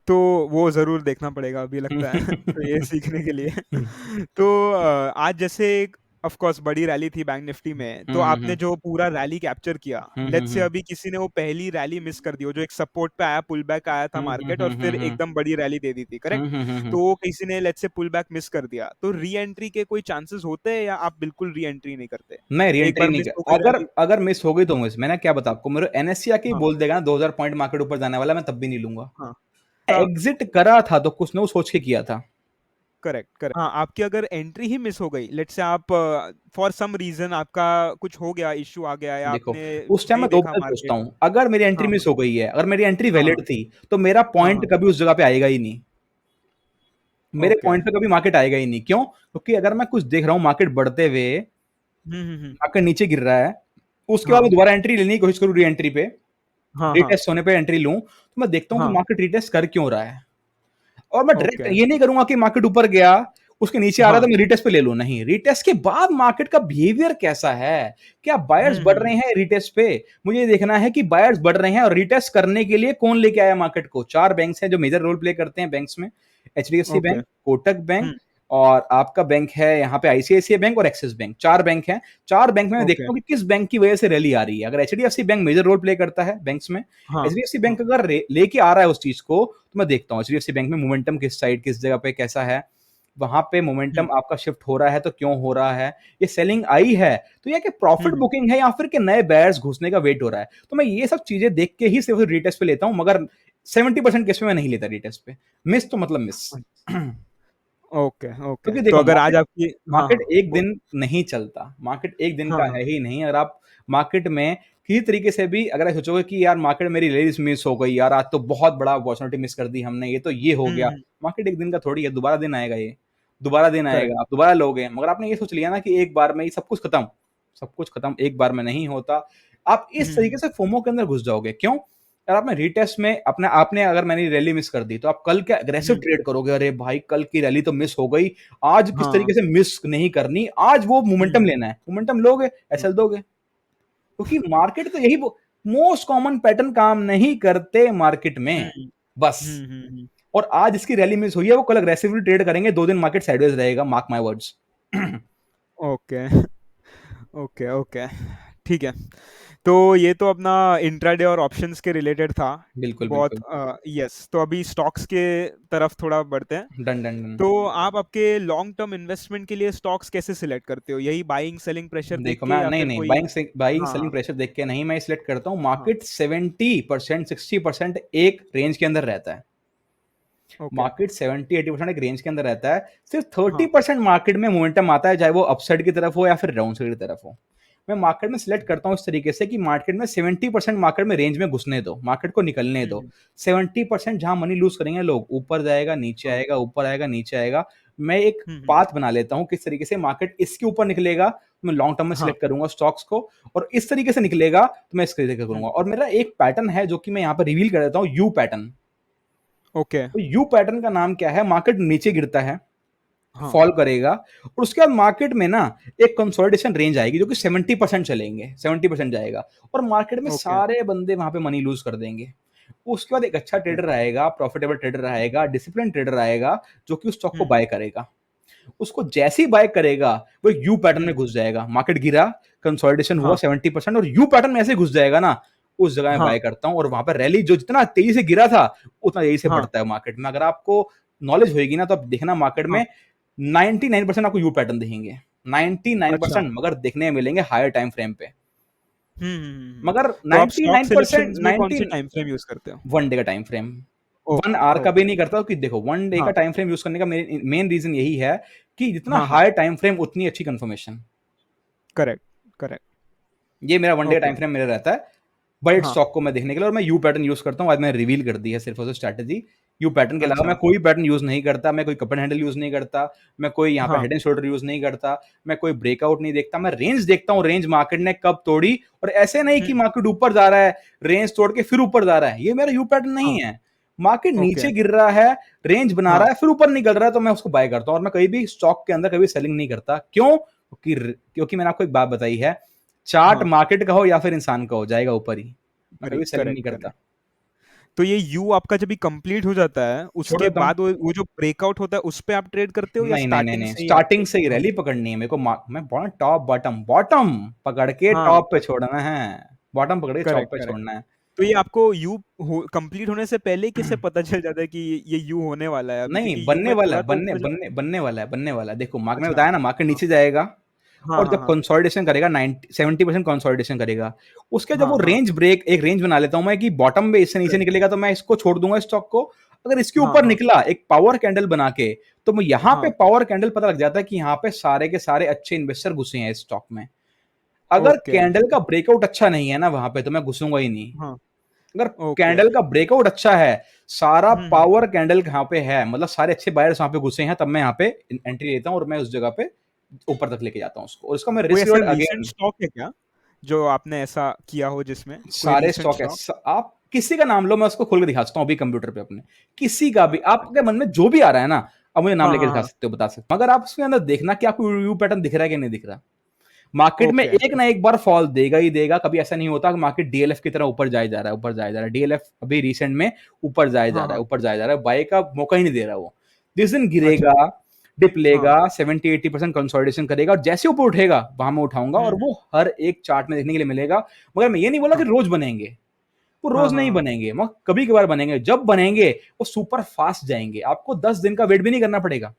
तो वो ज़रूर देखना पड़ेगा अभी लगता है तो ये सीखने के लिए तो आज जैसे ऑफ कोर्स बड़ी रैली थी बैंक निफ्टी में, तो आपने जो पूरा रैली कैप्चर किया, लेट्स से अभी किसी ने वो पहली रैली मिस कर दी हो जो एक सपोर्ट पे आया, पुल बैक आया था मार्केट और फिर एकदम बड़ी रैली दे दी थी, करेक्ट? तो वो किसी ने let's say pull back miss कर दिया, तो री एंट्री के कोई चांसेस होते हैं या आप बिल्कुल री एंट्री नहीं करते? मैं री एक एंट्री बार नहीं मिस हो कर, गई अगर रैली। अगर मिस हो गई तो मिस, मैंने क्या बता आपको, मेरे एनएससी आके ही हाँ बोल देगा ना 2000 पॉइंट मार्केट ऊपर जाने वाला, मैं तब भी नहीं लूंगा। हाँ। एग्जिट करा था तो कुछ ना कुछ सोच के किया था। Correct correct. हाँ, आपकी अगर एंट्री ही मिस हो गई, लेट्स से आप फॉर सम रीजन आपका कुछ हो गया, इश्यू आ गया या देखो, आपने उस टाइम नहीं मैं दो देखा बार सोचता मार्केट। हूँ, अगर मेरी एंट्री हाँ मिस हाँ हो गई है, अगर मेरी एंट्री हाँ वैलिड हाँ थी, तो मेरा हाँ पॉइंट हाँ। कभी उस जगह पे आएगा ही नहीं। मेरे ओके। पॉइंट पे कभी मार्केट आएगा ही नहीं। क्यों? क्योंकि अगर मैं कुछ देख रहा हूँ मार्केट बढ़ते हुए, हम्म। मार्केट नीचे गिर रहा है, उसके बाद मैं हाँ दोबारा एंट्री लेने की कोशिश करूँ, री एंट्री पे, हाँ हाँ रीटेस्ट होने पे एंट्री लूं, तो मैं देखता हूँ कि हाँ। मार्केट रीटेस्ट कर क्यों रहा है। और मैं डायरेक्ट ओके। ये नहीं करूंगा कि मार्केट ऊपर गया, उसके नीचे आ रहा है हाँ। तो मैं रीटेस्ट पे ले लूं। नहीं, रीटेस्ट के बाद मार्केट का बिहेवियर कैसा है, क्या बायर्स बढ़ रहे हम्म। हैं रीटेस्ट पे। मुझे ये देखना है कि बायर्स बढ़ रहे हैं, और रीटेस्ट करने के लिए कौन लेके आया मार्केट को। चार बैंक्स हैं जो मेजर रोल प्ले करते हैं बैंक्स में, HDFC okay. Bank, Kotak bank, hmm. और आपका बैंक है यहाँ पे आईसीआईसीआई बैंक और एक्सिस बैंक। चार बैंक हैं। चार बैंक में मैं ओके। देखता हूँ कि किस बैंक की वजह से रैली आ रही है। अगर HDFC bank major role play करता है बैंक्स में, हाँ एचडीएफसी हाँ। बैंक अगर लेके आ रहा है उस चीज को, तो मैं देखता हूँ एचडीएफसी बैंक में मोमेंटम किस साइड, किस जगह पे कैसा है, वहां पे हम्म। मोमेंटम आपका शिफ्ट हो रहा है तो क्यों हो रहा है, ये सेलिंग आई है तो ये कि प्रॉफिट हम्म। बुकिंग है, या फिर के नए बेयर्स घुसने का वेट हो रहा है। तो मैं ये सब चीजें देख के ही सिर्फ रिटेस्ट पे लेता हूं, मगर 70% केस में मैं नहीं लेता रिटेस्ट पे। मिस तो मतलब मिस। Okay, okay. क्योंकि तो देखो अगर आज मार्केट आपकी हाँ, मार्केट हाँ, एक बोल दिन नहीं चलता, मार्केट एक दिन हाँ, का हाँ। है ही नहीं। अगर आप मार्केट में किसी तरीके से भी अगर आप सोचोगे कि यार मार्केट मेरी रिलीज़ मिस हो गई, यार आज तो बहुत बड़ा अपॉर्च्युनिटी मिस कर दी हमने, ये तो ये हो हुँ, गया। हुँ। मार्केट एक दिन का थोड़ी है, दोबारा दिन आएगा ये, दोबारा दिन करेक्ट। आएगा, आप दोबारा लोगे। मगर आपने ये सोच लिया ना कि एक बार में ही सब कुछ खत्म एक बार में नहीं होता। आप हुँ, इस तरीके हुँ, से फोमो के अंदर घुस जाओगे, क्यों? अगर आपने रीटेस्ट में अपने आपने अगर मैंने रैली मिस कर दी, तो आप कल क्या एग्रेसिव हुँ। ट्रेड करोगे, अरे भाई कल की रैली तो मिस हो गई, आज किस हाँ। तरीके से मिस नहीं करनी, आज वो मोमेंटम हुँ, लेना है, मोमेंटम लोगे, हुँ, एसएल दोगे। क्योंकि मार्केट तो यही मोस्ट कॉमन पैटर्न काम नहीं करते मार्केट हुँ, में, बस। हुँ, हुँ, हुँ। और आज इसकी रैली मिस हुई है, वो कल अग्रेसिवली ट्रेड करेंगे, 2 दिन मार्केट साइडवेज रहेगा, mark my words. Okay, okay, okay. ठीक है। तो ये तो अपना इंट्राडे और ऑप्शंस के रिलेटेड था। बिल्कुल, बहुत बिल्कुल। यस, तो अभी स्टॉक्स के तरफ थोड़ा बढ़ते हैं। Done, done, done. तो आप आपके लॉन्ग टर्म इन्वेस्टमेंट के लिए स्टॉक्स कैसे सिलेक्ट करते हो? यही बाइंग सेलिंग प्रेशर देख देखो के मैं या नहीं, फिर नहीं, कोई बाइंग हाँ, सेलिंग हाँ, प्रेशर देख के नहीं मैं सिलेक्ट करता हूँ, हाँ। मार्केट 70% 60% एक रेंज के अंदर रहता है। ओके। मार्केट 70-80% एक रेंज के अंदर रहता है। सिर्फ हाँ। 30% मार्केट में मोमेंटम आता है, चाहे वो अपसाइड की तरफ हो या फिर डाउन साइड की तरफ हो। मैं मार्केट में सिलेक्ट करता हूँ इस तरीके से कि मार्केट में 70% मार्केट में रेंज में घुसने दो, मार्केट को निकलने हुँ, दो। हुँ। 70% जहां मनी लूज करेंगे लोग, ऊपर जाएगा, नीचे हाँ। आएगा, ऊपर आएगा, नीचे आएगा। मैं एक हुँ, हुँ। पाथ बना लेता हूँ किस तरीके से मार्केट इसके ऊपर निकलेगा तो मैं लॉन्ग टर्म में हाँ। सिलेक्ट करूंगा स्टॉक्स को, और इस तरीके से निकलेगा तो मैं इस तरीके से हुँ। करूंगा। और मेरा एक पैटर्न है जो कि मैं यहाँ पर रिवील कर देता हूँ, यू पैटर्न। ओके। तो यू पैटर्न का नाम क्या है? मार्केट नीचे गिरता है, हाँ। फॉल करेगा, और उसके बाद मार्केट में ना एक कंसोलिडेशन रेंज आएगी जो कि 70% चलेंगे, 70% जाएगा, और मार्केट में ओके, सारे बंदे वहां पे मनी लूज कर देंगे। उसके बाद एक अच्छा ओके। ट्रेडर आएगा, प्रॉफिटेबल ट्रेडर आएगा, डिसिप्लिन ट्रेडर आएगा, जो कि उस स्टॉक को हुँ, बाय करेगा। उसको जैसे ही बाय करेगा, वो यू पैटर्न में हुँ। घुस जाएगा। मार्केट गिरा, कंसोलिडेशन हुआ हाँ, 70%, और यू पैटर्न में ऐसे घुस जाएगा ना, उस जगह में हाँ, बाय करता हूँ, और वहां पर रैली जो जितना तेजी से गिरा था उतना तेजी से हाँ, बढ़ता है मार्केट में। अगर आपको नॉलेज होगी ना, तो आप देखना मार्केट हाँ। में 99% आपको यू पैटर्न दिखेंगे, अच्छा। 99% मगर देखने मिलेंगे हायर टाइम फ्रेम पे। हुँ, हुँ, हुँ, हुँ। मगर तो आप स्टॉक 99% सिलेक्शंस में 19 कौन-सी टाइम फ्रेम यूज़ करते हो? 1 डे का टाइम फ्रेम, 1 ओके, आवर का भी ओके। नहीं करता, कि देखो 1 डे का हाँ, टाइम फ्रेम यूज करने का मेन रीजन यही है कि जितना हाँ, हाँ। हायर टाइम फ्रेम उतनी अच्छी कंफर्मेशन। Correct, correct. ये मेरा 1 डे का ओके। टाइम फ्रेम मेरा रहता है बड़े हाँ, स्टॉक को मैं देखने के लिए, और मैं यू पैटर्न यूज करता हूँ। आज मैंने रिवील कर दी है सिर्फ और स्ट्रैटेजी। यू पैटर्न के अलावा अच्छा। मैं कोई पैटर्न यूज नहीं करता, मैं कोई कपन हैंडल यूज नहीं करता, मैं कोई यहाँ पे हाँ। हेड एंड शोल्डर यूज नहीं करता, मैं कोई ब्रेकआउट नहीं देखता, मैं रेंज देखता हूँ, रेंज मार्केट ने कब तोड़ी। और ऐसे नहीं कि हुँ, मार्केट ऊपर जा रहा है, रेंज तोड़ के फिर ऊपर जा रहा है, ये मेरा यू पैटर्न नहीं हाँ। है। Market okay. नीचे गिर रहा है, रेंज बना हाँ, रहा है, फिर ऊपर निकल रहा है, तो मैं उसको बाय करता हूँ। और मैं कभी भी स्टॉक के अंदर कभी सेलिंग नहीं करता, क्यों? क्योंकि मैंने आपको एक बात बताई है, चार्ट हाँ। मार्केट का हो या फिर इंसान का हो, जाएगा ऊपर ही। मैं करी कभी सेलिंग नहीं करेक्ट, करता। करेक्ट। तो ये यू आपका जब भी कंप्लीट हो जाता है, छोड़ उसके देता हूँ। बाद वो जो ब्रेकआउट होता है, उस पे आप ट्रेड करते हो या नहीं, नहीं, नहीं, स्टार्टिंग नहीं, से ही स्टार्टिंग आपको से ही हाँ, रैली पकड़नी है मेरे को। मैं बोला टॉप बॉटम, बॉटम पकड़ के हाँ, टॉप पे छोड़ना है, बॉटम पकड़ के टॉप करेक्ट, पे करेक्ट। छोड़ना है। तो ये आपको यू हो कंप्लीट होने से पहले ही कैसे पता चल जाता है कि ये यू होने वाला है अभी? नहीं, क्योंकि यू बनने में वाला है, थोड़ा तो ऊपर जा बनने वाला है, बनने वाला है। देखो मैंने अच्छा। बताया ना, मार्केट हाँ, नीचे जाएगा, हाँ, और हाँ, जब हाँ, कंसोलिडेशन करेगा 90 70% कंसोलिडेशन करेगा, उसके जब हाँ, वो हाँ, एक रेंज बना लेता हूँ मैं कि बॉटम में इससे नीचे करेक्ट। निकलेगा तो मैं इसको छोड़ दूंगा स्टॉक को। अगर इसके हाँ, ऊपर हाँ, निकला एक पावर कैंडल बना के, तो मैं यहाँ पे हाँ, पावर कैंडल पता लग जाता है कि यहाँ पे सारे के सारे अच्छे इन्वेस्टर घुसे हैं इस स्टॉक में। अगर ओके। कैंडल का ब्रेकआउट अच्छा नहीं है ना वहां पे, तो मैं घुसूंगा ही नहीं। हाँ, अगर ओके। कैंडल का ब्रेकआउट अच्छा है, सारा हुँ, हुँ। पावर कैंडल यहाँ पे है, मतलब सारे अच्छे बायर्स वहां पे घुसे हैं, तब मैं यहाँ पे एंट्री लेता हूँ, और मैं उस जगह पे ऊपर तक लेके जाता हूँ उसको, और इसका मैं कोई रिस्क ऐसा रिवॉर्ड रीसेंट अगेन। स्टॉक है क्या, जो आपने ऐसा किया हो जिसमें? कोई सारे रीसेंट स्टॉक है, स्टॉक? आप किसी का नाम लो, मैं उसको खोल के दिखा सकता हूँ अभी कंप्यूटर पे अपने, किसी का भी अच्छा। आपके मन में जो भी आ रहा है ना, अब मुझे नाम हाँ, लेके हाँ, दिखा हाँ। सकते हो, बता सकते हो। मगर आप उसके अंदर देखना कि आपको व्यू पैटर्न दिख रहा है कि नहीं दिख रहा। मार्केट में ओके, एक ना एक बार फॉल देगा ही देगा, कभी ऐसा नहीं होता कि मार्केट डीएलएफ की तरह ऊपर जाए जा रहा है, ऊपर जाए जा रहा है। डीएलएफ अभी रिसेंट में ऊपर जाए जा हाँ, रहा है, हाँ। ऊपर जाए जा रहा है, बाय का मौका ही नहीं दे रहा वो। जिस दिन अच्छा। गिरेगा, डिप हाँ। लेगा, 70-80% कंसोलिडेशन करेगा, और जैसे ऊपर उठेगा वहां मैं उठाऊंगा, हुँ, और हुँ। वो हर एक चार्ट में देखने के लिए मिलेगा। मगर मैं ये नहीं बोला कि हाँ। रोज बनेंगे, वो हाँ, रोज हाँ, नहीं हाँ। बनेंगे, मगर कभी कभार बनेंगे। जब बनेंगे वो सुपर फास्ट जाएंगे, आपको 10 दिन का वेट भी नहीं करना पड़ेगा।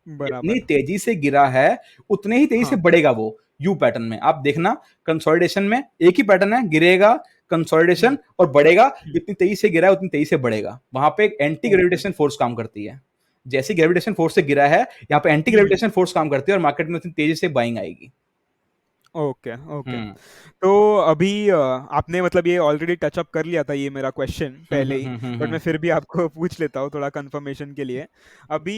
जितनी बराबर। तेजी से गिरा है, उतने ही तेजी से हाँ। बढ़ेगा वो। यू पैटर्न में आप देखना, कंसोलिडेशन में एक ही पैटर्न है, गिरेगा, हुँ, कंसोलिडेशन और बढ़ेगा। हुँ। जितनी तेजी से गिरा है उतनी तेजी से बढ़ेगा, वहां पे एक एंटी ओके। ग्रेविटेशन फोर्स काम करती है। जैसे ग्रेविटेशन फोर्स से गिरा है, यहाँ पे एंटी हम्म। ग्रेविटेशन फोर्स काम करती है और मार्केट में उतनी तेजी से बाइंग आएगी। Okay okay. हम्म तो अभी आपने मतलब ये ऑलरेडी टचअप कर लिया था ये मेरा क्वेश्चन पहले ही, बट मैं हम्म फिर भी आपको पूछ लेता हूँ थोड़ा कंफर्मेशन के लिए। अभी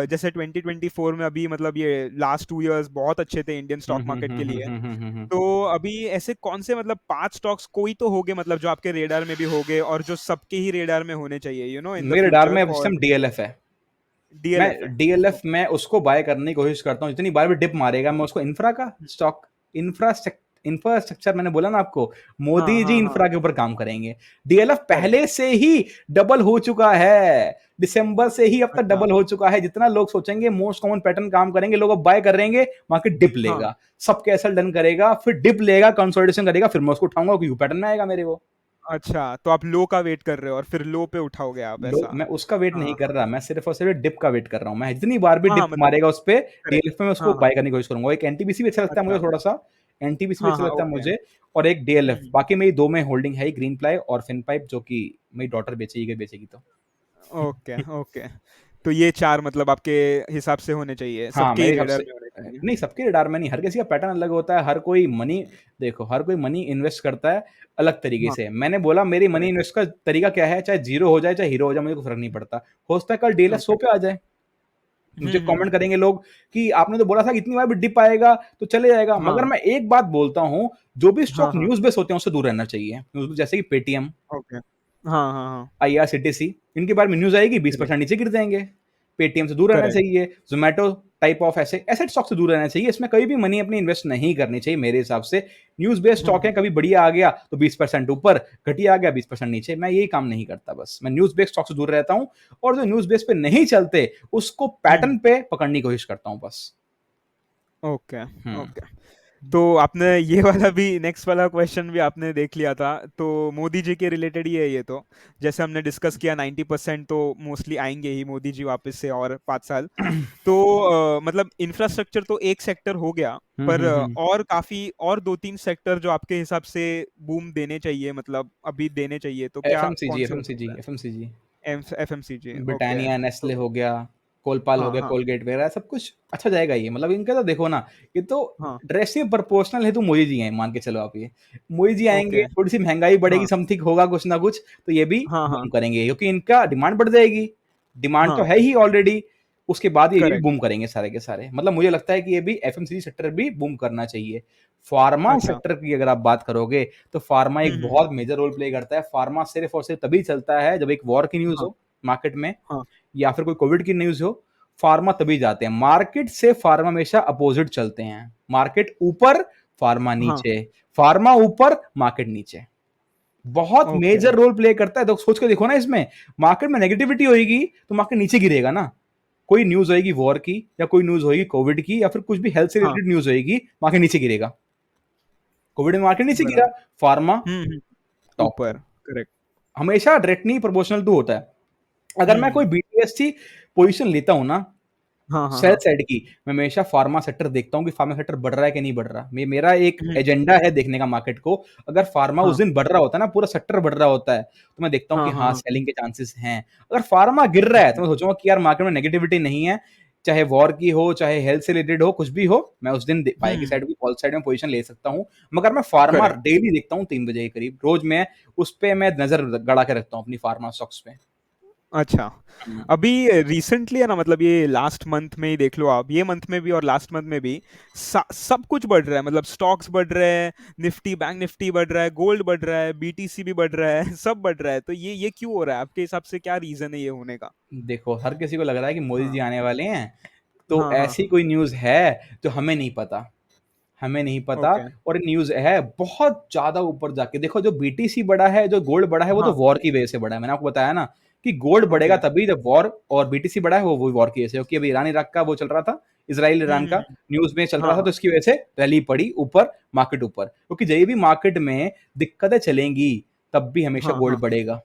जैसे 2024 में अभी मतलब ये लास्ट 2 इयर्स बहुत अच्छे थे इंडियन स्टॉक मार्केट के लिए। हम्म। तो अभी ऐसे कौन से मतलब 5 स्टॉक्स कोई तो होंगे मतलब जो आपके रेडार में भी होंगे और जो सबके ही रेडार में होने चाहिए इन द मेरे डार फ्यूचर में इस फॉर। टाइम डीएलएफ है। मैं डीएलएफ है। डीएलएफ में उसको बाय करने की कोशिश करता हूँ, जितनी बार भी डिप मारेगा मैं उसको, इंफ्रा का स्टॉक, इंफ्रास्ट्रक्चर मैंने बोला ना आपको, हाँ मोदी जी हाँ हाँ। इंफ्रा के ऊपर काम करेंगे। DLF correct. पहले से ही डबल हो चुका है, दिसंबर से ही अब तक अच्छा। डबल हो चुका है। जितना लोग सोचेंगे मोस्ट कॉमन पैटर्न काम करेंगे, लोग अब बाय करेंगे, मार्केट डिप हाँ। लेगा, सब कैसल डन करेगा, फिर डिप लेगा, कंसोलिडेशन करेगा, फिर मैं उसको उठाऊंगा, क्योंकि पैटर्न में आएगा मेरे को। अच्छा, तो आप लो का वेट कर रहे हो और फिर लो पे उठाओगे आप लो, ऐसा। मैं उसका वेट नहीं हाँ कर हाँ। रहा, मैं सिर्फ और सिर्फ डिप का वेट कर रहा हूँ। मैं जितनी बार भी हाँ डिप हाँ, मतलब मारेगा उस पे करेक्ट। डीएलएफ में, मैं उसको हाँ हाँ। बाय करने की कोशिश करूंगा। एक एनटीपीसी भी अच्छा लगता है मुझे अच्छा। थोड़ा सा, एनटीपीसी भी हाँ अच्छा हाँ। लगता है ओके। मुझे, और एक डीएलएफ। हम्म। बाकी मेरी दो में होल्डिंग है, ग्रीन प्लाई और फिन पाइप, जो कि मेरी डॉटर बेचेगी, बेचेगी तो। Okay okay. तो ये चार मतलब आपके हिसाब से होने चाहिए, हाँ, सबके ही मेरे हिसाब रेडर से में होने चाहिए। नहीं, सबके रडार में नहीं, हर किसी का पैटर्न अलग होता है, हर कोई मनी, देखो हर कोई मनी इन्वेस्ट करता है अलग तरीके हाँ। से। मैंने बोला मेरी मनी करेक्ट। इन्वेस्ट का तरीका क्या है, चाहे जीरो हो जाए चाहे हीरो हो जाए, मुझे कोई फर्क नहीं पड़ता। हो सकता है कल डीएलएफ ओके। 100 पे आ जाए, मुझे कमेंट हम्म। करेंगे लोग कि आपने तो बोला था कि इतनी बार भी डिप आएगा तो चले जाएगा, मगर हाँ मैं एक बात बोलता हूं, जो भी हाँ स्टॉक हाँ। न्यूज बेस होते हैं उससे दूर रहना चाहिए। जैसे कि पेटीएम, ओके। हाँ हाँ हाँ। आईआरसीटीसी, इनके बारे में न्यूज आएगी करेक्ट 20% नीचे गिर जाएंगे। पेटीएम से दूर रहना करेक्ट। चाहिए, जोमेटो टाइप ऑफ ऐसे एसेट स्टॉक से दूर रहना चाहिए, इसमें कभी भी मनी अपनी इन्वेस्ट नहीं करनी चाहिए मेरे हिसाब से। न्यूज बेस्ड स्टॉक है, हम्म। कभी बढ़िया आ गया तो 20% ऊपर, घटिया आ गया 20% नीचे, मैं यही काम नहीं करता। बस मैं न्यूज बेस्ड स्टॉक से दूर रहता हूं, और जो न्यूज बेस पे नहीं चलते उसको पैटर्न हम्म। पे पकड़ने की कोशिश करता हूं बस। ओके हम्म ओके। तो आपने ये वाला भी नेक्स्ट वाला क्वेश्चन भी आपने देख लिया था, तो मोदी जी के रिलेटेड ही है ये तो। जैसे हमने डिस्कस किया 90% तो मोस्टली आएंगे ही मोदी जी वापस से और 5 साल। तो मतलब इंफ्रास्ट्रक्चर तो एक सेक्टर हो गया, पर हम्म। और काफी और 2-3 सेक्टर जो आपके हिसाब से बूम देने चाहिए मतलब अभी देने चाहिए, तो क्या कौन एफएमसीजी, से हो एफएमसीजी, सकता एफएमसीजी, है? एफएमसीजी। ओके। ब्रिटानिया, नेस्ले तो हो गया, कोलपाल हो हाँ गया, हाँ कोलगेट वगैरह सब कुछ अच्छा जाएगा ये। मतलब इनका तो देखो ना, ये तो हाँ। ड्रेसिंग प्रोपोर्शनल है, तो मोदी जी हैं, मान के चलो आप ये। मोदी जी आएंगे, ओके। थोड़ी सी महंगाई बढ़ेगी, हाँ समथिंग होगा कुछ ना कुछ, तो ये भी हाँ हाँ बूम करेंगे, क्योंकि इनका डिमांड बढ़ जाएगी। डिमांड तो हाँ। है ही ऑलरेडी, उसके बाद ये भी करेक्ट। बूम करेंगे सारे के सारे। मतलब मुझे लगता है कि ये भी एफएमसीजी सेक्टर भी बूम करना चाहिए। फार्मा अच्छा। सेक्टर की अगर आप बात करोगे, तो फार्मा एक हम्म। बहुत मेजर रोल प्ले करता है। फार्मा सिर्फ और सिर्फ तभी चलता है जब एक वॉर की न्यूज हाँ हो मार्केट में, हाँ या फिर कोई कोविड की न्यूज हो, फार्मा तभी जाते हैं। मार्केट से फार्मा हमेशा अपोजिट चलते हैं, मार्केट ऊपर फार्मा हाँ। नीचे, फार्मा ऊपर मार्केट नीचे। बहुत ओके। मेजर रोल प्ले करता है, तो सोच के देखो ना, इसमें मार्केट में नेगेटिविटी होगी तो मार्केट नीचे गिरेगा ना। कोई न्यूज होगी वॉर की, या कोई न्यूज होगी कोविड की, या फिर कुछ भी हेल्थ से हाँ। रिलेटेड न्यूज होगी, मार्केट नीचे गिरेगा। कोविड में मार्केट नीचे गिरा, बराबर। फार्मा हम्म। टॉप पे। ऊपर। करेक्ट। हमेशा डायरेक्टली प्रोपोर्शनल टू होता है। अगर मैं हम्म। कोई बीटीएस पोजीशन लेता हूं ना, हाँ हाँ सेल हाँ। साइड की, मैं हमेशा फार्मा सेक्टर देखता हूँ कि फार्मा सेक्टर बढ़ रहा है कि नहीं बढ़ रहा। मेरा एक हम्म। एजेंडा है देखने का मार्केट को। अगर फार्मा उस हाँ दिन बढ़ रहा होता है ना, पूरा सेक्टर बढ़ रहा होता है, तो मैं देखता हूँ कि हाँ हाँ हाँ हाँ। सेलिंग के चांसेस हैं। अगर फार्मा गिर रहा है तो ओके। मैं सोचूंगा कि यार मार्केट में नेगेटिविटी नहीं है, चाहे वॉर की हो चाहे हेल्थ से रिलेटेड हो, कुछ भी हो, मैं उस दिन बाय की हम्म। साइड भी कॉल साइड में पोजीशन ले सकता हूँ। मगर मैं फार्मा करेक्ट। डेली देखता हूँ 3 बजे के करीब, रोज मैं उस पे मैं नजर गड़ा के रखता हूँ अपनी फार्मा स्टॉक्स पे। अच्छा। हम्म। अभी रिसेंटली है ना, मतलब ये लास्ट मंथ में ही देख लो आप, ये मंथ में भी और लास्ट मंथ में भी सब कुछ बढ़ रहा है, मतलब स्टॉक्स बढ़ रहे हैं, निफ्टी बैंक निफ्टी बढ़ रहा है, गोल्ड बढ़ रहा है, बीटीसी भी बढ़ रहा है सब बढ़ रहा है। तो ये क्यों हो रहा है आपके हिसाब से, क्या रीजन है ये होने का? देखो हर किसी को लग रहा है कि मोदी जी हाँ आने वाले हैं, तो हाँ हाँ ऐसी हाँ। कोई न्यूज़ है जो हमें नहीं पता, हमें नहीं पता। ओके। और न्यूज़ है बहुत ज़्यादा ऊपर जाके। देखो जो बीटीसी बढ़ा है, जो गोल्ड बढ़ा है, वो तो हाँ। वॉर की वजह से बढ़ा है। मैंने आपको बताया ना कि गोल्ड बढ़ेगा ओके। तभी जब वॉर, और बीटीसी बढ़ा है वो वॉर की वजह से, क्योंकि अभी ईरान इराक का वो चल रहा था, इजराइल ईरान का हम्म। न्यूज़ में चल हाँ रहा था, तो हाँ। इसकी वजह से रैली पड़ी ऊपर, मार्केट ऊपर। क्योंकि जब भी मार्केट में दिक्कतें चलेंगी तब भी हमेशा हाँ गोल्ड हाँ। बढ़ेगा।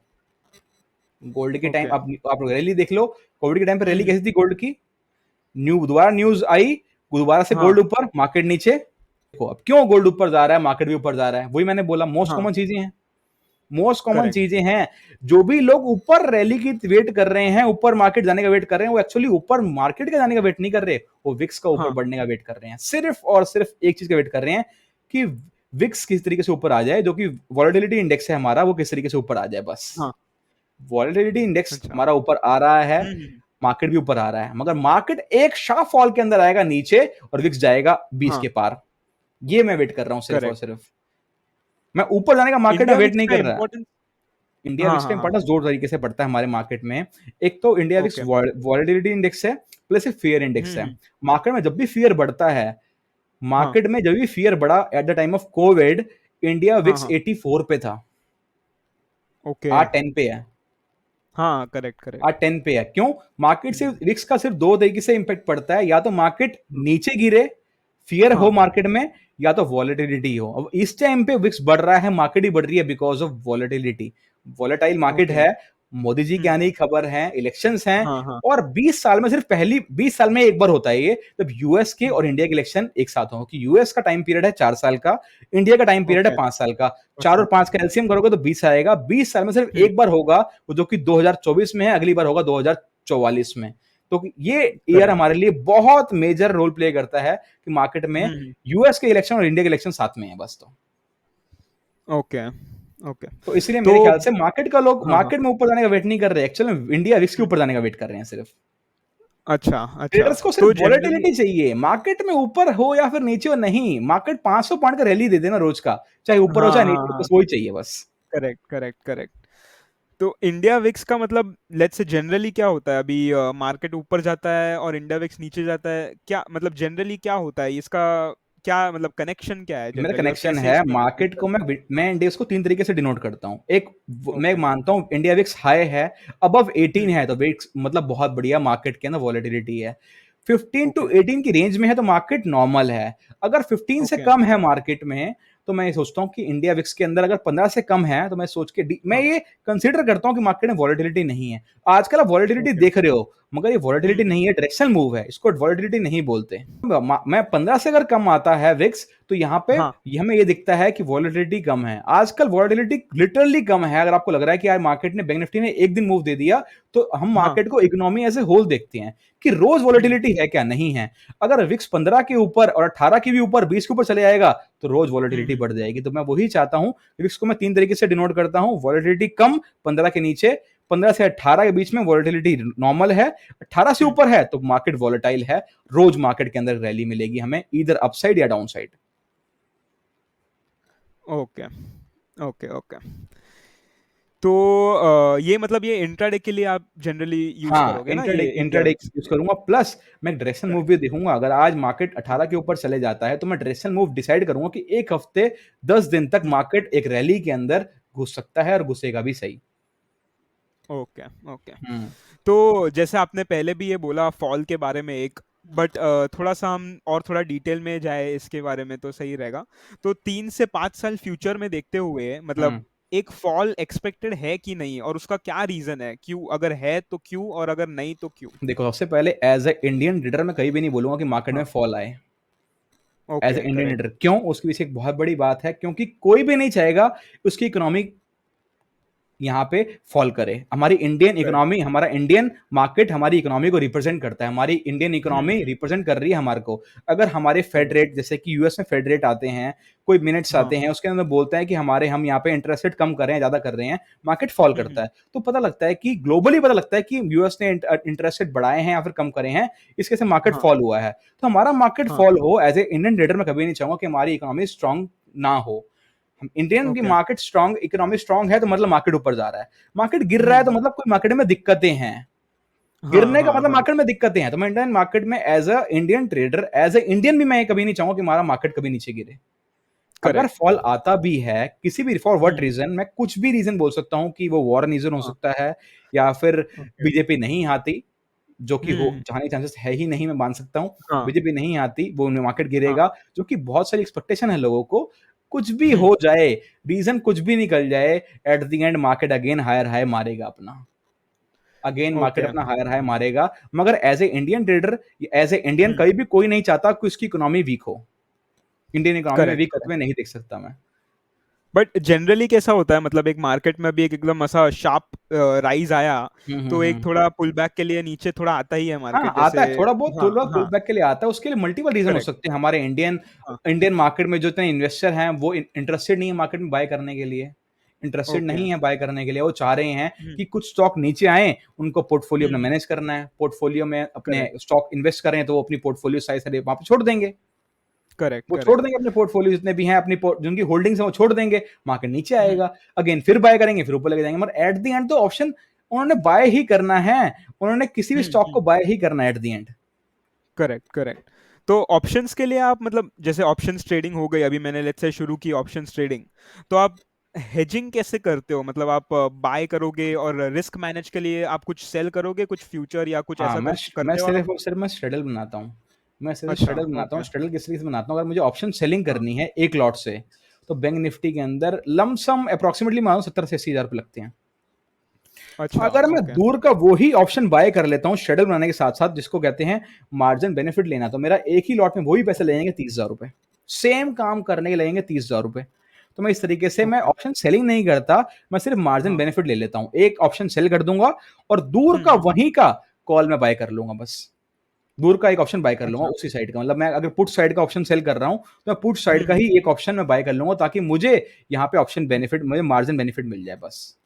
गोल्ड के टाइम ओके। आप रैली देख लो, कोविड के टाइम पे रैली हम्म। कैसी थी गोल्ड की। दोबारा न्यूज आई, दोबारा से हाँ गोल्ड ऊपर, मार्केट नीचे। देखो अब क्यों गोल्ड ऊपर जा रहा है, मार्केट भी ऊपर जा रहा है, वही मैंने बोला, मोस्ट हाँ। कॉमन चीजें हैं। Most common correct. चीजें हैं। जो भी लोग ऊपर रैली की वेट कर रहे हैं, ऊपर मार्केट जाने का वेट कर रहे हैं, वो एक्चुअली ऊपर मार्केट के जाने का वेट नहीं कर रहे, वो विक्स का ऊपर हाँ बढ़ने का वेट कर रहे हैं। सिर्फ और सिर्फ एक चीज का वेट कर रहे हैं कि विक्स किस तरीके से ऊपर आ जाए, जो कि वॉलेटिलिटी इंडेक्स है हमारा, वो किस तरीके से ऊपर आ जाए बस। हाँ। वॉलेटिलिटी इंडेक्स अच्छा। हमारा ऊपर आ रहा है, हम्म। मार्केट भी ऊपर आ रहा है, मगर मार्केट एक शार्प फॉल के अंदर आएगा नीचे और विक्स जाएगा 20 हाँ। के पार। ये मैं वेट कर रहा हूं सिर्फ और करेक्ट। सिर्फ। मैं ऊपर जाने का मार्केट में इंडिया वेट विक्स नहीं का कर रहा। इम्पोर्टेंस। इंडिया हाँ विक्स का हाँ हाँ। इंपॉर्टेंस दो तरीके से पड़ता है हमारे मार्केट में। एक तो India VIX okay. Volatility index है, प्लस एक फियर इंडेक्स है। हम्म। मार्केट में जब भी फियर बढ़ता है, हाँ मार्केट में जब भी फियर बढ़ा at the time of Covid, India हाँ विक्स हाँ। 84 पे था, ओके। आज 10 पे है। हाँ करेक्ट करेक्ट। आज 10 पे है। क्यों? मार्केट से हम्म। रिस्क का सिर्फ दो तरीके से इंपैक्ट पड़ता है, या तो मार्केट नीचे गिरे, फियर हो हाँ। मार्केट में, या तो वॉलेटिलिटी हो। अब इस टाइम पे विक्स बढ़ रहा है, मार्केट ही बढ़ रही है because of volatility. Volatile market okay. है, मोदी जी की आने की खबर है, इलेक्शंस हैं, हाँ हाँ। और 20 साल में सिर्फ पहली 20 साल में एक बार होता है ये, जब यूएस के हम्म। और इंडिया के इलेक्शन एक साथ हो। कि यूएस का टाइम पीरियड है 4 साल का, इंडिया का टाइम पीरियड है ओके। 5 साल का। चार अच्छा। और पांच का एलसीएम करोगे तो 20 आएगा। 20 साल में सिर्फ हम्म। एक बार होगा, वो जो कि 2024 में है, अगली बार होगा 2044 में। तो ये ईयर करेक्ट। हमारे लिए बहुत मेजर रोल प्ले करता है कि मार्केट में हम्म। यूएस के इलेक्शन और इंडिया के इलेक्शन साथ में है बस। ओके। ओके। तो इसलिए तो मेरे ख्याल से मार्केट का लोग हाँ हाँ। मार्केट में ऊपर जाने का वेट नहीं कर रहे, एक्चुअली इंडिया रिस्क के हम्म। ऊपर जाने का वेट कर रहे हैं सिर्फ। अच्छा अच्छा। ट्रेडर्स को सिर्फ तो जनरली। वॉलेटिलिटी चाहिए, मार्केट में ऊपर हो या फिर नीचे हो, नहीं, मार्केट 500 पॉइंट का रैली दे देना रोज का, चाहे ऊपर हो हाँ चाहे हाँ नीचे हो, हाँ। बस वही चाहिए बस। Correct correct correct. तो इंडिया विक्स का मतलब लेट्स से जनरली क्या होता है अभी? मार्केट ऊपर जाता है और इंडिया विक्स नीचे जाता है, क्या मतलब जनरली क्या होता है इसका? क्या मतलब कनेक्शन क्या है मेरा जनरली, और कनेक्शन कैसे है इसको मैनेज मार्केट को, करते मैं इंडेक्स को 3 तरीके से डिनोट करता हूँ। एक, हैं? मैं ओके। मानता हूँ इंडिया विक्स हाई है, अबव 18 हम्म। है, तो विक्स मतलब बहुत बढ़िया मार्केट के अंदर वॉलेटिलिटी है। 15 टू ओके 18 की रेंज में है तो मार्केट नॉर्मल है। अगर 15 से ओके। कम है मार्केट में, तो मैं ये सोचता हूँ कि इंडिया विक्स के अंदर अगर 15 से कम है, तो मैं सोच के मैं हाँ। ये कंसीडर करता हूँ कि मार्केट में वॉलेटिलिटी नहीं है। आजकल आप वॉलेटिलिटी ओके। देख रहे हो, मगर ये वॉलेटिलिटी हम्म। नहीं है, डायरेक्शनल मूव है, इसको वॉलेटिलिटी नहीं बोलते। मैं 15 से अगर कम आता है विक्स, तो यहाँ पे हाँ हमें ये दिखता है कि वॉलेटिलिटी कम है। आजकल वॉलेटिलिटी लिटरली कम है। अगर आपको लग रहा है कि यार मार्केट ने, बैंक निफ्टी ने एक दिन मूव दे दिया, तो हम हाँ। मार्केट को इकोनॉमी एज ए होल देखते हैं कि रोज हम्म। वॉलेटिलिटी है क्या, नहीं है। अगर विक्स 15 के ऊपर और 18 के भी ऊपर, 20 के ऊपर चले जाएगा, तो रोज वॉलेटिलिटी हम्म। बढ़ जाएगी। तो मैं वही चाहता हूं। विक्स को मैं 3 तरीके से डिनोट करता हूं: वॉलेटिलिटी कम 15 के नीचे, 15 से 18 के बीच में वॉलेटिलिटी नॉर्मल है, 18 से हम्म। ऊपर है तो मार्केट वॉलेटाइल है। रोज मार्केट के अंदर रैली मिलेगी हमें, इधर अपसाइड या down side. Okay okay okay. तो ये मतलब ये इंट्राडे के लिए आप जनरली यूज हाँ, करोगे ना, इंट्राडे ये इंडिया इंट्राडे विक्स यूज के लिए? करूंगा, प्लस मैं डायरेक्शन मूव करेक्ट। भी देखूंगा। अगर आज मार्केट 18 के ऊपर चले जाता है, तो मैं डायरेक्शन मूव डिसाइड करूंगा कि एक हफ्ते 10 दिन तक हम्म। मार्केट एक रैली के अंदर घुस सकता है, और घुसेगा भी सही। Okay okay. हम्म। तो जैसे आपने पहले भी ये बोला फॉल के बारे में एक, बट थोड़ा सा हम और थोड़ा डिटेल में जाए इसके बारे में तो सही रहेगा। तो 3 से 5 साल फ्यूचर में देखते हुए मतलब हम्म। एक फॉल एक्सपेक्टेड है कि नहीं, और उसका क्या रीजन है, क्यों, अगर है तो क्यों, और अगर नहीं तो क्यों? देखो, सबसे पहले एज ए इंडियन ट्रेडर मैं कहीं भी नहीं बोलूंगा कि मार्केट में हाँ। फॉल आए। As a okay Indian correct. Trader, क्यों? उसके पीछे एक बहुत बड़ी बात है, क्योंकि कोई भी नहीं चाहेगा उसकी इकोनॉमी यहाँ पे फॉल करे। हमारी इंडियन करेक्ट। इकोनॉमी, हमारा इंडियन मार्केट हमारी इकोनॉमी को रिप्रेजेंट करता है। हमारी इंडियन इकोनॉमी हम्म। रिप्रेजेंट कर रही है हमारे को। अगर हमारे फेड करेक्ट। रेट, जैसे कि यूएस में फेड रेट आते हैं, कोई मिनट्स हाँ। आते हैं, उसके अंदर बोलता है कि हम यहाँ पे इंटरेस्ट रेट कम कर रहे हैं, ज्यादा कर रहे हैं, मार्केट फॉल करता हम्म। है। तो पता लगता है कि ग्लोबली पता लगता है कि यूएस ने इंटरेस्ट रेट बढ़ाए हैं या फिर कम करे हैं, इसके से मार्केट हाँ फॉल हुआ है। तो हमारा मार्केट हाँ। फॉल हो, एज ए इंडियन ट्रेडर मैं कभी नहीं चाहूंगा कि हमारी इकोनॉमी स्ट्रांग ना हो। हम इंडियन की okay. Market strong, economy strong है तो मतलब मार्केट ऊपर जा रहा है। मार्केट गिर रहा है तो हम्म। मतलब कोई मार्केट में दिक्कतें हैं। हाँ गिरने का हाँ मतलब हाँ। मार्केट में दिक्कतें हैं। तो मैं इंडियन मार्केट में as a Indian trader, as a Indian भी मैं कभी नहीं चाहूंगा कि हमारा मार्केट कभी नीचे गिरे। अगर करेक्ट। फॉल आता भी है किसी भी, फॉर व्हाट हम्म। रीजन, मैं कुछ भी रीजन बोल सकता हूं कि वो वॉर रीजन हो हाँ। सकता है, या फिर ओके। बीजेपी नहीं आती, जो कि हो हम्म। जाने चांसेस है ही नहीं, मैं मान सकता हूं। हाँ बीजेपी नहीं आती, वो मार्केट हाँ। गिरेगा, जो कि बहुत सारी एक्सपेक्टेशन है लोगों को। कुछ भी हम्म। हो जाए, रीजन कुछ भी निकल जाए, at the end market again higher high मारेगा अपना। Again market okay. अपना हायर हाई मारेगा। मगर as a Indian trader, as a Indian, hmm. कहीं भी कोई नहीं चाहता कि उसकी इकोनॉमी वीक हो। इंडियन इकोनॉमी में करेक्ट वीक होते करेक्ट। हुए नहीं देख सकता मैं। बट जनरली कैसा होता है, मतलब एक मार्केट में भी एक एकदम ऐसा शार्प राइज आया, तो एक हुँ। थोड़ा पुल बैक के लिए नीचे थोड़ा आता ही है हाँ, मार्केट आता जैसे। है, थोड़ा बहुत हाँ, पुल बैक के लिए आता है, उसके लिए मल्टीपल रीज़न हो करेक्ट। सकते हैं। हमारे इंडियन हाँ, इंडियन मार्केट में जो इतने इन्वेस्टर हैं, वो इंटरेस्टेड नहीं है मार्केट में बाय करने के लिए, इंटरेस्टेड ओके। नहीं है बाय करने के लिए। वो चाह रहे हैं हम्म। कि कुछ स्टॉक नीचे आएँ, उनको पोर्टफोलियो अपना हम्म। मैनेज करना है, पोर्टफोलियो में अपने करेक्ट, स्टॉक इन्वेस्ट कर रहे हैं, तो वो अपनी पोर्टफोलियो सारे वहाँ पे छोड़ देंगे। करेक्ट, वो छोड़ करेक्ट। देंगे अपने पोर्टफोलियो जितने भी हैं, अपनी जिनकी होल्डिंग्स हैं, वो छोड़ देंगे, मार्केट नीचे हम्म। आएगा, अगेन फिर बाय करेंगे, फिर ऊपर लेके जाएँगे, मगर एट द एंड तो ऑप्शन उन्होंने बाय ही करना है, उन्होंने किसी भी स्टॉक को हम्म। बाय ही करना है eight the and. Correct, correct. तो ऑप्शंस के लिए आप, मतलब जैसे ऑप्शंस ट्रेडिंग हो गई, अभी मैंने लेट्स से शुरू की ऑप्शंस ट्रेडिंग, तो आप हेजिंग कैसे करते हो? मतलब आप बाय करोगे और रिस्क मैनेज के लिए आप कुछ सेल करोगे, कुछ फ्यूचर या कुछ हाँ, ऐसा मैं करते हो आप? सिर्फ़ और सिर्फ़ मैं स्ट्रैडल बनाता हूँ। मैं सिर्फ़ अच्छा, स्ट्रैडल बनाता हूँ, ओके। स्ट्रैडल किस तरीके से बनाता हूँ, अगर मुझे ऑप्शन सेलिंग हाँ। करनी है 1 लॉट से, तो बैंक निफ्टी के अंदर लमसम एप्रोक्सिमेटली मानो 70 से 80,000 रुपए लगते हैं। अच्छा, अगर मैं ओके। दूर का वो ही ऑप्शन बाय कर लेता हूँ शेड्यूल बनाने के साथ-साथ, जिसको कहते हैं मार्जिन बेनिफिट लेना, तो मेरा एक ही लॉट में वही पैसे लगेंगे 30,000 रुपए। सेम काम करने के लगेंगे 30,000 रुपए। तो मैं इस तरीके से मैं ओके। ऑप्शन सेलिंग नहीं करता, मैं सिर्फ मार्जिन हाँ। बेनिफिट ले लेता हूँ। एक ऑप्शन सेल कर दूँगा और दूर का हम्म। वहीं का कॉल मैं बाय कर लूँगा बस। दूर का एक ऑप्शन बाय कर लूँगा अच्छा। उसी साइड का। मतलब मैं अगर पुट साइड का ऑप्शन सेल कर रहा हूँ, तो मैं पुट साइड का हम्म। ही एक ऑप्शन मैं बाय कर लूँगा, ताकि मुझे यहाँ पे ऑप्शन बेनिफिट, मुझे मार्जिन बेनिफिट मिल जाए बस।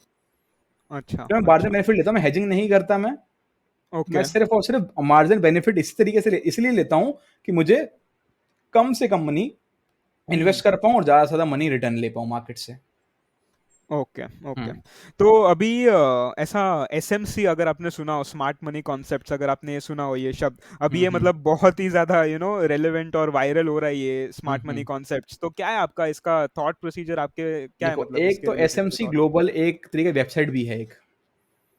अच्छा, तो मैं मार्जिन अच्छा। बेनिफिट लेता हूँ, मैं हेजिंग नहीं करता मैं। मैं ओके। सिर्फ़ और सिर्फ़ मार्जिन बेनिफिट इस तरीके से इसलिए लेता हूँ कि मुझे कम से कम मनी हम्म। इन्वेस्ट कर पाऊँ और ज़्यादा से ज़्यादा मनी रिटर्न ले पाऊँ मार्केट से। Okay, okay. हुँ। तो अभी ऐसा एसएमसी, अगर आपने सुना हो, स्मार्ट मनी कॉन्सेप्ट्स, अगर आपने ये सुना हो ये शब्द, अभी हुँ, ये हुँ। मतलब बहुत ही ज्यादा रेलेवेंट और वायरल हो रहा है ये हुँ, स्मार्ट मनी हुँ। कॉन्सेप्ट्स, तो क्या है आपका इसका थॉट प्रोसीजर, आपके क्या है देखो, मतलब एक इसके तो रिलेटेड के एसएमसी थॉट? ग्लोबल एक तरीके की वेबसाइट भी है एक।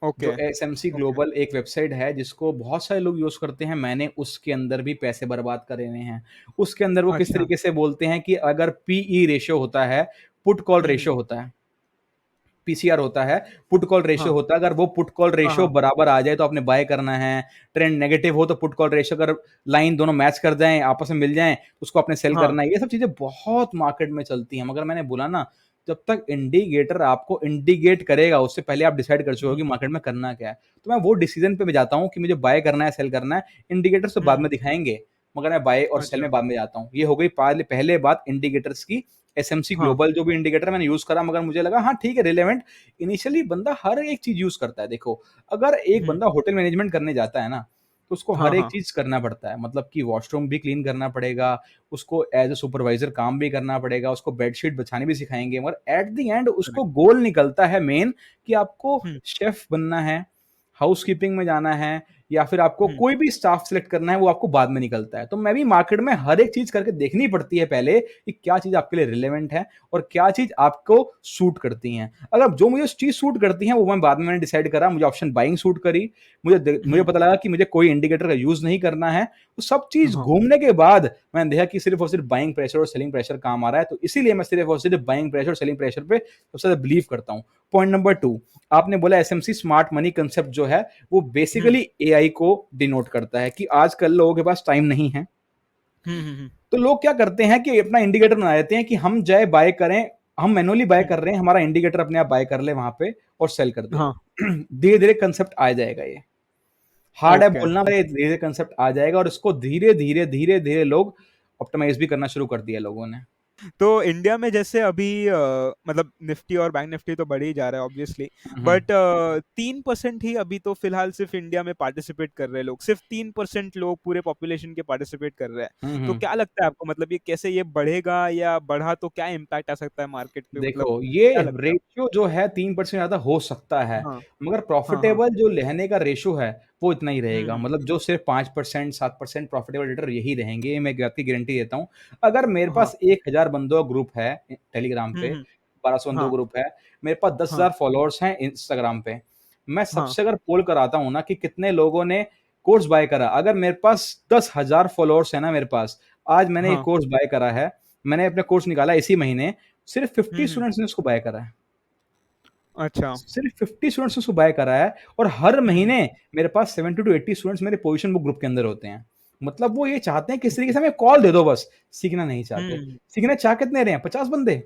ओके, जो एसएमसी ओके। ग्लोबल एक वेबसाइट है जिसको बहुत सारे लोग यूज़ करते हैं, मैंने उसके अंदर भी पैसे बर्बाद करे हुए हैं। उसके अंदर वो किस अच्छा। तरीके से बोलते हैं कि अगर पीई रेशियो होता है, पुट कॉल हम्म। रेशियो होता है। पीसीआर होता है, पुट कॉल रेशियो हाँ, होता है, अगर वो पुट कॉल हाँ, रेशियो हाँ। बराबर आ जाए तो आपने बाय करना है, ट्रेंड नेगेटिव हो तो पुट कॉल रेशियो अगर लाइन दोनों मैच कर जाएँ, आपस में मिल जाएँ, उसको आपने सेल हाँ। करना है। ये सब चीज़ें बहुत मार्केट में चलती हैं, मगर मैंने बोला ना, जब तक इंडिकेटर आपको इंडिकेट करेगा, उससे पहले आप डिसाइड कर चुके हो कि हम्म। मार्केट में करना क्या है। तो मैं वो डिसीज़न पे मैं जाता हूँ कि मुझे बाय करना है, सेल करना है, इंडिकेटर्स तो बाद हम्म। में दिखाएँगे, मगर मैं बाय और सेल अच्छा। में बाद में जाता हूँ। ये हो गई पहले बात इंडिकेटर्स की। एसएमसी हाँ। ग्लोबल जो भी इंडिकेटर मैंने यूज़ करा, मगर मुझे लगा हाँ, ठीक है, रिलेवेंट। इनिशियली बंदा हर एक चीज़ यूज़ करता है। देखो, अगर एक हम्म। बंदा होटल मैनेजमेंट करने जाता है ना, तो उसको हाँ, हर एक हाँ। चीज़ करना पड़ता है। मतलब कि वॉशरूम भी क्लीन करना पड़ेगा, उसको एज़ अ सुपरवाइज़र काम भी करना पड़ेगा, उसको बेडशीट बिछानी भी सिखाएँगे, मगर एट द एंड उसको करेक्ट। गोल निकलता है मेन, कि आपको हम्म। शेफ़ बनना है, हाउसकीपिंग में जाना है, या फिर आपको हम्म। कोई भी स्टाफ सेलेक्ट करना है, वो आपको बाद में निकलता है। तो मैं भी मार्केट में हर एक चीज़ करके देखनी पड़ती है पहले, कि क्या चीज़ आपके लिए रिलेवेंट है और क्या चीज़ आपको सूट करती हैं। अगर जो मुझे चीज़ सूट करती है, वो मैं बाद में मैंने डिसाइड करा, मुझे ऑप्शन बाइंग सूट करी, मुझे हम्म। पता लगा कि मुझे कोई इंडिकेटर का यूज़ नहीं करना है। वो सब चीज़ हाँ। घूमने के बाद मैंने देखा कि सिर्फ़ और सिर्फ़ बाइंग प्रेशर और सेलिंग प्रेशर काम आ रहा है, तो इसीलिए मैं सिर्फ़ और सिर्फ़ बाइंग प्रेशर और सेलिंग प्रेशर पे सबसे ज़्यादा बिलीव करता हूँ। पॉइंट नंबर 2, आपने बोला एसएमसी स्मार्ट मनी कांसेप्ट जो है, वो हम्म। बेसिकली एआई को डिनोट करता है कि आजकल लोगों के पास टाइम नहीं है। हम्म। हम्म। तो लोग क्या करते हैं कि अपना इंडिकेटर बना देते हैं कि हम चाहे बाय करें, हम मैनुअली बाय हम्म। कर रहे हैं, हमारा इंडिकेटर अपने आप बाय कर ले वहाँ पे और सेल कर दे। हाँ। धीरे-धीरे कांसेप्ट आ जाएगा ये। हार्ड है ओके। बोलना, मगर ये धीरे-धीरे कांसेप्ट आ जाएगा और इसको धीरे-धीरे, धीरे-धीरे लोग ऑप्टिमाइज़ भी करना शुरू कर दिया लोगों ने। तो इंडिया में जैसे अभी मतलब निफ्टी और बैंक निफ्टी तो बढ़ ही जा रहा है ऑब्वियसली, हुँ, हुँ। बट 3% ही अभी तो फिलहाल सिर्फ इंडिया में पार्टिसिपेट कर रहे हैं लोग, सिर्फ 3% लोग पूरे पॉपुलेशन के पार्टिसिपेट कर रहे हैं। हुँ, तो हुँ। क्या लगता है आपको, मतलब ये कैसे ये बढ़ेगा, या बढ़ा तो क्या इम्पैक्ट आ सकता है मार्केट पे, मतलब देखो, ये क्या लगता है रेशियो जो है 3% ज़्यादा हो सकता है, आपको? हाँ, मगर हाँ, हाँ। प्रॉफ़िटेबल जो लेने का रेशियो है, वो इतना ही रहेगा। हम्म। मतलब जो सिर्फ़ 5%, 7% प्रॉफ़िटेबल ट्रेडर यही रहेंगे, ये मैं एक बात की गारंटी देता हूँ। अगर मेरे हाँ। पास 1000 बंदों का ग्रुप है टेलीग्राम पे, हम्म। 1200 बंदों हाँ, का ग्रुप है, मेरे पास हाँ, 10,000 फॉलोअर्स हैं इंस्टाग्राम पे। मैं हाँ, सबसे अगर पोल कराता हूँ ना कि कितने लोगों ने कोर्स बाय करा, अगर मेरे पास 10,000 फॉलोअर्स हैं ना मेरे पास, आज मैंने एक हाँ। कोर्स बाय करा है, मैंने अपना कोर्स निकाला इसी महीने, सिर्फ़ 50 हम्म। स्टूडेंट्स ने उसको बाय करा है। अच्छा। सिर्फ़ 50 स्टूडेंट्स ने उसको बाय करा है और हर हम्म। महीने मेरे पास 70 टू 80 स्टूडेंट्स मेरे पोज़िशन बुक ग्रुप के अंदर होते हैं। मतलब वो ये चाहते हैं किस तरीके से हमें कॉल दे दो बस, सीखना नहीं चाहते। हम्म। सीखना चाह कितने रहे हैं 50 बंदे,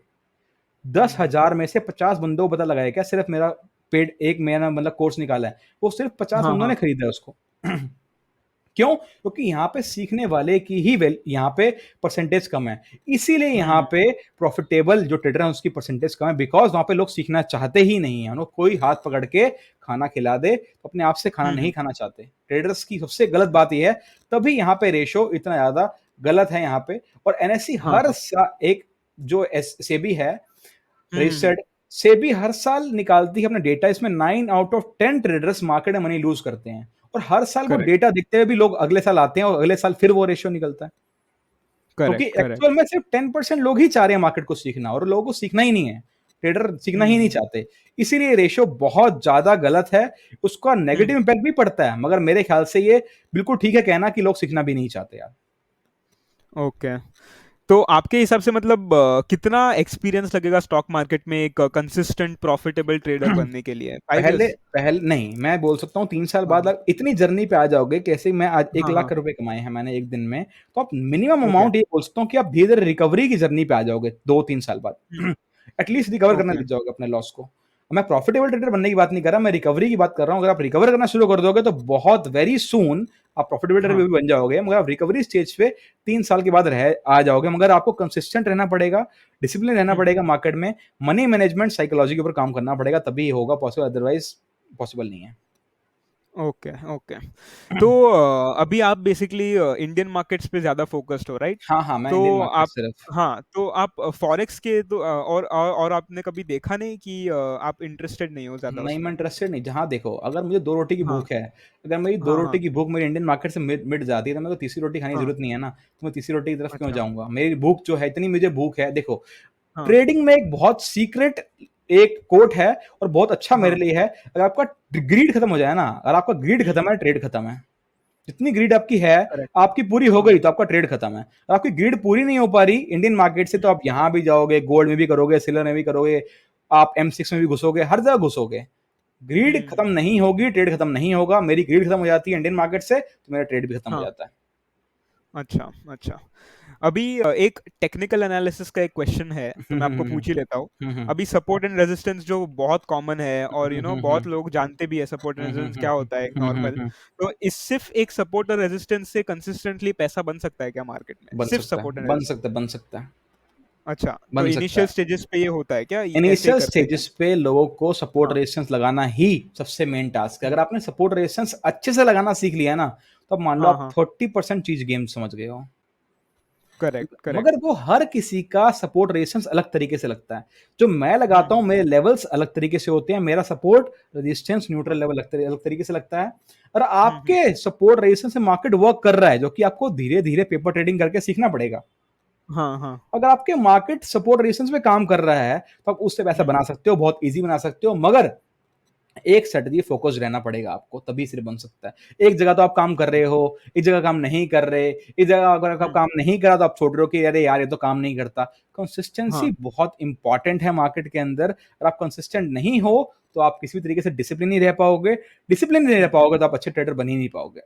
10,000 में से 50 बंदों को पता लगाया क्या सिर्फ मेरा पेड एक महीना मतलब कोर्स निकाला है, वो सिर्फ 50 हाँ बंदों ने हाँ। खरीदा है उसको। क्यों? क्योंकि यहाँ पे सीखने वाले की ही यहाँ पे परसेंटेज कम है, इसीलिए यहाँ हम्म। पे प्रॉफिटेबल जो ट्रेडर है उसकी परसेंटेज कम है, बिकॉज वहां पे लोग सीखना चाहते ही नहीं है, कोई हाथ पकड़ के खाना खिला दे तो अपने आप से खाना नहीं हम्म। खाना चाहते। ट्रेडर्स की सबसे गलत बात यह है, तभी यहाँ पे रेशो इतना ज्यादा गलत है यहाँ पे। और एनएससी हाँ हर हाँ। एक जो सेबी है हम्म। रजिस्टर्ड, सेबी हर साल निकालती है अपना डेटा, इसमें 9 आउट ऑफ 10 ट्रेडर्स मार्केट में मनी लूज करते हैं, और हर साल वो करेक्ट डेटा देखते हुए भी लोग अगले साल आते हैं और अगले साल फिर वो रेशियो निकलता है। क्योंकि करेक्ट एक्चुअल करेक्ट। में सिर्फ 10% लोग ही चाह रहे हैं मार्केट को सीखना, और लोगों को सीखना ही नहीं है, ट्रेडर सीखना ही नहीं हम्म चाहते। इसीलिए रेशियो बहुत ज्यादा गलत है, उसका हम्म। नेगेटिव इंपैक्ट भी पड़ता है, मगर मेरे ख्याल से ये बिल्कुल ठीक है कहना कि लोग सीखना भी नहीं चाहते यार। ओके। तो आपके हिसाब से मतलब कितना एक्सपीरियंस लगेगा स्टॉक मार्केट में एक कंसिस्टेंट प्रॉफिटेबल ट्रेडर बनने के लिए? फाइव पहले इयर्स पहले नहीं, मैं बोल सकता हूँ 3 साल हाँ बाद हाँ। आप इतनी जर्नी पे आ जाओगे, कैसे मैं आज एक हाँ लाख हाँ। रुपए कमाए हैं मैंने एक दिन में, तो आप मिनिमम ओके। अमाउंट ये बोल सकता हूँ कि आप धीरे धीरे रिकवरी की जर्नी पे आ जाओगे 2-3 साल बाद। हम्म। एटलीस्ट रिकवर करने ओके। लग जाओगे अपने लॉस को। मैं प्रॉफिटेबल ट्रेडर बनने की बात नहीं कर रहा, मैं रिकवरी की बात कर रहा हूँ। अगर आप रिकवर करना शुरू कर दोगे तो बहुत वेरी सून आप प्रॉफिटेबल ट्रेडर हाँ। भी बन जाओगे, मगर आप रिकवरी स्टेज पे 3 साल के बाद रह आ जाओगे। मगर आपको कंसिस्टेंट रहना पड़ेगा, डिसिप्लिन रहना हम्म। पड़ेगा मार्केट में, मनी मैनेजमेंट साइकोलॉजी के ऊपर काम करना पड़ेगा, तभी होगा पॉसिबल, अदरवाइज पॉसिबल नहीं है। Okay okay. तो अभी आप बेसिकली इंडियन मार्केट्स पे ज्यादा फोकस्ड हो, राइट? हाँ, हाँ, मैं तो इंडियन मार्केट आप, सिर्फ। हाँ, तो आप फॉरेक्स के तो और आपने कभी देखा नहीं कि आप इंटरेस्टेड नहीं हो ज्यादा नहीं, मैं उसमें? इंटरेस्टेड नहीं। जहाँ देखो, अगर मुझे 2 रोटी की हाँ भूख है, अगर मेरी 2 हाँ रोटी हाँ। की भूख मेरी इंडियन मार्केट से मिट जाती है, तो मेरे को तीसरी रोटी खाने की हाँ। ज़रूरत नहीं है ना, तो मैं तीसरी रोटी की तरफ क्यों अच्छा। जाऊँगा? मेरी भूख जो है, इतनी मुझे भूख है, देखो, हाँ ट्रेडिंग में एक बहुत सीक्रेट एक कोट है और बहुत अच्छा मेरे हाँ। लिए है, अगर आपका ग्रीड खत्म हो जाए ना, अगर आपका ग्रीड खत्म हम्म। है, ट्रेड खत्म है। जितनी ग्रीड आपकी है, करेक्ट। आपकी पूरी हो हाँ। गई तो आपका ट्रेड खत्म है। अगर आपकी ग्रीड पूरी नहीं हो पा रही इंडियन मार्केट से, तो आप यहाँ भी जाओगे, गोल्ड में भी करोगे, सिल्वर में भी करोगे, आप M6 में भी घुसोगे, हर जगह घुसोगे। ग्रीड खत्म हम्म। नहीं होगी, ट्रेड खत्म नहीं होगा। मेरी ग्रीड खत्म हो जाती है इंडियन मार्केट से, तो मेरा ट्रेड भी खत्म हो हाँ। जाता है। अच्छा अच्छा। अभी एक टेक्निकल एनालिसिस का एक क्वेश्चन है, तो हम्म, मैं आपको हम्म, पूछ ही लेता हूँ। हम्म, अभी सपोर्ट एंड रेजिस्टेंस जो बहुत कॉमन है, और हम्म, बहुत लोग जानते भी है सपोर्ट एंड रेजिस्टेंस क्या होता है, एक नॉर्मल। हम्म। तो इस सिर्फ एक सपोर्ट और रेजिस्टेंस से कंसिस्टेंटली पैसा बन सकता है क्या मार्केट में, बन सिर्फ सकता सपोर्ट है, एंड बन रेजिस्टेंस? सकता है, बन सकता है, अच्छा, तो बन सकता इनिशियल है। स्टेजेस पे ये होता है क्या, ऐसे ही इनिशियल करते हैं क्या? स्टेजेस पे लोगों को सपोर्ट हाँ। रेजिस्टेंस लगाना ही सबसे मेन टास्क है। हम्म। अगर आपने सपोर्ट रेजिस्टेंस अच्छे से लगाना सीख लिया ना, तो अब मान लो हाँ आप हाँ। 30% चीज गेम समझ गए हो। Correct correct. मगर वो हर किसी का सपोर्ट रेजिस्टेंस अलग तरीके से लगता है। जो मैं लगाता हूँ, हम्म मेरे लेवल्स अलग तरीके से होते हैं, मेरा सपोर्ट रेजिस्टेंस न्यूट्रल हाँ। लेवल अलग तरीके से लगता है। और हम्म। आपके सपोर्ट रेजिस्टेंस से मार्केट वर्क कर रहा है, जो कि आपको धीरे धीरे पेपर ट्रेडिंग करके सीखना पड़ेगा। हाँ हाँ। अगर आपके मार्केट सपोर्ट रेजिस्टेंस पे काम कर रहा है, तो आप उससे पैसा हम्म। बना सकते हो, बहुत ईजी बना सकते हो, मगर एक स्ट्रेटजी फोकस रहना पड़ेगा आपको, तभी सिर्फ बन सकता है। एक जगह तो आप काम कर रहे हो, एक जगह काम नहीं कर रहे, एक जगह अगर आप हम्म। काम नहीं करा तो आप छोड़ रहे हो कि अरे यार ये तो काम नहीं करता। कंसिस्टेंसी हाँ। बहुत इंपॉर्टेंट है मार्केट के अंदर। अगर आप कंसिस्टेंट नहीं हो, तो आप किसी भी तरीके से डिसिप्लिन नहीं रह पाओगे। डिसिप्लिन नहीं रह हम्म। पाओगे तो आप अच्छे ट्रेडर बन ही नहीं पाओगे।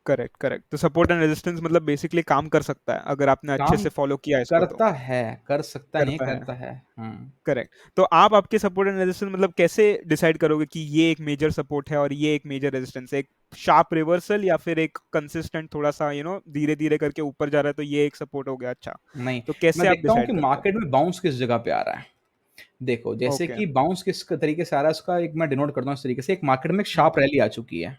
Correct correct. तो सपोर्ट एंड रेजिस्टेंस मतलब बेसिकली काम कर सकता है अगर आपने अच्छे काम से फॉलो किया इसको तो। करता है, कर सकता नहीं, करता है। करता है। हम्म। करेक्ट। तो आप आपके सपोर्ट एंड रेजिस्टेंस मतलब कैसे डिसाइड करोगे कि ये एक मेजर सपोर्ट है और ये एक मेजर रेजिस्टेंस है? एक शार्प रिवर्सल या फिर एक कंसिस्टेंट थोड़ा सा धीरे धीरे करके ऊपर जा रहा है तो ये एक सपोर्ट हो गया? अच्छा। नहीं, तो मैं कैसे आप देखता हूँ डिसाइड कि करते हो? मार्केट में बाउंस किस जगह पे आ रहा है। देखो, जैसे ओके। कि बाउंस किस तरीके से आ रहा है, उसका एक मैं डिनोट करता हूँ इस तरीके से। एक मार्केट में एक हम्म। शार्प रैली आ चुकी है।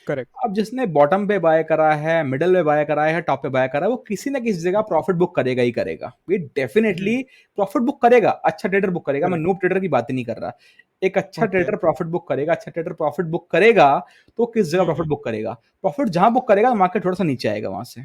करेक्ट। अब जिसने बॉटम पे बाय करा है, मिडल में बाय करा है, टॉप पे बाय करा है, वो किसी ना किसी जगह प्रॉफिट बुक करेगा ही करेगा। ये हम्म। डेफिनेटली प्रॉफिट बुक करेगा। अच्छा ट्रेडर बुक करेगा, मैं करेक्ट। नूब ट्रेडर की बात ही नहीं कर रहा। एक अच्छा ओके। ट्रेडर प्रॉफिट बुक करेगा, अच्छा ट्रेडर प्रॉफिट बुक करेगा, तो किस जगह प्रॉफिट हम्म। बुक करेगा? प्रॉफिट जहां बुक करेगा, मार्केट थोड़ा सा नीचे आएगा वहां से।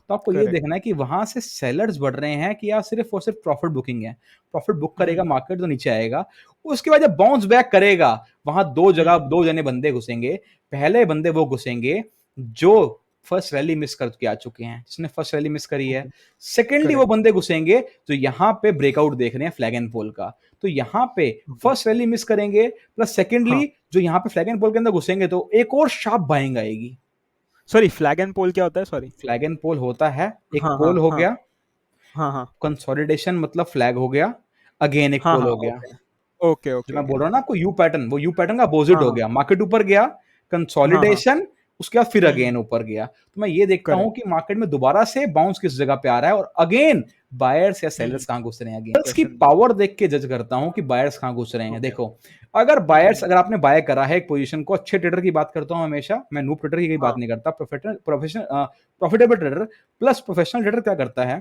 तो आपको ये करेक्ट। देखना है कि वहां से सेलर्स बढ़ रहे हैं कि या सिर्फ और सिर्फ प्रॉफिट बुकिंग है। प्रॉफिट बुक करेगा, हम्म। मार्केट तो नीचे आएगा। उसके बाद जब बाउंस बैक करेगा, वहां दो जगह हम्म। दो जने बंदे घुसेंगे। पहले बंदे वो घुसेंगे जो फर्स्ट रैली मिस करके आ चुके हैं, जिसने फर्स्ट रैली मिस करी है। ओके। सेकेंडली वो करेक्ट। बंदे घुसेंगे जो यहाँ पे ब्रेकआउट देख रहे हैं फ्लैग एंड पोल का। तो यहाँ पे ओके। फर्स्ट रैली मिस करेंगे, प्लस हाँ। सेकेंडली जो यहाँ पे फ्लैग एंड पोल के अंदर घुसेंगे, तो एक और शार्प बाइंग आएगी। सॉरी, फ्लैग एंड पोल क्या होता है? सॉरी। फ्लैग एंड पोल होता है, एक हाँ हाँ पोल हो हाँ। गया, हाँ, हाँ। कंसोलिडेशन मतलब फ्लैग हो गया, अगेन एक हाँ, पुल हाँ, हो गया। ओके। ओके, जो ओके, मैं ओके। बोल रहा हूँ ना आपको यू पैटर्न, वो यू पैटर्न का अपोजिट हाँ, हो हाँ। गया। मार्केट ऊपर गया, हाँ, हाँ। कंसोलिडेशन, उसके बाद फिर हुँ, हुँ। अगेन ऊपर गया। तो मैं ये देखता हूँ करेक्ट। कि मार्केट में दोबारा से बाउंस किस जगह पे आ रहा है और अगेन बायर्स या हुँ, सेलर्स हुँ। कहाँ घुस रहे हैं अगेन। की क्वेश्चन मार्क। पावर देख के जज करता हूँ कि बायर्स कहाँ घुस रहे हैं। ओके। देखो, अगर हुँ, हुँ, बायर्स, हुँ। अगर आपने बाय करा है एक पोजीशन को, अच्छे ट्रेडर की बात करता हूँ हमेशा, मैं नूब ट्रेडर की बात हाँ। नहीं करता। Profitable trader plus professional trader क्या करता है,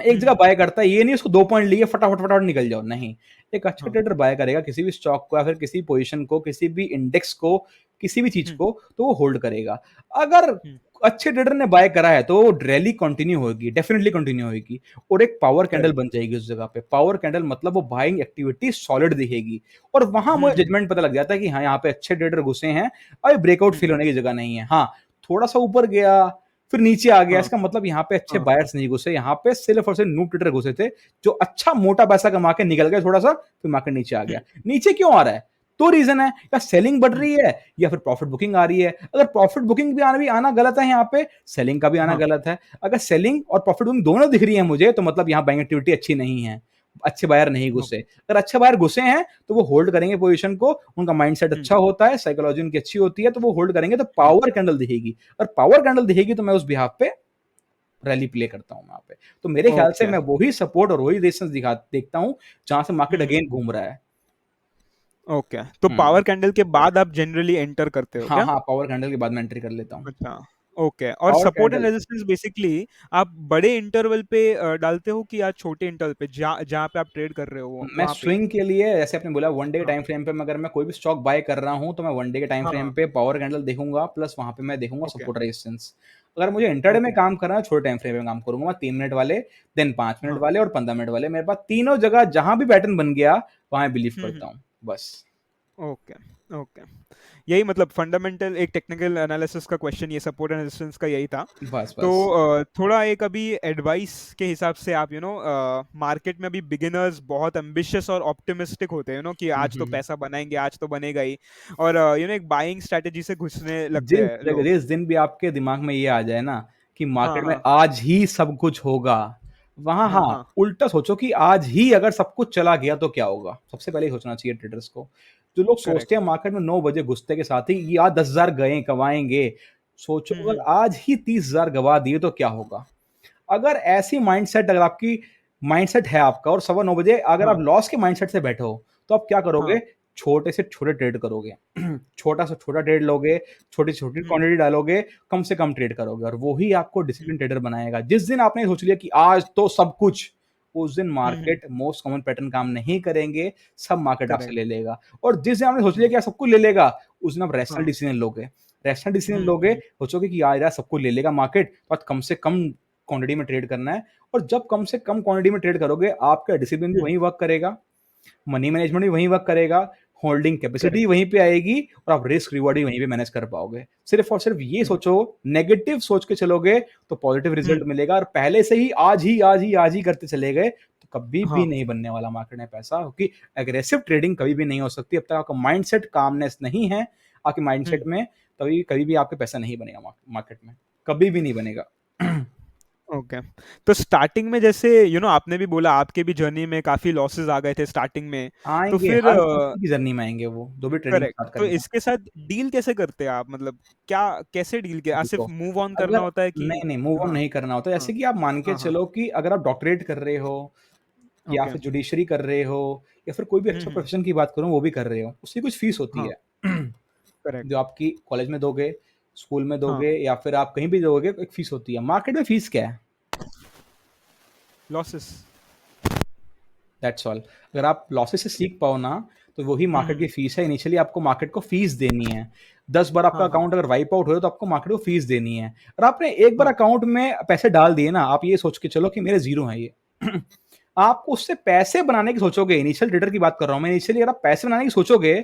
एक हुँ, जगह हुँ। बाय करता है, ये नहीं उसको 2 पॉइंट लिए फटाफट फटाफट निकल जाओ, नहीं। एक अच्छा हाँ। ट्रेडर बाय करेगा किसी भी स्टॉक को या फिर किसी पोजीशन को, किसी भी इंडेक्स को, किसी भी चीज हुँ, को, तो वो होल्ड करेगा। अगर हुँ। अच्छे ट्रेडर ने बाय करा है तो वो रैली कंटिन्यू होगी, डेफिनेटली कंटिन्यू होगी, और एक पावर कैंडल करेक्ट। बन जाएगी उस जगह पे। पावर कैंडल मतलब वो बाइंग एक्टिविटी सॉलिड दिखेगी, और वहां हुँ, मुझे हुँ। जजमेंट पता लग जाता है कि हाँ, यहाँ पे अच्छे ट्रेडर घुसे हैं, अभी ब्रेकआउट हुँ, फील होने की जगह नहीं है। हाँ, थोड़ा सा ऊपर गया फिर नीचे आ गया, हाँ, इसका मतलब यहाँ पे अच्छे हाँ। बायर्स नहीं घुसे, यहाँ पे सिर्फ और सिर्फ न्यू ट्रेडर घुसे थे, जो अच्छा मोटा पैसा कमा के निकल गए थोड़ा सा, फिर मार्केट नीचे आ हुँ, गया। नीचे क्यों आ रहा है? दो रीजन है, या सेलिंग बढ़ हुँ। रही है या फिर प्रॉफिट बुकिंग आ रही है। अगर प्रॉफिट बुकिंग भी आना गलत है, यहाँ पे सेलिंग का भी आना हाँ। गलत है। अगर सेलिंग और प्रॉफिट बुकिंग दोनों दिख रही है मुझे, तो मतलब यहाँ बाइंग एक्टिविटी अच्छी नहीं है, अच्छे बायर नहीं घुसे। ओके। अगर अच्छे बायर घुसे हैं तो वो होल्ड करेंगे पोजीशन को, उनका माइंडसेट हुँ, अच्छा होता है, साइकोलॉजी उनकी अच्छी होती है, तो वो होल्ड करेंगे। तो हुँ। पावर कैंडल दिखेगी, और पावर कैंडल दिखेगी तो मैं उस बिहाफ पे रैली प्ले करता हूँ वहाँ पे। तो मेरे ख्याल से ओके, मैं वही सपोर्ट और वही रेजिस्टेंस देखता हूँ जहाँ से हुँ, मार्केट हुँ। अगेन घूम रहा है। ओके, तो हुँ। पावर कैंडल के बाद आप जनरली एंटर करते हो हाँ, क्या? हाँ, पावर कैंडल के बाद मैं एंट्री कर लेता हूँ। अच्छा, ओके। और power support and candle resistance basically आप बड़े इंटरवल पे डालते हो कि या छोटे इंटरवल पे जहाँ जहाँ पे आप ट्रेड कर रहे हो मैं वहाँ पे ही? स्विंग के लिए, जैसे आपने बोला वन डे के हाँ, टाइम फ्रेम पे, अगर मैं कोई भी स्टॉक बाय कर रहा हूँ, तो मैं वन डे के टाइम हाँ, फ्रेम हाँ। पे पावर कैंडल देखूँगा, प्लस वहाँ पे मैं देखूँगा ओके, सपोर्ट रेजिस्टेंस। अगर मुझे इंट्राडे में ओके। काम करना है, छोटे टाइम फ्रेम में काम करूँगा, मैं 3 मिनट वाले, देन 5 मिनट हाँ। वाले और 15 मिनट वाले। मेरे पास तीनों जगह जहाँ भी पैटर्न बन गया, वहाँ बिलीव हुँ, हुँ। करता हूँ, बस। Okay, okay. यही मतलब फंडामेंटल एक टेक्निकल एनालिसिस का क्वेश्चन ये सपोर्ट एंड रेजिस्टेंस का यही था। बस, तो बस। थोड़ा एक अभी एडवाइस के हिसाब से आप मार्केट में अभी बिगिनर्स बहुत एम्बिशियस और ऑप्टिमिस्टिक होते हैं कि हुँ, आज हुँ, तो हुँ। पैसा बनाएंगे, आज तो बनेगा ही। और एक बाइंग स्ट्रेटेजी से घुसने लगते जिस हैं जगह लोग। जिस दिन भी आपके दिमाग में ये आ जाए ना कि हाँ, मार्केट में हाँ। आज ही सब कुछ होगा, वहाँ हाँ, हाँ, हाँ। उल्टा सोचो कि आज ही अगर सब कुछ चला गया तो क्या होगा? सबसे पहले ये सोचना चाहिए ट्रेडर्स को। जो लोग सोचते करेक्ट। हैं मार्केट में 9 बजे घुसते के साथ ही यार 10,000 गए, कमाएँगे। सोचो हम्म, अगर आज ही 30,000 गँवा दिए तो क्या होगा? अगर ऐसी माइंडसेट, अगर आपकी माइंडसेट है आपका, और सवा 9 बजे अगर हाँ, आप लॉस के माइंडसेट से बैठे हो, तो आप क्या करोगे? हाँ। छोटे से छोटे ट्रेड करोगे। छोटा से छोटा ट्रेड लोगे, छोटी से छोटी हम्म, क्वांटिटी डालोगे, कम से कम ट्रेड करोगे, और वो ही आपको हम्म, डिसिप्लिन ट्रेडर बनाएगा। जिस दिन आपने सोच लिया कि आज तो सब कुछ, उस दिन हम्म। मार्केट मोस्ट कॉमन पैटर्न काम नहीं करेंगे, सब मार्केट आपसे करेक्ट। ले लेगा। और जिस दिन आपने सोच लिया हाँ, कि यार सब कुछ ले लेगा, उस दिन आप रैशनल हाँ। डिसीजन लोगे। रैशनल डिसीजन हम्म, लोगे, सोचोगे कि यार सब कुछ ले लेगा मार्केट, तो कम से कम क्वांटिटी में ट्रेड करना है। और जब कम से कम क्वांटिटी में ट्रेड करोगे, आपका डिसिप्लिन भी हम्म। वहीं वर्क करेगा, मनी मैनेजमेंट भी वहीं वर्क करेगा, होल्डिंग कैपेसिटी करेक्ट। वहीं पे आएगी, और आप रिस्क रिवॉर्ड भी वहीं पे मैनेज कर पाओगे। सिर्फ और सिर्फ ये हम्म, सोचो, नेगेटिव सोच के चलोगे तो पॉजिटिव रिजल्ट हम्म। मिलेगा, और पहले से ही आज ही आज ही आज ही करते चले गए तो कभी भी हाँ। नहीं बनने वाला मार्केट में पैसा, क्योंकि एग्रेसिव ट्रेडिंग कभी भी नहीं हो सकती। अब तक आपका माइंडसेट कामनेस नहीं है आपके माइंडसेट हम्म। में, तभी कभी भी आपके पैसा नहीं बनेगा मार्केट में, कभी भी नहीं बनेगा। ओके। तो स्टार्टिंग में जैसे आपने भी बोला आपके भी जर्नी में काफी लॉसेस आ गए थे स्टार्टिंग में। तो आएँगे, फिर हर किसी की जर्नी में आएँगे वो, जो भी ट्रेडिंग करेक्ट, स्टार्ट तो करेगा। इसके साथ डील कैसे करते हैं आप? मतलब क्या, कैसे डील किया? देखो, सिर्फ मूव ऑन करना अगर होता है कि? नहीं, नहीं, मूव ऑन हाँ, नहीं करना होता। हाँ, जैसे कि आप मान के हाँ, हाँ। चलो कि अगर आप डॉक्टरेट कर रहे हो, या ओके। फिर जुडिशरी कर रहे हो, या फिर कोई भी अच्छा हम्म। प्रोफ़ेशन की बात करूँ, वो भी कर रहे हो, उसकी कुछ फ़ीस होती हाँ। है। करेक्ट। जो आपकी कॉलेज में दोगे, स्कूल में हाँ। दोगे, या फिर आप कहीं भी दोगे, एक फ़ीस होती है। मार्केट में फ़ीस क्या है? लॉसेस। That's all. अगर आप लॉसेस से सीख पाओ ना, तो वही मार्केट की हम्म। फ़ीस है। इनिशियली आपको मार्केट को फ़ीस देनी है। 10 बार आपका हाँ, हाँ, अकाउंट अगर वाइप आउट हो, तो आपको मार्केट को फ़ीस देनी है। और आपने एक बार हाँ। अकाउंट में पैसे डाल दिए ना, आप ये सोच के चलो कि मेरे ज़ीरो हैं ये। आप उससे पैसे बनाने की सोचोगे, इनिशियल ट्रेडर की बात कर रहा हूँ मैं, इनिशियली अगर आप पैसे बनाने की सोचोगे,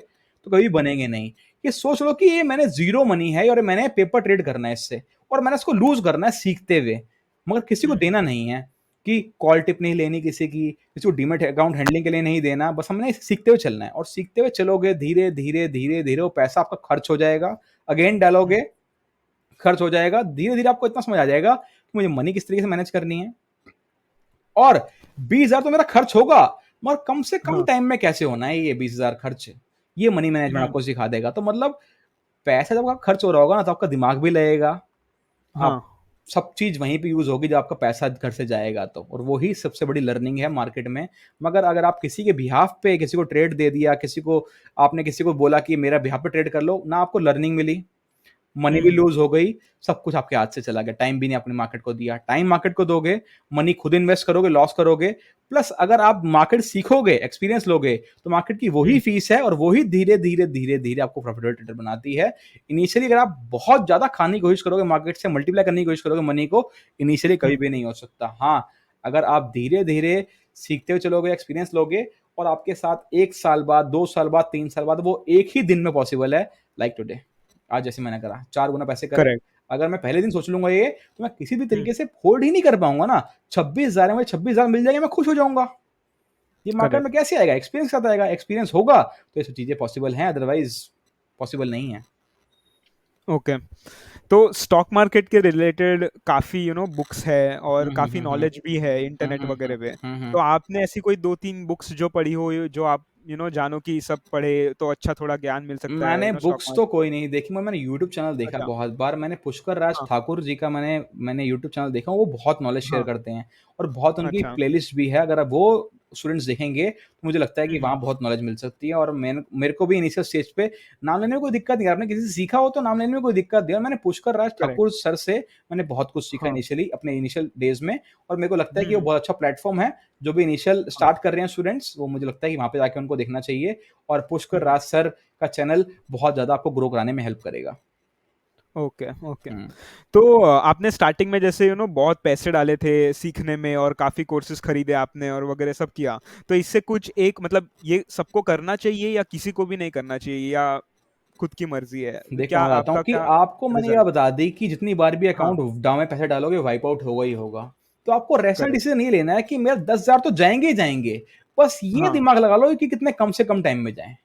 तो कभी हम्म, बनेंगे नहीं। ये सोच लो कि ये मैंने ज़ीरो मनी है और मैंने पेपर ट्रेड करना है इससे, और मैंने इसको लूज़ करना है सीखते हुए, मगर किसी को हम्म। देना नहीं है। कि कॉल टिप नहीं लेनी किसी की, किसी को डीमैट अकाउंट हैंडलिंग के लिए नहीं देना, बस हमने इसे सीखते हुए चलना है, और सीखते हुए चलोगे धीरे, धीरे, धीरे, धीरे वो पैसा आपका खर्च हो जाएगा, अगेन डालोगे, हम्म। खर्च हो जाएगा, धीरे-धीरे आपको इतना समझ आ जाएगा कि मुझे मनी किस तरीके से मैनेज करनी है, और 20,000 तो मेरा खर्च होगा, मगर कम से कम हाँ। टाइम में कैसे होना है ये 20,000 खर्च? ये मनी मैनेजमेंट हम्म। आपको सिखा देगा। तो मतलब पैसा जब आपका खर्च हो रहा होगा ना, तो आपका दिमाग भी लगेगा, हाँ। आप सब चीज़ वहीं पे यूज़ होगी जब आपका पैसा घर से जाएगा तो, और वही सबसे बड़ी लर्निंग है मार्केट में। मगर अगर आप किसी के बिहाफ़ पे किसी को ट्रेड दे दिया, आपने किसी को बोला कि मेरा बिहाफ़ पे ट्रेड कर लो, ना आपको लर्निंग मिली, मनी भी हम्म। लूज़ हो गई, सब कुछ आपके हाथ से चला गया, टाइम भी नहीं आपने मार्केट को दिया। टाइम मार्केट को दोगे, मनी खुद इन्वेस्ट करोगे, लॉस करोगे, प्लस अगर आप मार्केट सीखोगे, एक्सपीरियंस लोगे, तो मार्केट की वही हम्म। फीस है और वही धीरे-धीरे, धीरे-धीरे आपको प्रॉफिटेबल ट्रेडर बनाती है। इनिशियली अगर आप बहुत ज़्यादा खाने की कोशिश करोगे, मार्केट से मल्टीप्लाई करने की कोशिश करोगे मनी को, इनिशियली कभी हम्म। भी नहीं हो सकता। हाँ, अगर आप धीरे-धीरे सीखते हुए चलोगे, एक्सपीरियंस लोगे और आपके साथ 1 साल बाद, 2 साल बाद, 3 साल बाद वो एक ही दिन में पॉसिबल है, लाइक टुडे। आज जैसे मैंने करा, 4 गुना पैसे करे। करेक्ट। अगर मैं पहले दिन सोच लूँगा ये, तो मैं किसी भी हम्म। तरीके से अफ़ोर्ड ही नहीं कर पाऊँगा ना। 26,000 है, मुझे 26,000 मिल जाएँगे, मैं खुश हो जाऊँगा। ये मार्केट करेक्ट। में कैसे आएगा? एक्सपीरियंस के साथ आएगा। एक्सपीरियंस होगा, तो ये सब चीज़ें पॉसिबल हैं, अदरवाइज़ पॉसिबल नहीं है। ओके। तो स्टॉक मार्केट के रिलेटेड काफी बुक्स है और हुँ, हुँ, काफी हुँ, हुँ। नॉलेज भी है हुँ, इंटरनेट हुँ, हुँ। वगैरह पे। हुँ, हुँ। तो आपने ऐसी कोई दो तीन बुक्स जो पढ़ी हो, जो आप जानो कि सब पढ़े तो अच्छा थोड़ा ज्ञान मिल सकता है मैंने स्टॉक बुक्स तो मार्केट। कोई नहीं देखी, मगर मैंने यूट्यूब चैनल देखा अच्छा। बहुत बार। मैंने पुष्कर राज हाँ। ठाकुर जी का मैंने यूट्यूब चैनल देखा, वो बहुत नॉलेज शेयर हाँ। करते हैं और बहुत उनकी अच्छा। प्लेलिस्ट भी है। अगर आप वो स्टूडेंट्स देखेंगे, तो मुझे लगता है कि हम्म। वहाँ बहुत नॉलेज मिल सकती है। और मेरे को भी इनिशियल स्टेज पे नाम लेने में कोई दिक्कत नहीं है। आपने किसी से सीखा हो तो नाम लेने में कोई दिक्कत नहीं है। और मैंने पुष्कर राज करेक्ट। ठाकुर सर से मैंने बहुत कुछ सीखा हाँ। इनिशियली अपने इनिशियल डेज़ में, और मेरे को लगता है कि वो हम्म। बहुत अच्छा प्लेटफ़ॉर्म है। जो भी इनिशियल हाँ। स्टार्ट कर रहे हैं स्टूडेंट्स, वो मुझे लगता है कि वहाँ पे जाके उनको देखना चाहिए। और पुष्कर हम्म। राज सर का चैनल बहुत ज़्यादा आपको ग्रो कराने में हेल्प करेगा। ओके। ओके। हुँ। तो आपने स्टार्टिंग में जैसे बहुत पैसे डाले थे सीखने में और काफी कोर्सेज खरीदे आपने और वगैरह सब किया, तो इससे कुछ एक मतलब ये सबको करना चाहिए या किसी को भी नहीं करना चाहिए, या खुद की मर्जी है? देखो, क्या मैं बताता हूँ आपका कि क्या आपको मैंने ये रिजल्ट? बता दी कि जितनी बार भी हाँ। अकाउंट डाउन में पैसे डालोगे, वाइप आउट होगा ही होगा। तो आपको रैशनल करेक्ट। डिसीज़न ये लेना है कि मेरे 10,000 तो जाएँगे ही जाएँगे। बस ये हाँ। दिमाग लगा लो कि कितने कम से कम टाइम में जाएँ।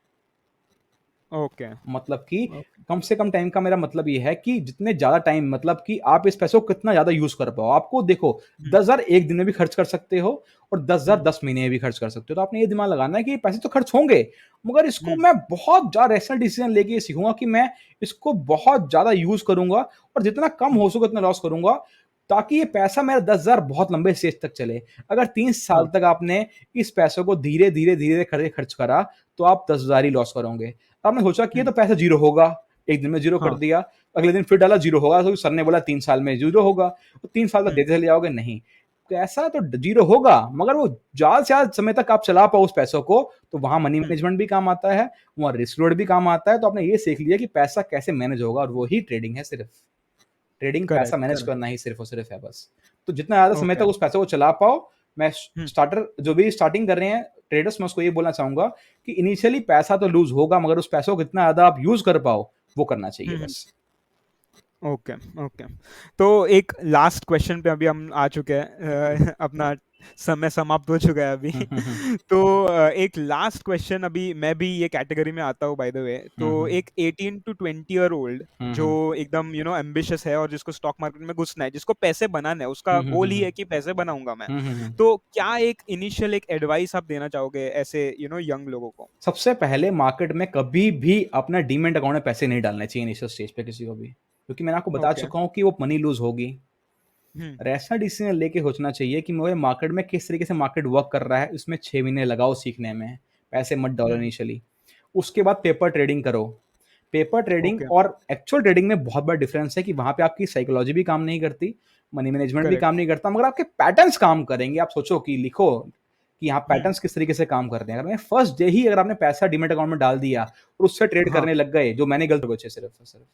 ओके। मतलब कि ओके। कम से कम टाइम का मेरा मतलब ये है कि जितने ज़्यादा टाइम, मतलब कि आप इस पैसे को कितना ज़्यादा यूज़ कर पाओ। आपको देखो, हम्म। 10,000 एक दिन में भी खर्च कर सकते हो और 10,000 हम्म। 10 महीने में भी खर्च कर सकते हो। तो आपने ये दिमाग लगाना है कि पैसे तो खर्च होंगे, मगर इसको हम्म। मैं बहुत ज़्यादा रैशनल डिसीज़न लेके ये सीखूँगा कि मैं इसको बहुत ज़्यादा यूज़ करूँगा और जितना कम हम्म। हो सके उतना लॉस करूँगा, ताकि ये पैसा मेरा 10,000 बहुत लंबे स्टेज तक चले। अगर 3 साल हाँ। तक आपने इस पैसे को धीरे-धीरे, धीरे करके खर्च करा, तो आप 10,000 ही लॉस करोगे। आपने सोचा कि ये हम्म। तो पैसा ज़ीरो होगा, एक दिन में ज़ीरो कर हाँ। दिया, अगले दिन फिर डाला ज़ीरो होगा, तो सर ने बोला 3 साल में ज़ीरो होगा, तो 3 साल तक हम्म। देते चले जाओगे, नहीं। पैसा तो ज़ीरो होगा, मगर वो ज़्यादा से ज़्यादा समय तक आप चला पाओ उस पैसों को, तो वहाँ मनी हम्म। मैनेजमेंट भी काम आता है, वहाँ रिस्क लोड भी काम आता है। तो आपने ये सीख लिया कि पैसा कैसे मैनेज होगा, और वो ही ट्रेडिंग है सिर्फ़। ट्रेडिंग पैसा करेक्ट। Manage correct. करना ही सिर्फ़ और सिर्फ़ है बस। तो जितना ज़्यादा समय तक ओके। उस पैसे को चला पाओ, मैं हम्म। स्टार्टर जो भी स्टार्टिंग कर रहे हैं ट्रेडर्स, मैं उसको ये बोलना चाहूँगा कि इनिशियली पैसा तो लूज़ होगा, मगर उस पैसों को कितना ज़्यादा आप यूज़ कर पाओ, वो करना चाहिए हम्म। बस। ओके। ओके। तो एक लास्ट क्वेश्चन पे अभी हम आ चुके हैं, अपना समय समाप्त हो चुका है अभी। हुँ, हुँ, हुँ। तो एक लास्ट क्वेश्चन, अभी मैं भी ये कैटेगरी में आता हूँ बाय द वे। तो हुँ, हुँ। एक 18 टू 20 ईयर ओल्ड हुँ, जो हुँ। एकदम एम्बिशियस है और जिसको स्टॉक मार्केट में घुसना है, जिसको पैसे बनाना है, उसका हुँ, हुँ, गोल हुँ, ही हुँ। है कि पैसे बनाऊंगा मैं, हुँ, हुँ, हुँ। तो क्या एक इनिशियल एक एडवाइस आप देना चाहोगे ऐसे यंग लोगों को? सबसे पहले मार्केट में कभी भी अपना डीमैट अकाउंट में पैसे नहीं डालने चाहिए इनिशियल स्टेज पे किसी को भी। क्योंकि मैंने आपको बता ओके। चुका हूँ कि वो मनी लूज़ होगी। हम्म। रैशनल डिसीजन लेके सोचना चाहिए कि मुझे मार्केट में किस तरीके से मार्केट वर्क कर रहा है, इसमें 6 महीने लगाओ सीखने में, पैसे मत डालो हम्म। इनिशियली। उसके बाद पेपर ट्रेडिंग करो। Paper trading okay. और एक्चुअल ट्रेडिंग में बहुत बड़ा डिफरेंस है कि वहाँ पे आपकी साइकोलॉजी भी काम नहीं करती, मनी मैनेजमेंट भी काम करेक्ट। नहीं करता, मगर आपके पैटर्न्स काम करेंगे। आप सोचो कि लिखो कि यहाँ हम्म। पैटर्न्स किस तरीके से काम कर रहे हैं। अगर मैं फर्स्ट डे ही अगर आपने पैसा डीमैट अकाउंट में डाल दिया और उससे ट्रेड हाँ। करने लग गए, जो मैंने गलती बचे सिर्फ और सिर्फ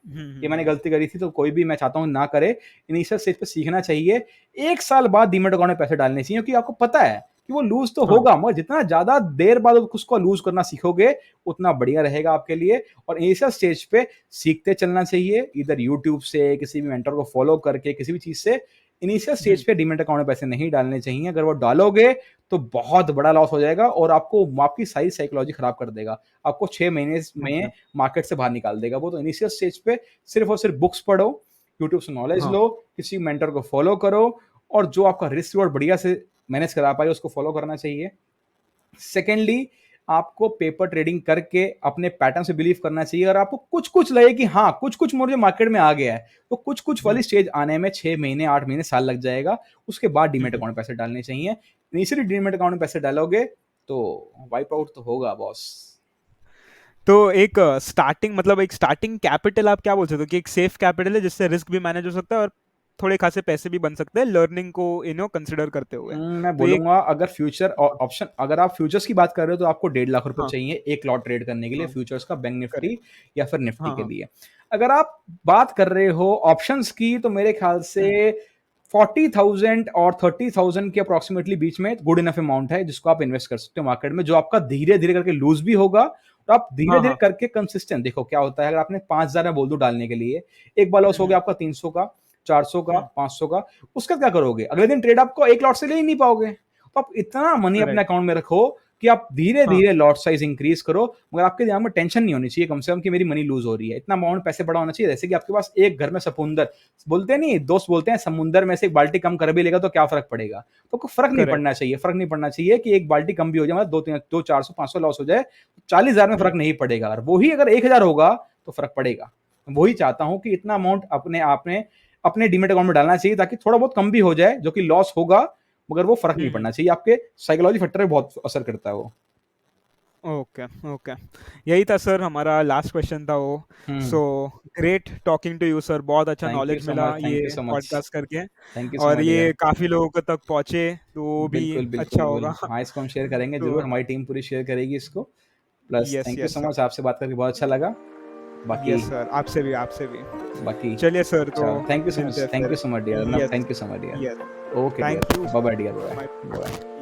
ये मैंने हम्म। गलती करी थी, तो कोई भी मैं चाहता हूँ ना करे। इनिशियल स्टेज पे सीखना चाहिए। 1 साल बाद डीमैट अकाउंट में पैसे डालने चाहिए, क्योंकि आपको पता है कि वो लूज़ तो हाँ। होगा, मगर जितना ज़्यादा देर बाद उसको लूज़ करना सीखोगे, उतना बढ़िया रहेगा आपके लिए। और इनिशियल स्टेज पे सीखते चलना चाहिए, इधर यूट्यूब से, किसी भी मेंटर को फॉलो करके, किसी भी चीज़ से। इनिशियल स्टेज हम्म। पे डीमैट अकाउंट में पैसे नहीं डालने चाहिए। अगर वो डालोगे, तो बहुत बड़ा लॉस हो जाएगा और आपको आपकी सारी साइकोलॉजी खराब कर देगा। आपको 6 महीने ओके। में मार्केट से बाहर निकाल देगा वो। तो इनिशियल स्टेज पे सिर्फ़ और सिर्फ़ बुक्स पढ़ो, यूट्यूब से नॉलेज हाँ। लो, किसी मेंटर को फॉलो करो, और जो आपका रिस्क रिवॉर्ड बढ़िया से मैनेज करा पाए उसको फॉलो करना चाहिए। सेकेंडली, आपको पेपर ट्रेडिंग करके अपने पैटर्न से बिलीव करना चाहिए, और आपको कुछ-कुछ लगे कि हाँ, कुछ-कुछ मुझे मार्केट में आ गया है, तो कुछ-कुछ वाली हम्म, स्टेज आने में 6 महीने, 8 महीने, साल लग जाएगा। उसके बाद डीमैट हम्म। अकाउंट में पैसे डालने चाहिए। इनिशियली डीमैट अकाउंट में पैसे डालोगे, तो वाइप आउट तो होगा बॉस। तो एक स्टार्टिंग मतलब एक स्टार्टिंग कैपिटल आप क्या बोल सकते हो कि एक सेफ कैपिटल है जिससे रिस्क भी मैनेज हो सकता है और थोड़े खासे पैसे भी बन सकते हैं लर्निंग को कंसिडर करते हुए। मैं तो एक बोलूँगा, अगर फ्यूचर ऑप्शन, अगर आप फ्यूचर्स की बात कर रहे हो, तो आपको 1.5 लाख रुपए हाँ, चाहिए एक लॉट ट्रेड करने के लिए, हाँ, फ्यूचर्स का, बैंक निफ्टी करेक्ट। या फिर निफ्टी हाँ, के हाँ। लिए। अगर आप बात कर रहे हो ऑप्शंस की, तो मेरे ख्याल से हम्म, 40,000 और 30,000 के अप्रॉक्सिमेटली बीच में गुड इनफ अमाउंट है जिसको आप इन्वेस्ट कर सकते हो मार्केट में, जो आपका धीरे-धीरे करके लूज़ भी होगा, और आप हाँ, धीरे-धीरे हाँ। करके कंसिस्टेंट, देखो क्या होता है, अगर आपने 5,000 मैं बोल दूँ डालने के लिए, एक बार लॉस हो हम्म, गया आपका 300 का, 400 का, हम्म। 500 का, उसका क्या करोगे? अगले दिन ट्रेड आपको एक लॉट से ले ही नहीं पाओगे। तो आप इतना मनी अपने करेक्ट। अकाउंट में रखो कि आप हाँ। धीरे-धीरे लॉट साइज़ इंक्रीज़ करो, मगर आपके दिमाग में टेंशन नहीं होनी चाहिए कम से कम कि मेरी मनी लूज़ हो रही है। इतना अमाउंट पैसे बड़ा होना चाहिए, जैसे कि आपके पास एक घर में समुंदर, बोलते नहीं, दोस्त बोलते हैं समुंदर में से एक बाल्टी कम कर भी लेगा तो क्या फ़र्क पड़ेगा? तो आपको करेक्ट। फ़र्क नहीं पड़ना चाहिए कि एक बाल्टी कम भी हो जाए, मतलब 2 400 500 लॉस हो जाए, 40,000 में हम्म, फ़र्क नहीं पड़ेगा, और वही अगर 1,000 होगा तो फ़र्क पड़ेगा। वही चाहता हूँ कि इतना अमाउंट अपने आप में अपने डीमैट अकाउंट में डालना चाहिए, ताकि थोड़ा बहुत कम भी हो जाए, जो कि लॉस होगा, मगर वो फ़र्क नहीं हम्म। पड़ना चाहिए। आपके साइकोलॉजी फैक्टर पे बहुत असर करता है वो। Okay, okay. यही था सर, हमारा लास्ट क्वेश्चन था वो। हुँ। So great talking to you sir, बहुत अच्छा थैंक यू नॉलेज सो मिला मच, थैंक यू ये सो मच। पॉडकास्ट करके। थैंक यू सो और मच डियर। ये काफी लोगों को तक पहुंचे तो वो भी बिल्कुल, अच्छा बिल्कुल, होगा। हाँ, इसको हम शेयर करेंगे ज़रूर, तो हमारी टीम पूरी शेयर करेगी इसको। Plus yes, thank you yes so sir. Much, आपसे बात करके बहुत अच्छा लगा। बाकी यस सर, आपसे भी, आपसे भी। बाकी चलिए सर, तो अच्छा, मिलते हैं थैंक यू फिर। So much dear, yes, thank you so much yes. Dear. Okay thank dear, you. Bye bye dear, bye bye. Bye.